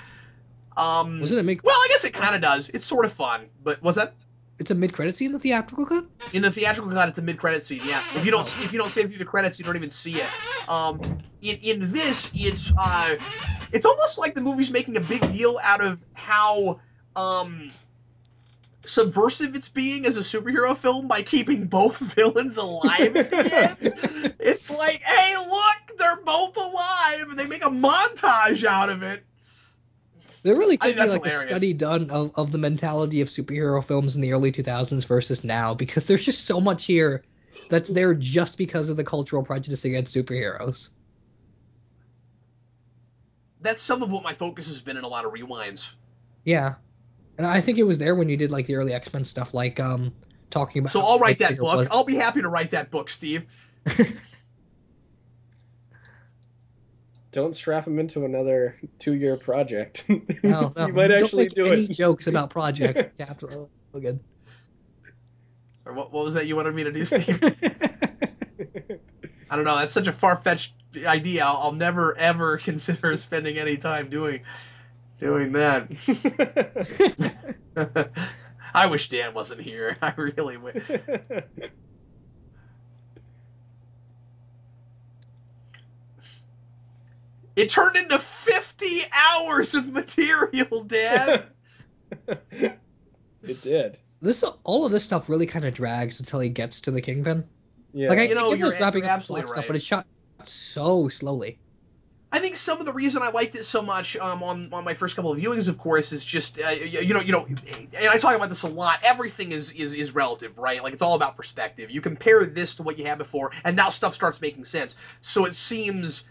Was it a mid? Well, I guess it kind of does. It's sort of fun. But was that... It's a mid-credit scene in the theatrical cut? In the theatrical cut, it's a mid-credit scene, yeah. If you don't save through the credits, you don't even see it. In this, it's almost like the movie's making a big deal out of how subversive it's being as a superhero film by keeping both villains alive at the end. It's like, hey, look, they're both alive, and they make a montage out of it. There really could be like hilarious. a study done of the mentality of superhero films in the early 2000s versus now, because there's just so much here that's there just because of the cultural prejudice against superheroes. That's some of what my focus has been in a lot of rewinds. Yeah. And I think it was there when you did like the early X-Men stuff, like talking about... So I'll write that book. I'll be happy to write that book, Steve. Don't strap him into another 2-year project. No. You might actually do it. Any jokes about projects, Captain Logan. Sorry, what was that you wanted me to do, Steve? I don't know. That's such a far-fetched idea. I'll never ever consider spending any time doing that. I wish Dan wasn't here. I really wish. It turned into 50 hours of material, Dan. It did. All of this stuff really kind of drags until he gets to the Kingpin. Yeah. Like, I You know, get you're it's wrapping up absolutely stuff, right. but it's shot so slowly. I think some of the reason I liked it so much on my first couple of viewings, of course, is just you know, and I talk about this a lot. Everything is relative, right? Like, it's all about perspective. You compare this to what you had before, and now stuff starts making sense. So it seems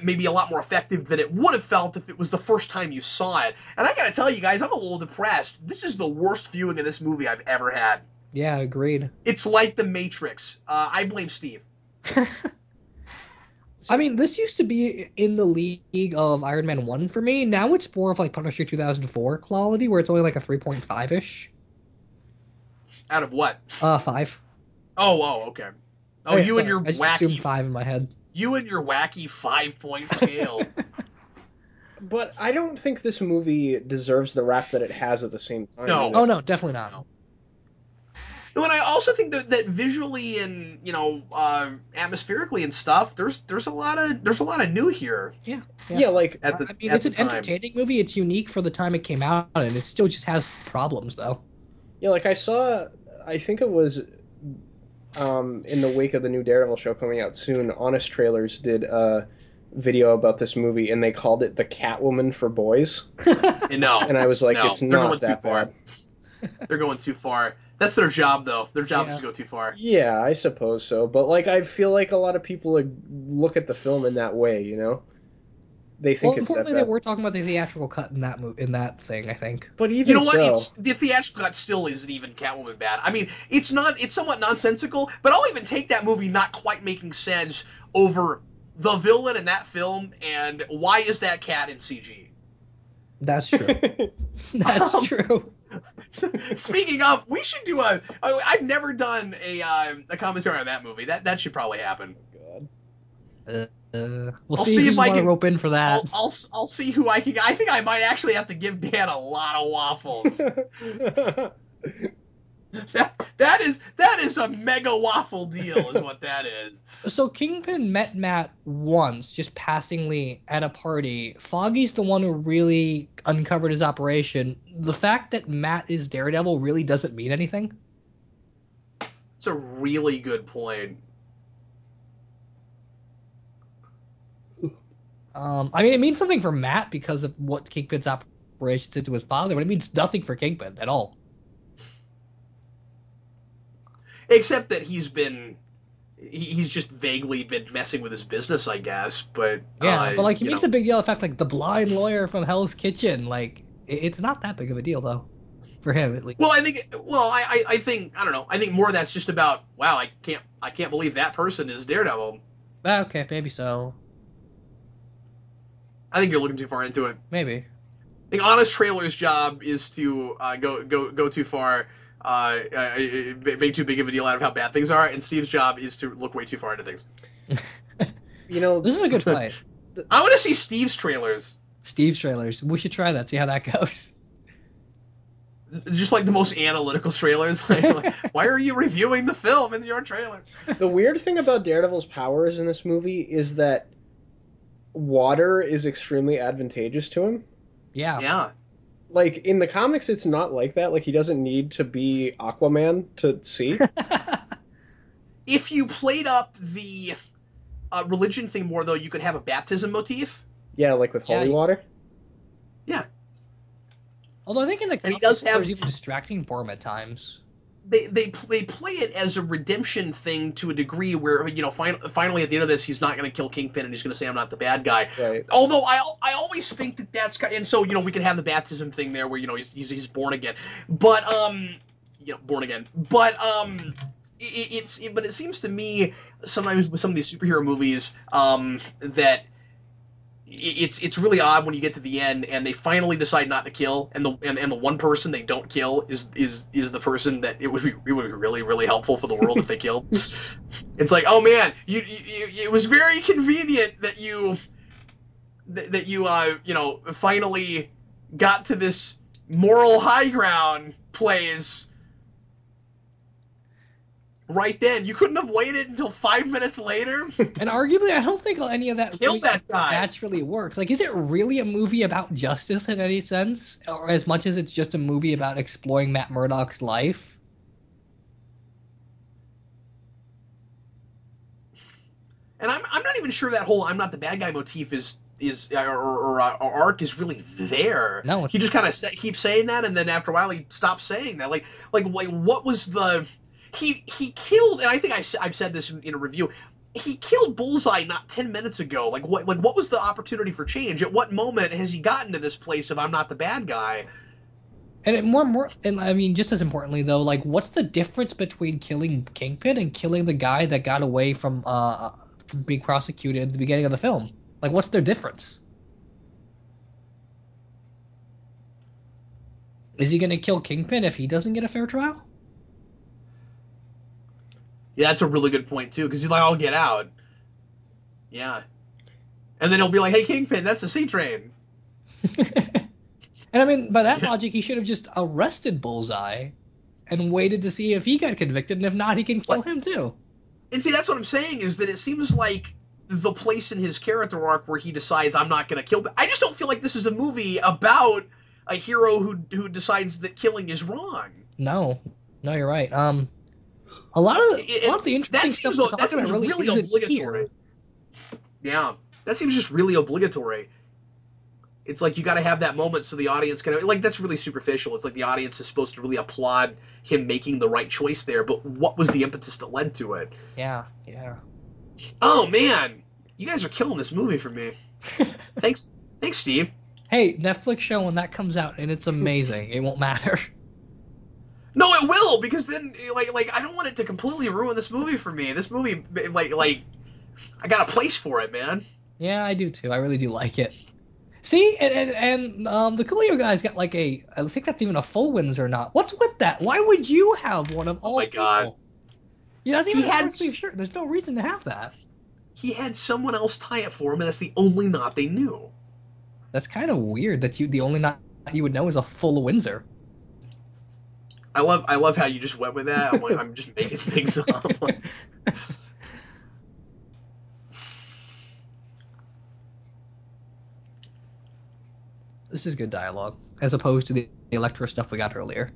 maybe a lot more effective than it would have felt if it was the first time you saw it. And I gotta tell you guys, I'm a little depressed. This is the worst viewing of this movie I've ever had. Yeah, agreed. It's like The Matrix. I blame Steve. I mean, this used to be in the league of Iron Man 1 for me. Now it's more of like Punisher 2004 quality, where it's only like a 3.5-ish. Out of what? 5. Oh, okay. Oh, Yeah, you sorry. and your I just assumed wacky 5 in my head. You and your wacky 5-point scale. But I don't think this movie deserves the rap that it has at the same time. No. Oh no, definitely not. No, and I also think that visually and atmospherically and stuff, there's a lot of new here. Yeah. Like At the, I mean, at it's the an time. entertaining movie. It's unique for the time it came out, and it still just has problems, though. yeah, like I think it was in the wake of the new Daredevil show coming out soon. Honest Trailers did a video about this movie, and they called it the Catwoman for boys. No, And I was like, no, it's they're not going that too far. bad. They're going too far. That's their job, though. Their job is Yeah. to go too far. Yeah, I suppose so. But like, I feel like a lot of people look at the film in that way. You know, they think Well, it's that importantly, bad. we're talking about the theatrical cut in that thing, I think. But even You know what? so, It's the theatrical cut still isn't even Catwoman bad. I mean, it's somewhat nonsensical, but I'll even take that movie not quite making sense over the villain in that film and why is that cat in CG? That's true. That's true. Speaking of, we should do I've never done a commentary on that movie. That should probably happen. God. We'll I'll see see who if you I want to can- rope in for that. I'll see who I can. I think I might actually have to give Dan a lot of waffles. that is a mega waffle deal, is what that is. So Kingpin met Matt once, just passingly at a party. Foggy's the one who really uncovered his operation. The fact that Matt is Daredevil really doesn't mean anything. It's a really good point. I mean, it means something for Matt because of what Kingpin's operation did to his father, but it means nothing for Kingpin at all. Except that he's just vaguely been messing with his business, I guess. But Yeah, but like he you makes know. a big deal of the fact like the blind lawyer from Hell's Kitchen. Like it's not that big of a deal though, for him at least. Well, I think I don't know. I think more of that's just about wow. I can't believe that person is Daredevil. Okay, maybe so. I think you're looking too far into it. Maybe. I think Honest Trailer's job is to go too far, make too big of a deal out of how bad things are, and Steve's job is to look way too far into things. You know, This is a good fight. I want to see Steve's trailers, Steve's trailers. We should try that. See how that goes. just like the most analytical trailers. Like, why are you reviewing the film in your trailer? the weird thing about Daredevil's powers in this movie is that water is extremely advantageous to him. Yeah. Yeah. Like, in the comics, it's not like that. Like, he doesn't need to be Aquaman to see. If you played up the religion thing more, though, you could have a baptism motif. Yeah, like with holy water. Yeah. Although I think in the And he comics, does have- there's even distracting for him at times. They play it as a redemption thing to a degree where, you know, finally at the end of this, he's not going to kill Kingpin and he's going to say, I'm not the bad guy. Right. Although I always think that that's kind of, and so, you know, we can have the baptism thing there where, you know, he's born again. But, born again. But, it seems to me sometimes with some of these superhero movies, that it's really odd when you get to the end and they finally decide not to kill, and the one person they don't kill is the person that it would be really really helpful for the world if they killed. It's like, oh man, it was very convenient that you finally got to this moral high ground place right then. You couldn't have waited until 5 minutes later. And arguably, I don't think any of that Kill that guy. naturally works. Like, is it really a movie about justice in any sense, or as much as it's just a movie about exploring Matt Murdock's life? And I'm not even sure that whole "I'm not the bad guy" motif or arc is really there. No, he just kind of keeps saying that, and then after a while he stops saying that. Like what was the he killed? And I think I've said this in a review. He killed Bullseye not 10 minutes ago. Like what was the opportunity for change? At what moment has he gotten to this place of "I'm not the bad guy"? And and I mean, just as importantly though, like, what's the difference between killing Kingpin and killing the guy that got away from being prosecuted at the beginning of the film? Like, what's their difference? Is he going to kill Kingpin if he doesn't get a fair trial? Yeah, that's a really good point too, because he's like, "I'll get out." Yeah, and then he'll be like, "Hey, Kingpin, that's the C train." And I mean, by that logic, he should have just arrested Bullseye and waited to see if he got convicted, and if not, he can kill him too. And see, that's what I'm saying, is that it seems like the place in his character arc where he decides, "I'm not going to kill." I just don't feel like this is a movie about a hero who decides that killing is wrong. No, you're right. A lot of the interesting stuff we're talking about really isn't obligatory. Yeah, that seems just really obligatory. It's like you got to have that moment so the audience can, like, that's really superficial. It's like the audience is supposed to really applaud him making the right choice there, but what was the impetus that led to it? Yeah. Oh man, you guys are killing this movie for me. Thanks, Steve. Hey, Netflix show when that comes out, and it's amazing. It won't matter. No, it will, because then like I don't want it to completely ruin this movie for me. This movie, like I got a place for it, man. Yeah, I do too. I really do like it. See, and the Coolio guy's got like I think that's even a full Windsor knot. What's with that? Why would you have one of all people? God. Yeah, that's even a sleeve shirt. There's no reason to have that. He had someone else tie it for him, and that's the only knot they knew. That's kind of weird that the only knot you would know is a full Windsor. I love how you just went with that. I'm like, I'm just making things up. This is good dialogue, as opposed to the Electro stuff we got earlier.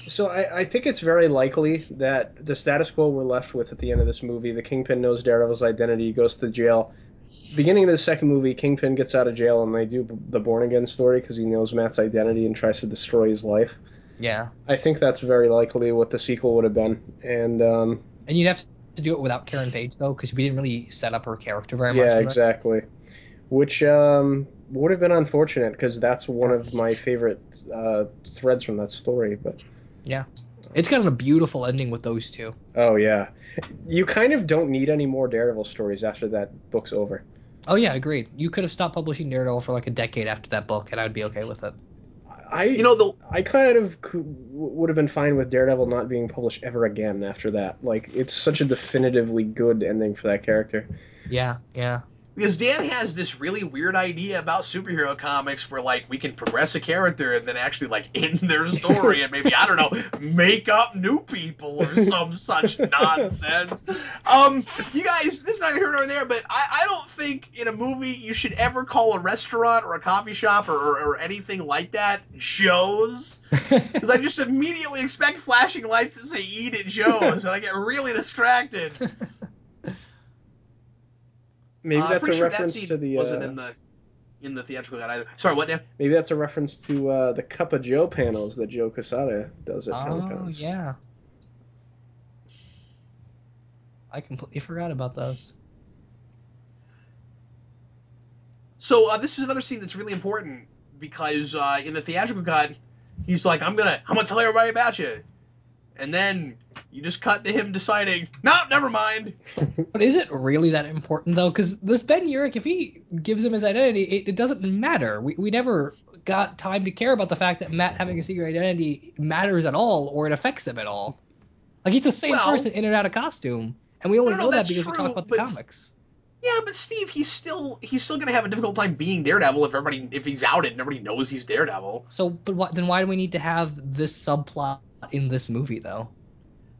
So I think it's very likely that the status quo we're left with at the end of this movie, the Kingpin knows Daredevil's identity, goes to jail. Beginning of the second movie, Kingpin gets out of jail, and they do the Born Again story because he knows Matt's identity and tries to destroy his life. Yeah. I think that's very likely what the sequel would have been. And you'd have to do it without Karen Page, though, because we didn't really set up her character very much. Yeah, exactly. Which would have been unfortunate, because that's one of my favorite threads from that story. But yeah, it's got a beautiful ending with those two. Oh yeah, you kind of don't need any more Daredevil stories after that book's over. Oh yeah, agreed. You could have stopped publishing Daredevil for like a decade after that book, and I'd be okay with it. I kind of would have been fine with Daredevil not being published ever again after that. Like, it's such a definitively good ending for that character. Yeah. Because Dan has this really weird idea about superhero comics where, like, we can progress a character and then actually, like, end their story and maybe, I don't know, make up new people or some such nonsense. You guys, this is neither here nor there, but I don't think in a movie you should ever call a restaurant or a coffee shop or anything like that Joe's. Because I just immediately expect flashing lights to say "Eat at Joe's," and I get really distracted. Maybe that's a reference to the. Wasn't in the theatrical cut either. Sorry, what now? Maybe that's a reference to the Cup of Joe panels that Joe Quesada does at Comic-Cons. Oh yeah. I completely forgot about those. So this is another scene that's really important because in the theatrical cut, he's like, "I'm gonna tell everybody about you," and then You just cut to him deciding, no, never mind. But is it really that important though? Because this Ben Urich, if he gives him his identity, it doesn't matter. We never got time to care about the fact that Matt having a secret identity matters at all, or it affects him at all. Like he's the same person in and out of costume, and we only know that because we talk about the comics. Yeah, but Steve, he's still gonna have a difficult time being Daredevil if he's outed and everybody knows he's Daredevil. So, but then why do we need to have this subplot in this movie though?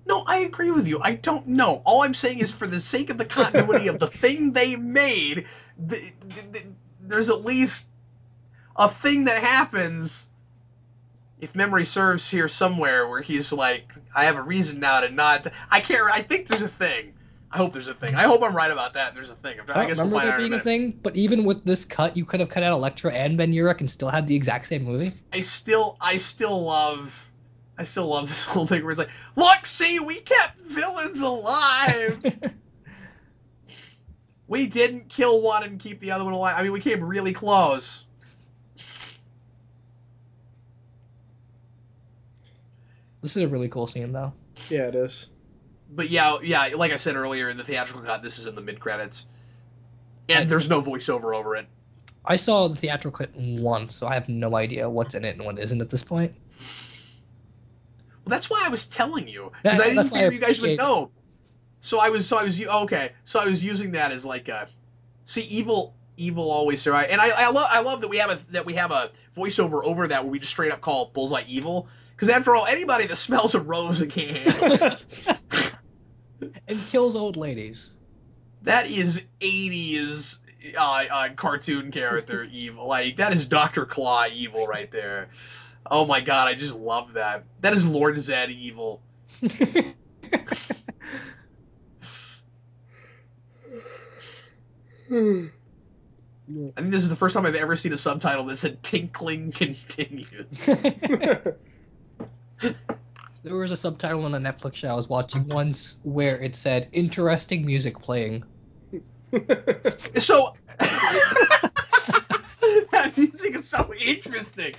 No, I agree with you. I don't know. All I'm saying is for the sake of the continuity of the thing they made, there's at least a thing that happens, if memory serves here somewhere, where he's like, I have a reason now to not... I think there's a thing. I hope there's a thing. I hope I'm right about that. There's a thing. I guess remember there being a thing, but even with this cut, you could have cut out Elektra and Ben Urich and still had the exact same movie. I still love this whole thing where it's like, look, see, we kept villains alive. We didn't kill one and keep the other one alive. I mean, we came really close. This is a really cool scene, though. Yeah, it is. But yeah, like I said earlier, in the theatrical cut, this is in the mid-credits. And there's no voiceover over it. I saw the theatrical cut once, so I have no idea what's in it and what isn't at this point. Well, that's why I was telling you, because I didn't figure you guys would know. So I was using that as like a, see, evil always survive, and I love that we have a voiceover over that where we just straight up call Bullseye evil, because after all, anybody that smells a rose can't handle it. And kills old ladies. That is 80s cartoon character evil. Like, that is Dr. Claw evil right there. Oh my god, I just love that. That is Lord Zed evil. I think this is the first time I've ever seen a subtitle that said "Tinkling Continues." There was a subtitle on a Netflix show I was watching once where it said "Interesting music playing." So that music is so interesting.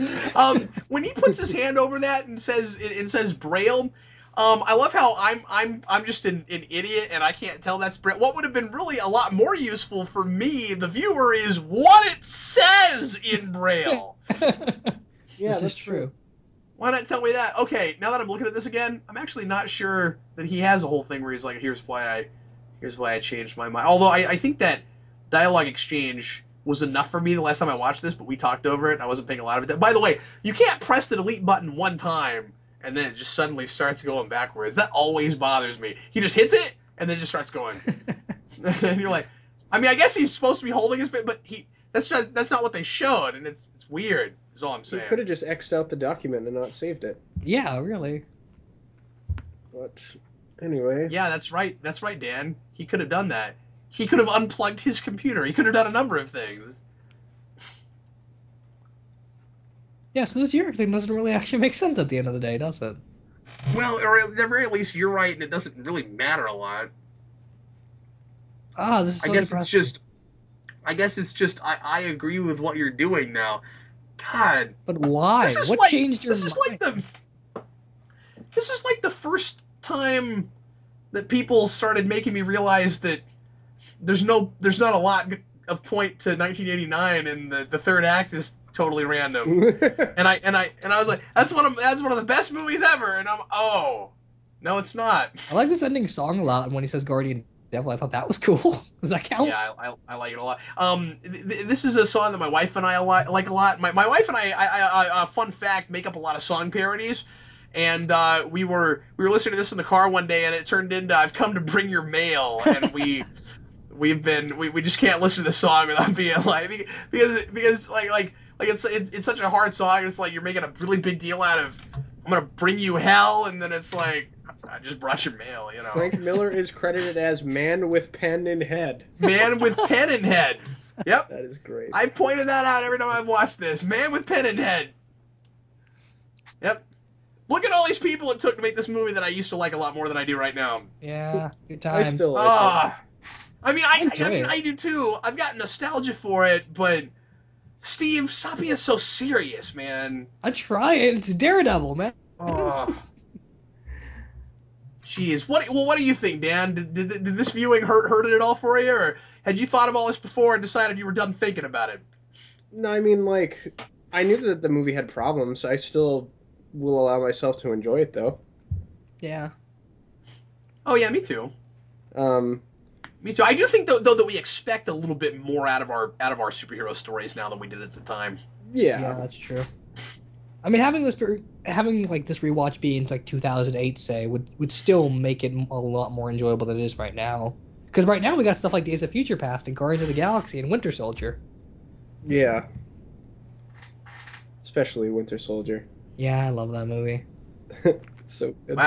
When he puts his hand over that and says Braille, I love how I'm just an idiot and I can't tell that's Braille. What would have been really a lot more useful for me, the viewer, is what it says in Braille. Yeah, this is true. Why not tell me that? Okay, now that I'm looking at this again, I'm actually not sure that he has a whole thing where he's like, here's why I changed my mind. Although I think that dialogue exchange was enough for me the last time I watched this, but we talked over it and I wasn't paying a lot of it. By the way, you can't press the delete button one time and then it just suddenly starts going backwards. That always bothers me. He just hits it and then it just starts going. And you're like, I mean, I guess he's supposed to be holding his bit, but that's not what they showed, and it's weird. Is all I'm saying. You could have just X'd out the document and not saved it. Yeah, really. But anyway. Yeah, that's right. That's right, Dan. He could have done that. He could have unplugged his computer. He could have done a number of things. Yeah, so this Urich thing doesn't really actually make sense at the end of the day, does it? Well, or at the very least, you're right, and it doesn't really matter a lot. Ah, this is so I guess it's just I agree with what you're doing now. God. But why? What changed your mind? This is like the first time that people started making me realize that there's not a lot of point to 1989, and the third act is totally random. and I was like, that's one of the best movies ever, and no, it's not. I like this ending song a lot, and when he says Guardian Devil, I thought that was cool. Does that count? Yeah, I like it a lot. This is a song that my wife and I like a lot. My wife and I, fun fact, make up a lot of song parodies. And we were listening to this in the car one day, and it turned into "I've Come to Bring Your Mail," and we just can't listen to the song without being like, because like it's such a hard song. It's like you're making a really big deal out of "I'm gonna bring you hell," and then it's like, I just brought your mail, you know. Frank Miller is credited as Man with Pen in Head. Man with Pen in Head. Yep. That is great. I pointed that out every time I've watched this. Man with Pen in Head. Yep. Look at all these people it took to make this movie that I used to like a lot more than I do right now. Yeah, good times. I still like it. I mean, I do too. I've got nostalgia for it, but Steve, stop being so serious, man. I try it. It's Daredevil, man. Oh. Jeez, what do you think, Dan? Did this viewing hurt it at all for you, or had you thought of all this before and decided you were done thinking about it? No, I mean, like, I knew that the movie had problems. I still will allow myself to enjoy it, though. Yeah. Oh yeah, me too. Um, Me too. I do think though that we expect a little bit more out of our superhero stories now than we did at the time. Yeah, that's true. I mean, having this rewatch be in like 2008, say, would still make it a lot more enjoyable than it is right now. Because right now we got stuff like Days of Future Past and Guardians of the Galaxy and Winter Soldier. Yeah. Especially Winter Soldier. Yeah, I love that movie. It's so good.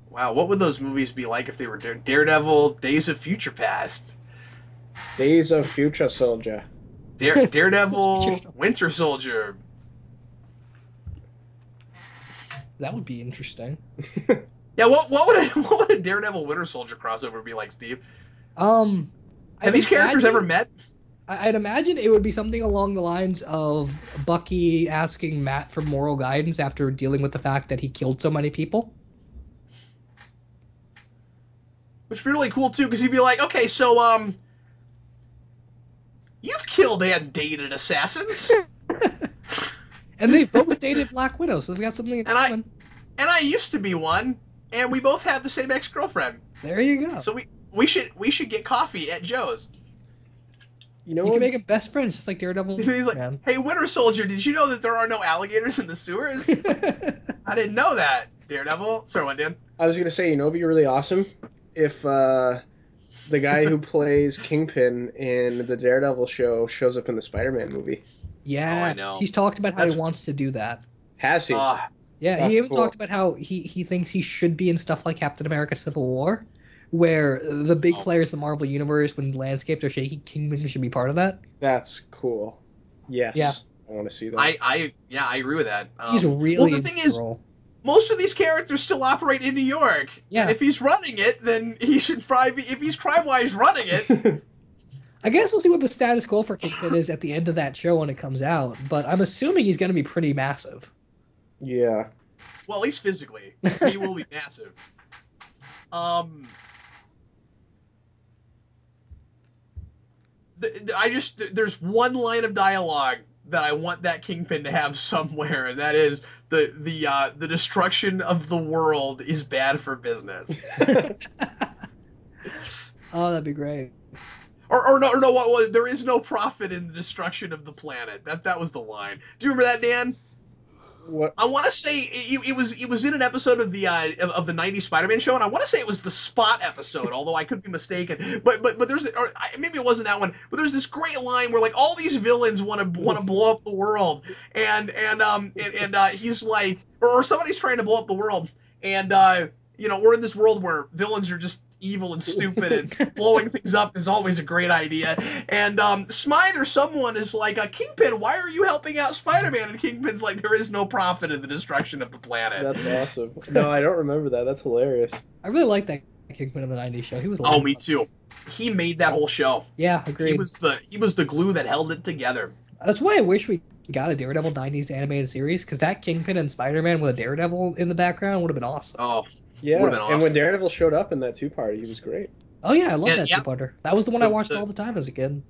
Wow, what would those movies be like if they were Daredevil, Days of Future Past, Days of Future Soldier. Daredevil, Winter Soldier? That would be interesting. Yeah, what would a Daredevil Winter Soldier crossover be like, Steve? Have these characters ever met? I'd imagine it would be something along the lines of Bucky asking Matt for moral guidance after dealing with the fact that he killed so many people. Which would be really cool too, because he'd be like, okay, so you've killed and dated assassins. And they both dated Black Widow, so they've got something in common. And I used to be one, and we both have the same ex-girlfriend. There you go. So we should get coffee at Joe's. You know, you can make them best friends, just like Daredevil. He's like, Man. Hey, Winter Soldier, did you know that there are no alligators in the sewers? I didn't know that, Daredevil. Sorry, what, Dan? I was going to say, it'd be really awesome if the guy who plays Kingpin in the Daredevil show shows up in the Spider-Man movie. Yeah, I know. He's talked about how he wants to do that. Has he? Yeah, That's he even cool. talked about how he thinks he should be in stuff like Captain America Civil War, where the big players in the Marvel Universe, when landscapes are shaky, Kingpin should be part of that. That's cool. Yes. Yeah. I want to see that. I agree with that. He's really well, the thing is, role. most of these characters still operate in New York. Yeah. And if he's running it, then he should probably be, if he's crime-wise running it. I guess we'll see what the status quo for Kingpin is at the end of that show when it comes out, but I'm assuming he's going to be pretty massive. Yeah. Well, at least physically. He will be massive. There's one line of dialogue that I want that Kingpin to have somewhere, and that is the destruction of the world is bad for business. Oh, that'd be great. Or no, what was, there is no profit in the destruction of the planet. That was the line. Do you remember that, Dan? What? I want to say it was in an episode of the '90s Spider-Man show, and I want to say it was the Spot episode, although I could be mistaken. But there's, or maybe it wasn't that one. But there's this great line where like all these villains want to blow up the world, and he's like, or somebody's trying to blow up the world, and we're in this world where villains are just evil and stupid, and blowing things up is always a great idea. And Smythe or someone is like, Kingpin, why are you helping out Spider-Man? And Kingpin's like, there is no profit in the destruction of the planet. That's awesome. No, I don't remember that. That's hilarious. I really like that Kingpin of the '90s show. He was. Oh, me too. He made that whole show. Yeah, agreed. He was the glue that held it together. That's why I wish we got a Daredevil '90s animated series, because that Kingpin and Spider-Man with a Daredevil in the background would have been awesome. Oh. Yeah, awesome. And when Daredevil showed up in that two-parter, he was great. Oh yeah, I love that two-parter. That was the one I watched the- all the time as a kid.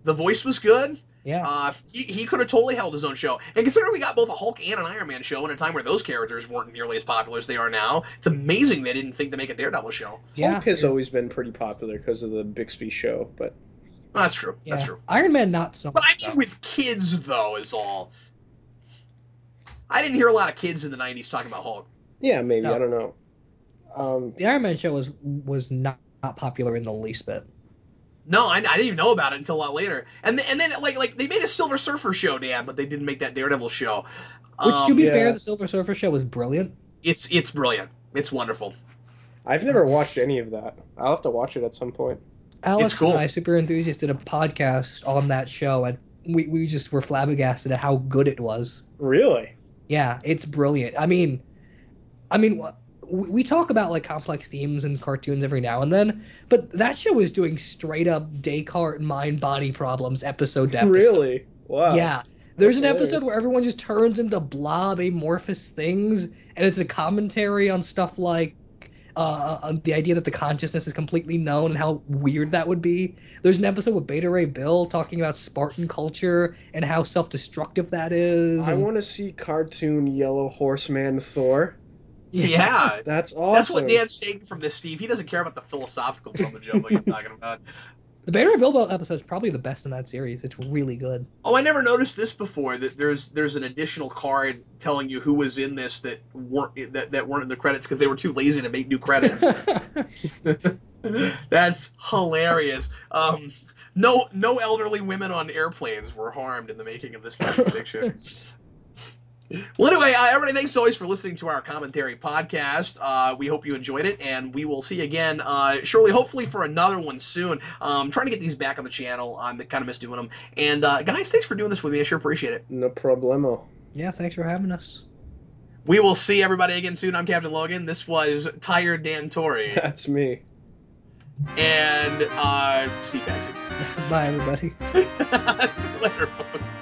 The voice was good. Yeah. He could have totally held his own show. And considering we got both a Hulk and an Iron Man show in a time where those characters weren't nearly as popular as they are now, it's amazing they didn't think to make a Daredevil show. Yeah. Hulk has always been pretty popular because of the Bixby show, but Well, that's true. Yeah. That's true. Iron Man not so But much. I mean, with kids though, is all. I didn't hear a lot of kids in the '90s talking about Hulk. yeah, maybe. No. I don't know. The Iron Man show was not popular in the least bit. No, I didn't even know about it until a lot later. And then like they made a Silver Surfer show, Dan, but they didn't make that Daredevil show. Which, to be yeah. fair, the Silver Surfer show was brilliant. It's brilliant. It's wonderful. I've never watched any of that. I'll have to watch it at some point. Alex cool. and I, Super Enthusiast, did a podcast on that show, and we just were flabbergasted at how good it was. Really? Yeah, it's brilliant. I mean, we talk about like complex themes and cartoons every now and then, but that show is doing straight up Descartes mind-body problems episode to episode. Really? Wow. Yeah. There's an That's episode hilarious. where everyone just turns into blob amorphous things, and it's a commentary on stuff like the idea that the consciousness is completely known and how weird that would be. There's an episode with Beta Ray Bill talking about Spartan culture and how self-destructive that is. I and- want to see cartoon Yellow Horseman Thor. Yeah. That's awesome. That's what Dan's taking from this, Steve. He doesn't care about the philosophical mumbo-jumbo you're talking about. The Beta Ray Bill episode is probably the best in that series. It's really good. Oh, I never noticed this before. That there's an additional card telling you who was in this that weren't in the credits because they were too lazy to make new credits. That's hilarious. No elderly women on airplanes were harmed in the making of this fiction. Well, anyway, everybody, thanks always for listening to our commentary podcast. We hope you enjoyed it, and we will see you again shortly, hopefully for another one soon. Trying to get these back on the channel. I kind of miss doing them. And guys, thanks for doing this with me. I sure appreciate it. No problemo. Yeah, thanks for having us. We will see everybody again soon. I'm Captain Logan. This was Tired Dan Torrey. That's me. And Steve Baxi. Bye, everybody. See you later, folks.